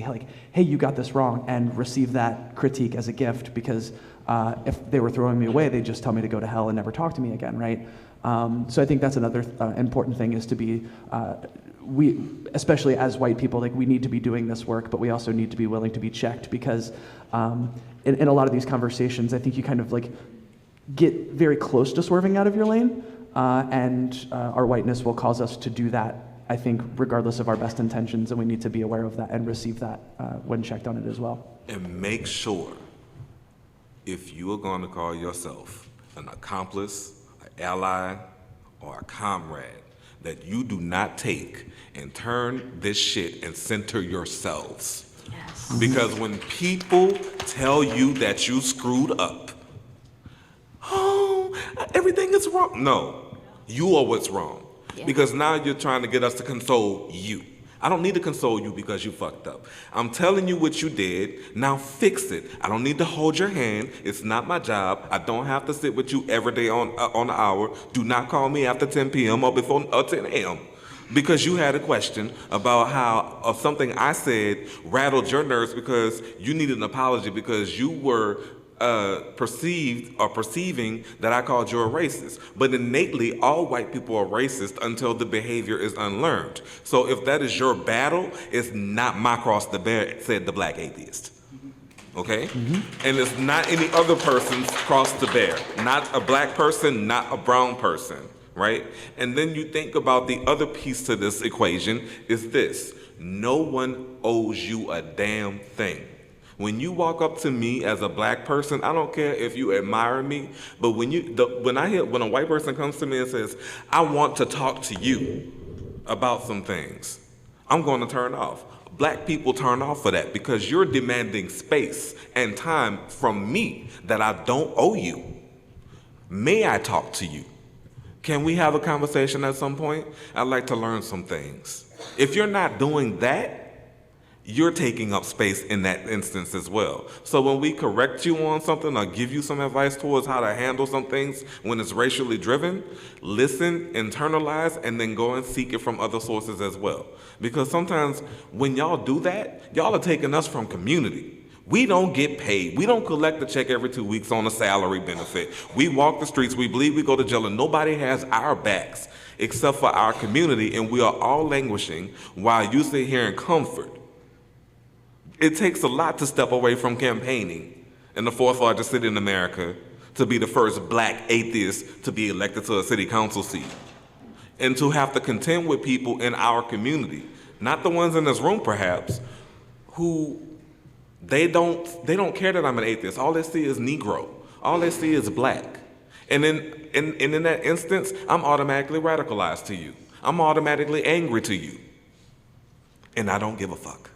hey, you got this wrong, and receive that critique as a gift, because if they were throwing me away, they'd just tell me to go to hell and never talk to me again, right? So I think that's another important thing, is to be, we, especially as white people, we need to be doing this work, but we also need to be willing to be checked, because in a lot of these conversations, I think you kind of get very close to swerving out of your lane, and our whiteness will cause us to do that, I think, regardless of our best intentions, and we need to be aware of that and receive that when checked on it as well. And make sure, if you are going to call yourself an accomplice, an ally, or a comrade, that you do not take and turn this shit and center yourselves. Yes. Because when people tell you that you screwed up, oh, everything is wrong. No, you are what's wrong. Yeah. Because now you're trying to get us to console you. I don't need to console you because you fucked up. I'm telling you what you did. Now fix it. I don't need to hold your hand. It's not my job. I don't have to sit with you every day on the hour. Do not call me after 10 p.m. or before 10 a.m. because you had a question about how something I said rattled your nerves because you needed an apology because you were perceiving that I called you a racist. But innately, all white people are racist until the behavior is unlearned. So if that is your battle, it's not my cross to bear, said the black atheist. Okay? Mm-hmm. And it's not any other person's cross to bear. Not a black person, not a brown person, right? And then you think about the other piece to this equation is this. No one owes you a damn thing. When you walk up to me as a black person, I don't care if you admire me, but when a white person comes to me and says, I want to talk to you about some things, I'm going to turn off. Black people turn off for that because you're demanding space and time from me that I don't owe you. May I talk to you? Can we have a conversation at some point? I'd like to learn some things. If you're not doing that, you're taking up space in that instance as well. So when we correct you on something or give you some advice towards how to handle some things when it's racially driven, listen, internalize, and then go and seek it from other sources as well. Because sometimes when y'all do that, y'all are taking us from community. We don't get paid. We don't collect a check every 2 weeks on a salary benefit. We walk the streets, we bleed, we go to jail, and nobody has our backs except for our community, and we are all languishing while you sit here in comfort. It takes a lot to step away from campaigning in the fourth largest city in America to be the first Black atheist to be elected to a city council seat. And to have to contend with people in our community, not the ones in this room perhaps, who they don't care that I'm an atheist. All they see is Negro. All they see is Black. And in that instance, I'm automatically radicalized to you. I'm automatically angry to you. And I don't give a fuck.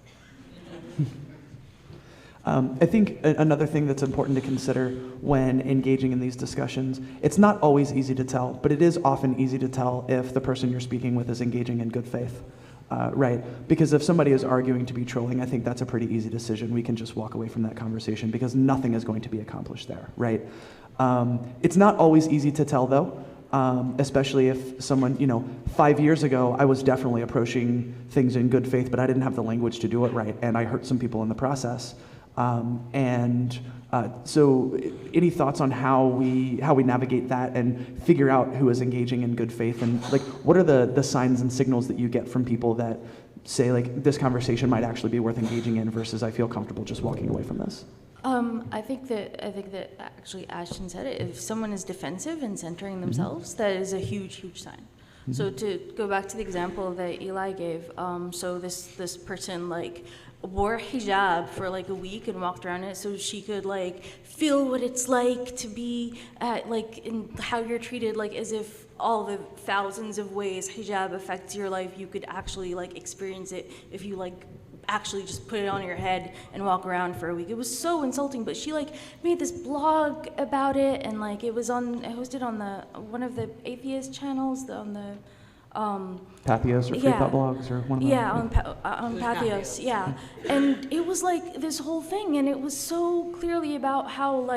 I think another thing that's important to consider when engaging in these discussions, it's not always easy to tell, but it is often easy to tell if the person you're speaking with is engaging in good faith, right? Because if somebody is arguing to be trolling, I think that's a pretty easy decision. We can just walk away from that conversation because nothing is going to be accomplished there, right? It's not always easy to tell though, especially if someone, 5 years ago, I was definitely approaching things in good faith, but I didn't have the language to do it right, and I hurt some people in the process. So any thoughts on how we navigate that and figure out who is engaging in good faith, and like what are the signs and signals that you get from people that say like this conversation might actually be worth engaging in versus I feel comfortable just walking away from this? I think that actually Ashton said it. If someone is defensive and centering themselves, that is a huge sign. So to go back to the example that Eli gave, so this person like wore hijab for like a week and walked around it so she could like feel what it's like to be like in how you're treated, like as if all the thousands of ways hijab affects your life you could actually like experience it if you like actually just put it on your head and walk around for a week. It was so insulting, but she like made this blog about it and like it was hosted on one of the atheist channels on the Pathos or Free Thought Blogs or one of them? Yeah, on Pathos, yeah. And it was like this whole thing, and it was so clearly about how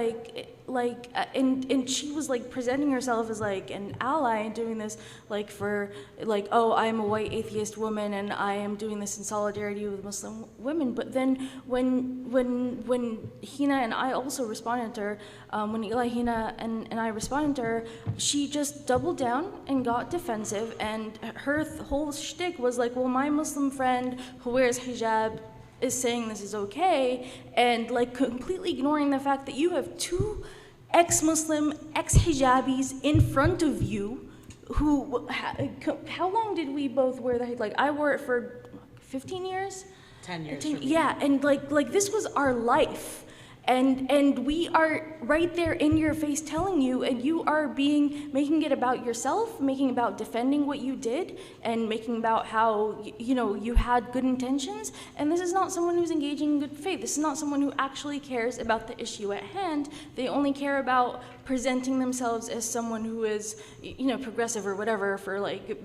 and she was like presenting herself as like an ally and doing this like for like, oh, I'm a white atheist woman and I am doing this in solidarity with Muslim women. But then when Hina and I also responded to her, when Eli, Hina and I responded to her, she just doubled down and got defensive, and her whole shtick was like, well, my Muslim friend who wears hijab is saying this is okay, and like completely ignoring the fact that you have two ex-Muslim, ex-hijabis in front of you who, how long did we both wear the hijab? Like I wore it for 15 years? 10 years. Yeah, and like this was our life. And we are right there in your face telling you, and you are making it about yourself, making about defending what you did, and making about how, you had good intentions. And this is not someone who's engaging in good faith. This is not someone who actually cares about the issue at hand. They only care about presenting themselves as someone who is, progressive or whatever for like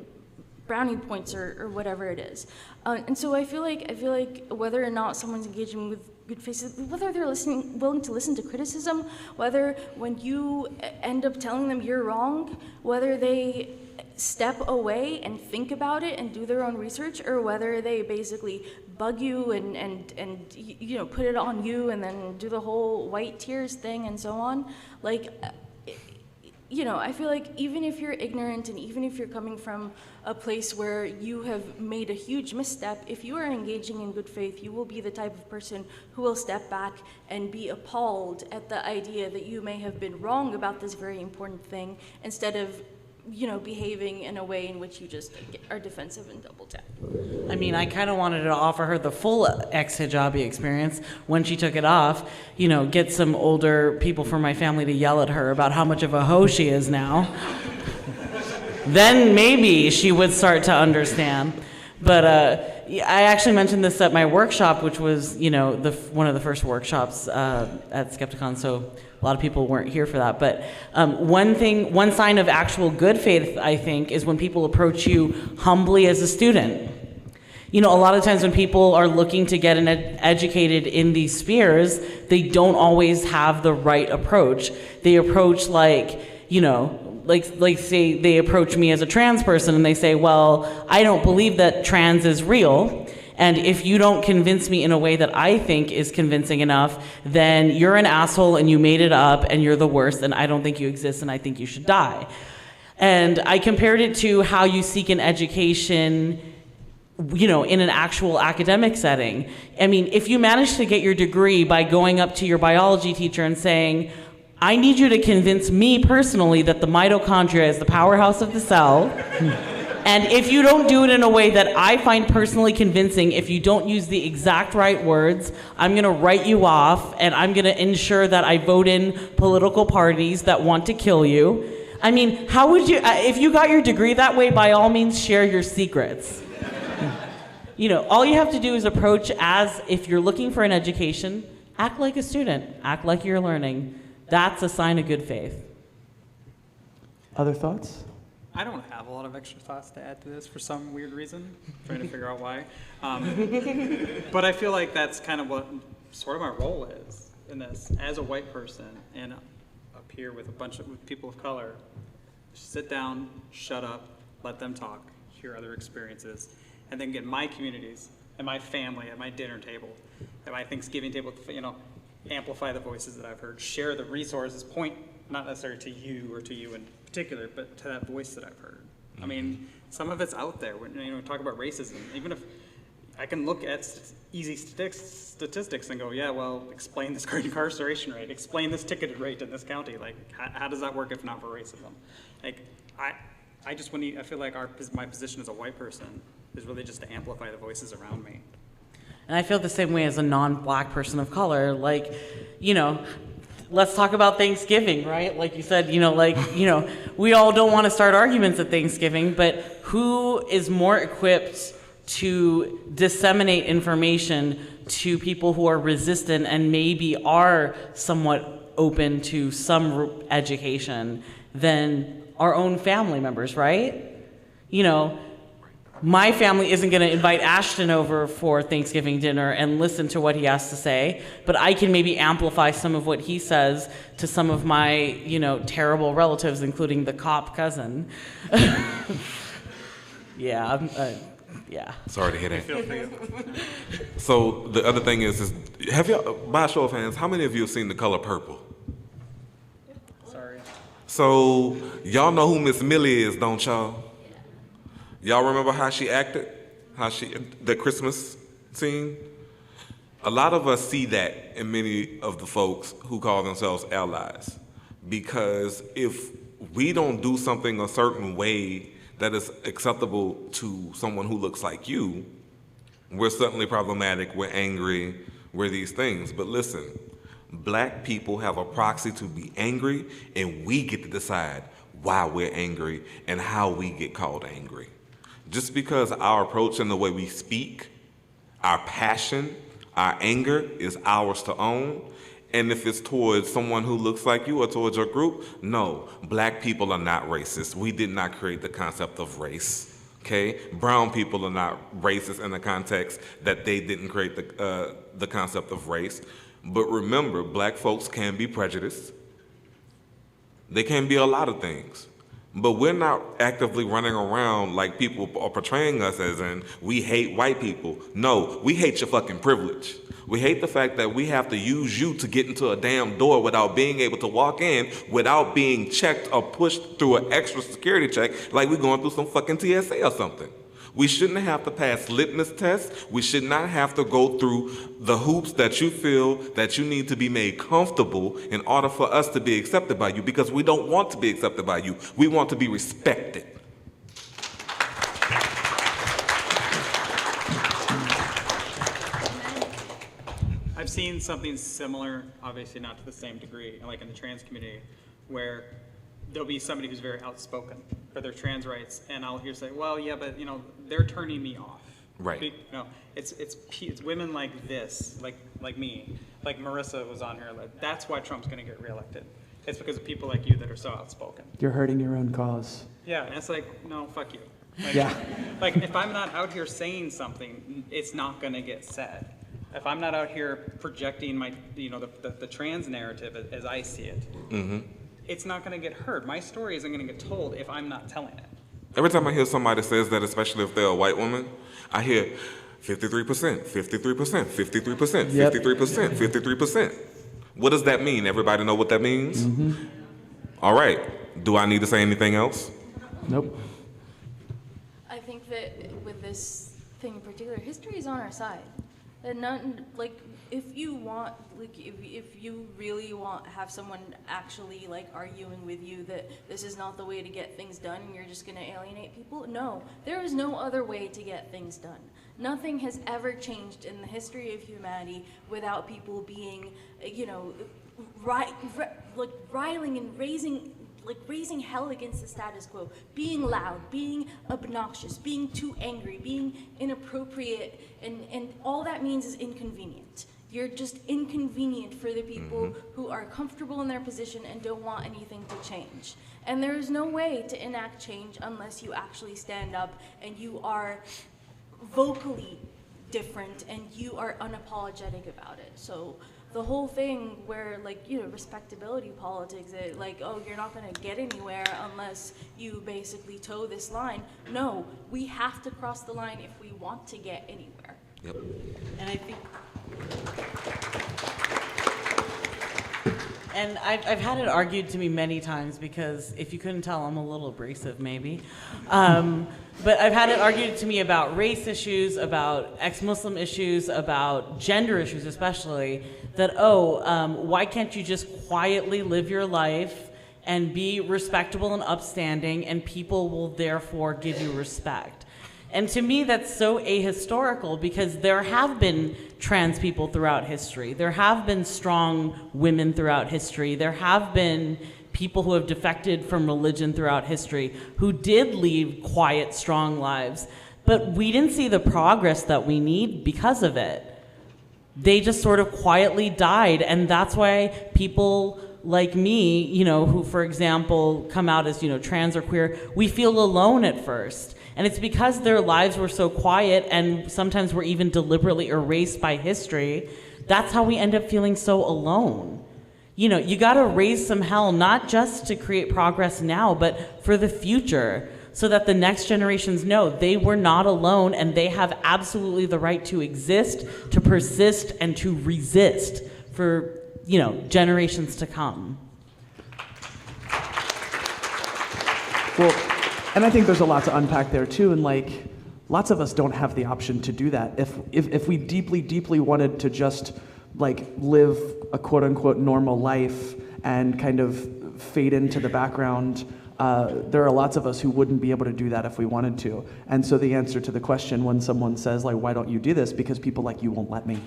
brownie points or whatever it is. And so I feel like whether or not someone's engaging with good faith, whether they're willing to listen to criticism, whether when you end up telling them you're wrong, whether they step away and think about it and do their own research, or whether they basically bug you and put it on you and then do the whole white tears thing and so on. Like, I feel like even if you're ignorant and even if you're coming from a place where you have made a huge misstep, if you are engaging in good faith, you will be the type of person who will step back and be appalled at the idea that you may have been wrong about this very important thing, instead of behaving in a way in which you just are defensive and double tap. I mean, I kind of wanted to offer her the full ex-hijabi experience when she took it off, get some older people from my family to yell at her about how much of a hoe she is now. Then maybe she would start to understand. But, I actually mentioned this at my workshop, which was, one of the first workshops at Skepticon, so a lot of people weren't here for that. But one sign of actual good faith, I think, is when people approach you humbly as a student. A lot of times when people are looking to get educated in these spheres, they don't always have the right approach. They approach like say they approach me as a trans person and they say, well, I don't believe that trans is real. And if you don't convince me in a way that I think is convincing enough, then you're an asshole and you made it up and you're the worst and I don't think you exist and I think you should die. And I compared it to how you seek an education, in an actual academic setting. I mean, if you manage to get your degree by going up to your biology teacher and saying, I need you to convince me personally that the mitochondria is the powerhouse of the cell. And if you don't do it in a way that I find personally convincing, if you don't use the exact right words, I'm going to write you off and I'm going to ensure that I vote in political parties that want to kill you. I mean, how would you, if you got your degree that way, by all means, share your secrets. All you have to do is approach as if you're looking for an education, act like a student, act like you're learning. That's a sign of good faith. Other thoughts? I don't have a lot of extra thoughts to add to this for some weird reason. I'm trying to figure out why. But I feel like that's kind of what sort of my role is in this. As a white person and up here with a bunch of people of color, sit down, shut up, let them talk, hear other experiences, and then get my communities and my family at my dinner table, at my Thanksgiving table, amplify the voices that I've heard, share the resources, point not necessarily to you or to you in particular, but to that voice that I've heard. I mean, some of it's out there. When we talk about racism, even if I can look at easy statistics and go, yeah, well, explain this current incarceration rate, explain this ticketed rate in this county. Like, how does that work if not for racism? Like, I just I feel like my position as a white person is really just to amplify the voices around me. And I feel the same way as a non-black person of color. Like, let's talk about Thanksgiving, right? Like you said, we all don't want to start arguments at Thanksgiving, but who is more equipped to disseminate information to people who are resistant and maybe are somewhat open to some education than our own family members, right? My family isn't going to invite Ashton over for Thanksgiving dinner and listen to what he has to say, but I can maybe amplify some of what he says to some of my, terrible relatives, including the cop cousin. Yeah. Sorry to hear that. So the other thing is have y'all, by a show of hands, how many of you have seen The Color Purple? Sorry. So y'all know who Miss Millie is, don't y'all? Y'all remember how she acted? The Christmas scene? A lot of us see that in many of the folks who call themselves allies. Because if we don't do something a certain way that is acceptable to someone who looks like you, we're certainly problematic, we're angry, we're these things. But listen, black people have a proxy to be angry, and we get to decide why we're angry and how we get called angry. Just because our approach and the way we speak, our passion, our anger is ours to own, and if it's towards someone who looks like you or towards your group, no, black people are not racist. We did not create the concept of race, okay? Brown people are not racist in the context that they didn't create the concept of race. But remember, black folks can be prejudiced. They can be a lot of things. But we're not actively running around like people are portraying us as in we hate white people. No, we hate your fucking privilege. We hate the fact that we have to use you to get into a damn door without being able to walk in, without being checked or pushed through an extra security check like we're going through some fucking TSA or something. We shouldn't have to pass litmus tests. We should not have to go through the hoops that you feel that you need to be made comfortable in order for us to be accepted by you, because we don't want to be accepted by you. We want to be respected. I've seen something similar, obviously not to the same degree, like in the trans community, where there'll be somebody who's very outspoken for their trans rights, and I'll hear say, well, yeah, but they're turning me off. Right. It's women like this, like me, like Marissa was on here. Like, that's why Trump's going to get reelected. It's because of people like you that are so outspoken. You're hurting your own cause. Yeah, and it's like, no, fuck you. Like, Yeah. Like, if I'm not out here saying something, it's not going to get said. If I'm not out here projecting my, the trans narrative as I see it, it's not going to get heard. My story isn't going to get told if I'm not telling it. Every time I hear somebody says that, especially if they're a white woman, I hear 53%, 53%, 53%, Yep. 53%, 53%. What does that mean? Everybody know what that means? All right. Do I need to say anything else? Nope. I think that with this thing in particular, history is on our side. And none, like, if you want, like, if you really want to have someone actually, like, arguing with you that this is not the way to get things done and you're just going to alienate people, no. There is no other way to get things done. Nothing has ever changed in the history of humanity without people being, riling and raising hell against the status quo, being loud, being obnoxious, being too angry, being inappropriate, and all that means is inconvenient. You're just inconvenient for the people who are comfortable in their position and don't want anything to change. And there is no way to enact change unless you actually stand up and you are vocally different and you are unapologetic about it. So the whole thing where, respectability politics, you're not going to get anywhere unless you basically toe this line. No, we have to cross the line if we want to get anywhere. Yep. And I think, and I've had it argued to me many times because if you couldn't tell, I'm a little abrasive maybe. But I've had it argued to me about race issues, about ex-Muslim issues, about gender issues especially, that, why can't you just quietly live your life and be respectable and upstanding and people will therefore give you respect? And to me, that's so ahistorical because there have been trans people throughout history. There have been strong women throughout history. There have been people who have defected from religion throughout history who did lead quiet, strong lives. But we didn't see the progress that we need because of it. They just sort of quietly died. And that's why people like me, who, for example, come out as, trans or queer, we feel alone at first. And it's because their lives were so quiet and sometimes were even deliberately erased by history. That's how we end up feeling so alone. You got to raise some hell, not just to create progress now, but for the future, so that the next generations know they were not alone and they have absolutely the right to exist, to persist, and to resist for, generations to come. Well, and I think there's a lot to unpack there too, and lots of us don't have the option to do that. If we deeply, deeply wanted to just live a quote unquote normal life and kind of fade into the background, there are lots of us who wouldn't be able to do that if we wanted to. And so the answer to the question when someone says why don't you do this? Because people like you won't let me.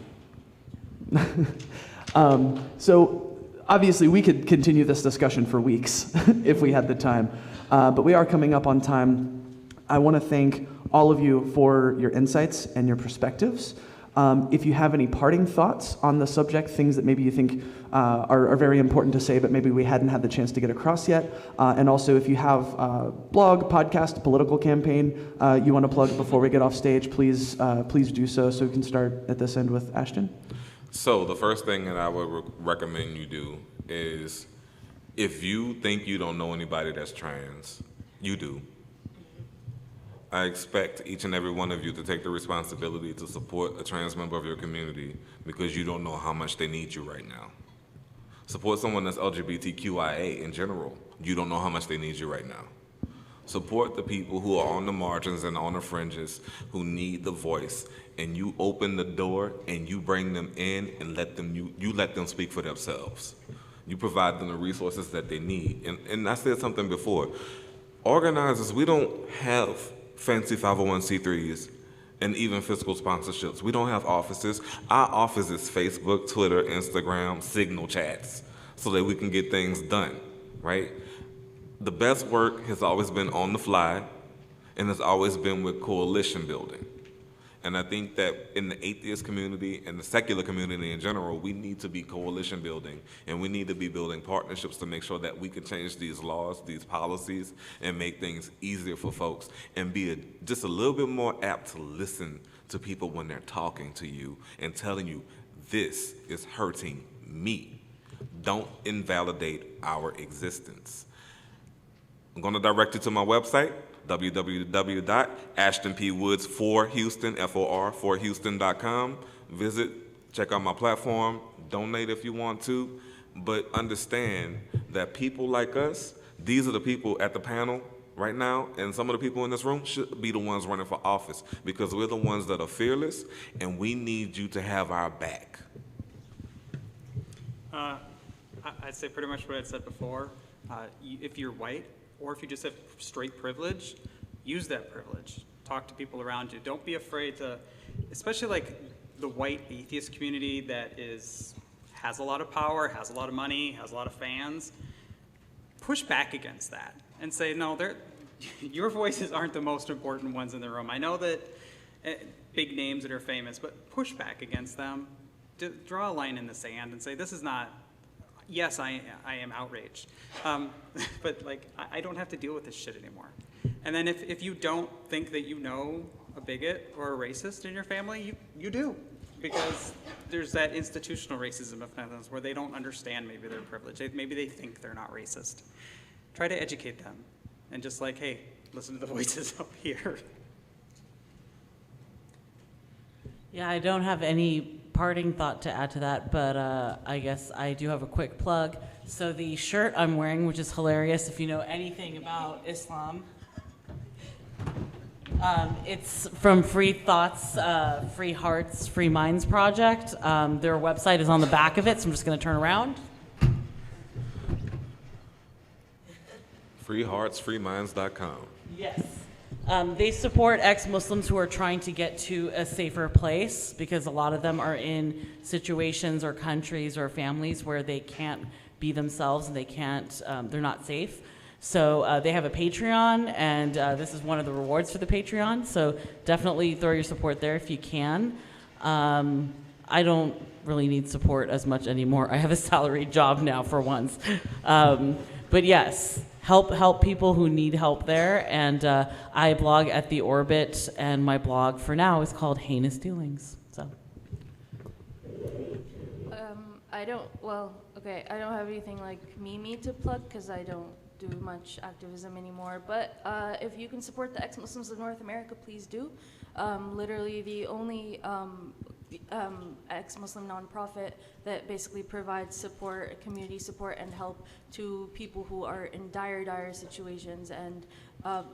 So obviously we could continue this discussion for weeks if we had the time, but we are coming up on time. I want to thank all of you for your insights and your perspectives. If you have any parting thoughts on the subject, things that maybe you think are very important to say, but maybe we hadn't had the chance to get across yet, and also if you have a blog, podcast, political campaign you want to plug before we get off stage, please do so we can start at this end with Ashton. So the first thing that I would recommend you do is, if you think you don't know anybody that's trans, you do. I expect each and every one of you to take the responsibility to support a trans member of your community because you don't know how much they need you right now. Support someone that's LGBTQIA in general. You don't know how much they need you right now. Support the people who are on the margins and on the fringes who need the voice, and you open the door and you bring them in and let them speak for themselves. You provide them the resources that they need. And I said something before. Organizers, we don't have fancy 501c3s and even fiscal sponsorships. We don't have offices. Our office is Facebook, Twitter, Instagram, Signal chats, so that we can get things done, right? The best work has always been on the fly, and has always been with coalition building. And I think that in the atheist community and the secular community in general, we need to be coalition building, and we need to be building partnerships to make sure that we can change these laws, these policies, and make things easier for folks, and be just a little bit more apt to listen to people when they're talking to you and telling you, this is hurting me. Don't invalidate our existence. I'm going to direct you to my website, www.ashtonpwoods4houston, FOR4houston.com. Visit, check out my platform, donate if you want to, but understand that people like us, these are the people at the panel right now, and some of the people in this room should be the ones running for office, because we're the ones that are fearless, and we need you to have our back. I'd say pretty much what I'd said before. If you're white, or if you just have straight privilege, use that privilege. Talk to people around you. Don't be afraid to, especially like the white atheist community that has a lot of power, has a lot of money, has a lot of fans. Push back against that and say, no, your voices aren't the most important ones in the room. I know that big names that are famous, but push back against them. Draw a line in the sand and say, this is not, yes, I am outraged, but like, I don't have to deal with this shit anymore. And then if you don't think that you know a bigot or a racist in your family, you do. Because there's that institutional racism of Netherlands where they don't understand maybe their privilege. Maybe they think they're not racist. Try to educate them and just like, hey, listen to the voices up here. Yeah, I don't have any parting thought to add to that, but I guess I do have a quick plug. So the shirt I'm wearing, which is hilarious if you know anything about Islam, it's from Free Thoughts, Free Hearts, Free Minds Project. Their website is on the back of it, so I'm just going to turn around. freeheartsfreeminds.com. Yes. They support ex-Muslims who are trying to get to a safer place, because a lot of them are in situations or countries or families where they can't be themselves and they're not safe. So they have a Patreon, and this is one of the rewards for the Patreon. So definitely throw your support there if you can. I don't really need support as much anymore. I have a salaried job now for once. But yes, help people who need help there. And I blog at The Orbit, and my blog for now is called Heinous Dealings. So. I don't have anything like me to plug because I don't do much activism anymore, but if you can support the ex-Muslims of North America, please do. Literally the only ex-Muslim nonprofit that basically provides support, community support and help to people who are in dire situations, and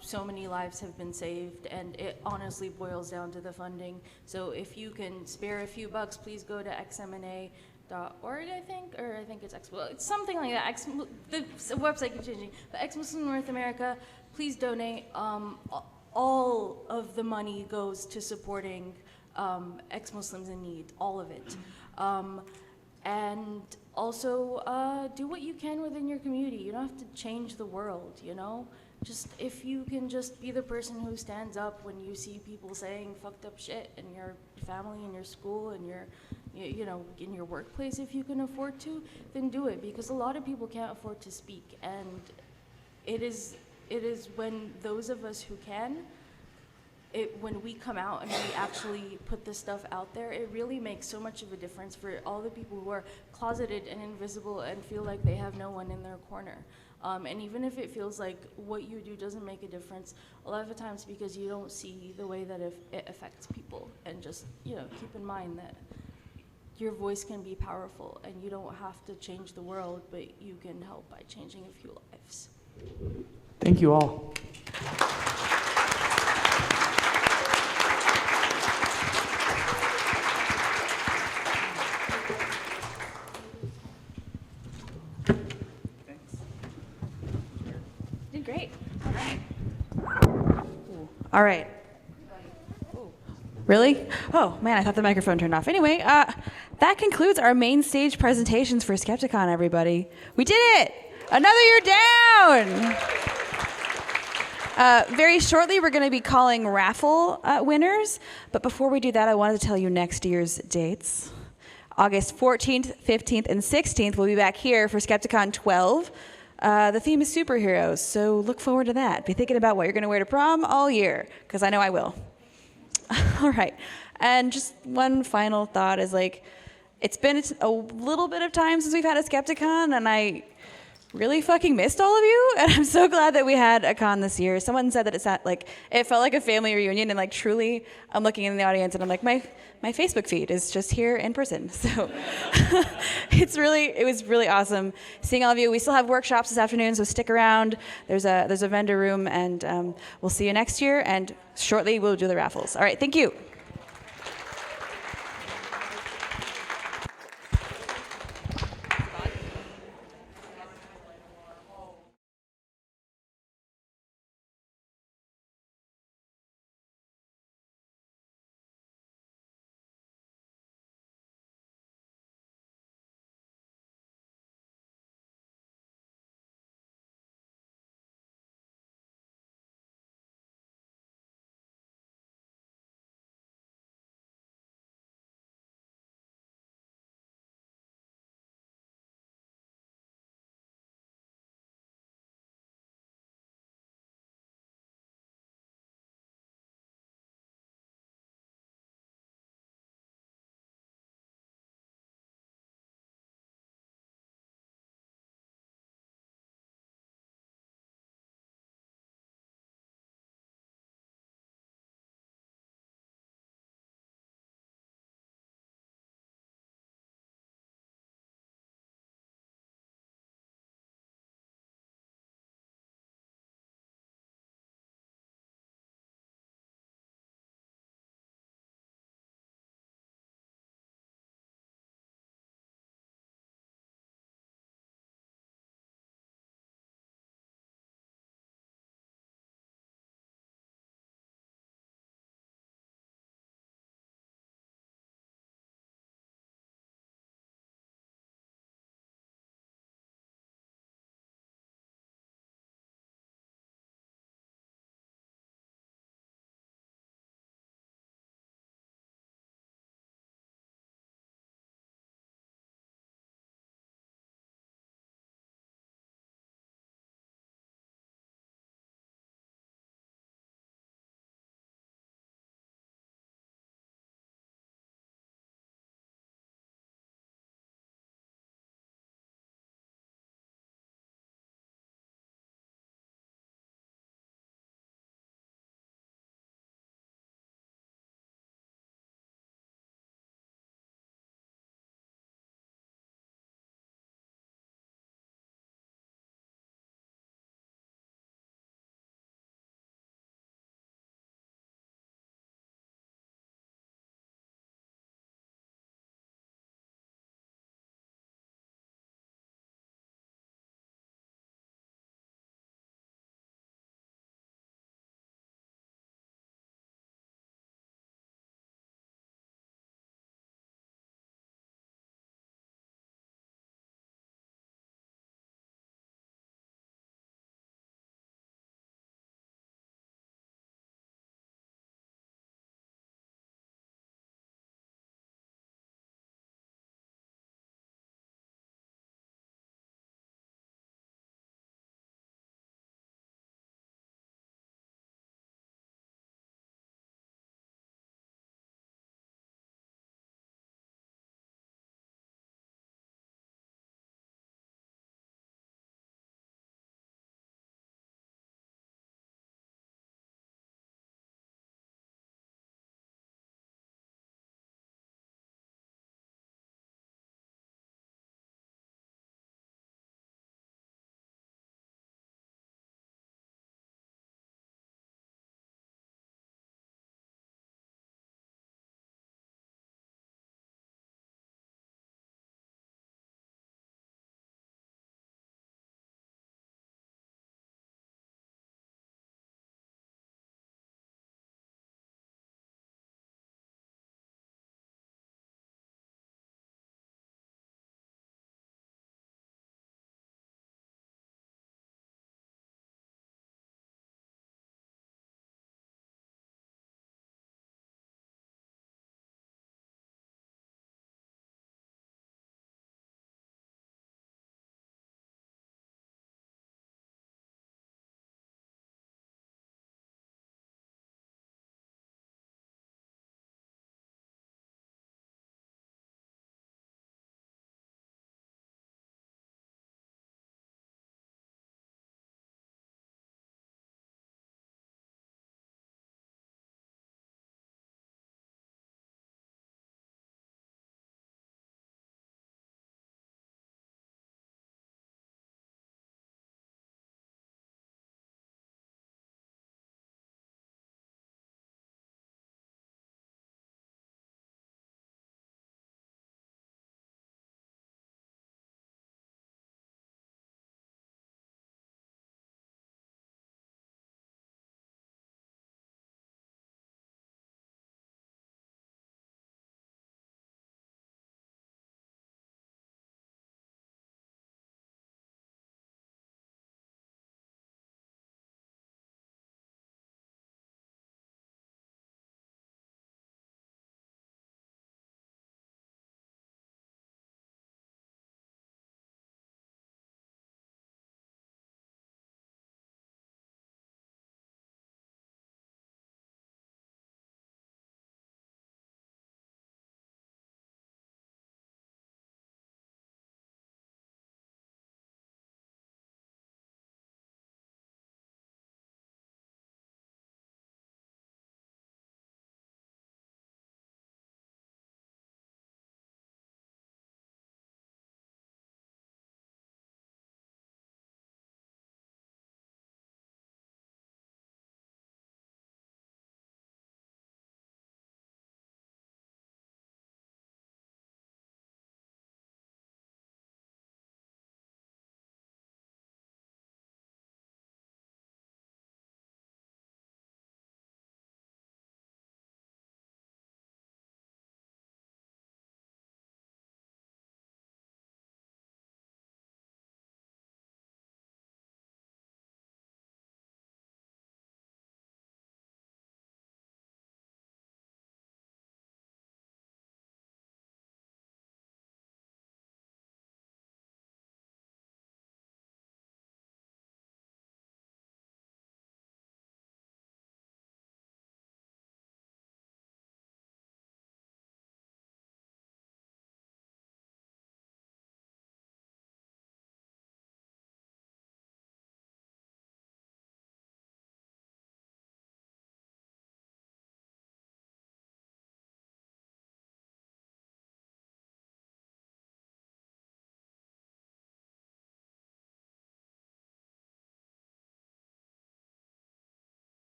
so many lives have been saved, and it honestly boils down to the funding. So if you can spare a few bucks, please go to xmna.org, I think, or I think it's it's something like that. The website keeps changing. But ex-Muslim North America, please donate. All of the money goes to supporting ex-Muslims in need, all of it. And also do what you can within your community. You don't have to change the world, you know? Just if you can just be the person who stands up when you see people saying fucked up shit in your family, in your school, in your, you know, in your workplace, if you can afford to, then do it, because a lot of people can't afford to speak, and it is when those of us who can, when we come out and we actually put this stuff out there, it really makes so much of a difference for all the people who are closeted and invisible and feel like they have no one in their corner. And even if it feels like what you do doesn't make a difference, a lot of the times because you don't see the way that it affects people. And just, you know, keep in mind that your voice can be powerful, and you don't have to change the world, but you can help by changing a few lives. Thank you all. Did great. All right. Really? Oh, man, I thought the microphone turned off. Anyway, that concludes our main stage presentations for Skepticon, everybody. We did it! Another year down! Very shortly, we're going to be calling raffle winners. But before we do that, I wanted to tell you next year's dates. August 14th, 15th, and 16th, we'll be back here for Skepticon 12. The theme is superheroes, so look forward to that. Be thinking about what you're going to wear to prom all year, because I know I will. All right. And just one final thought is, like, it's been a little bit of time since we've had a Skepticon, and I really fucking missed all of you, and I'm so glad that we had a con this year. Someone said that it felt like a family reunion, and like truly, I'm looking in the audience and I'm like, my Facebook feed is just here in person. So it was really awesome seeing all of you. We still have workshops this afternoon, so stick around. There's a vendor room, and we'll see you next year, and shortly we'll do the raffles. All right, thank you.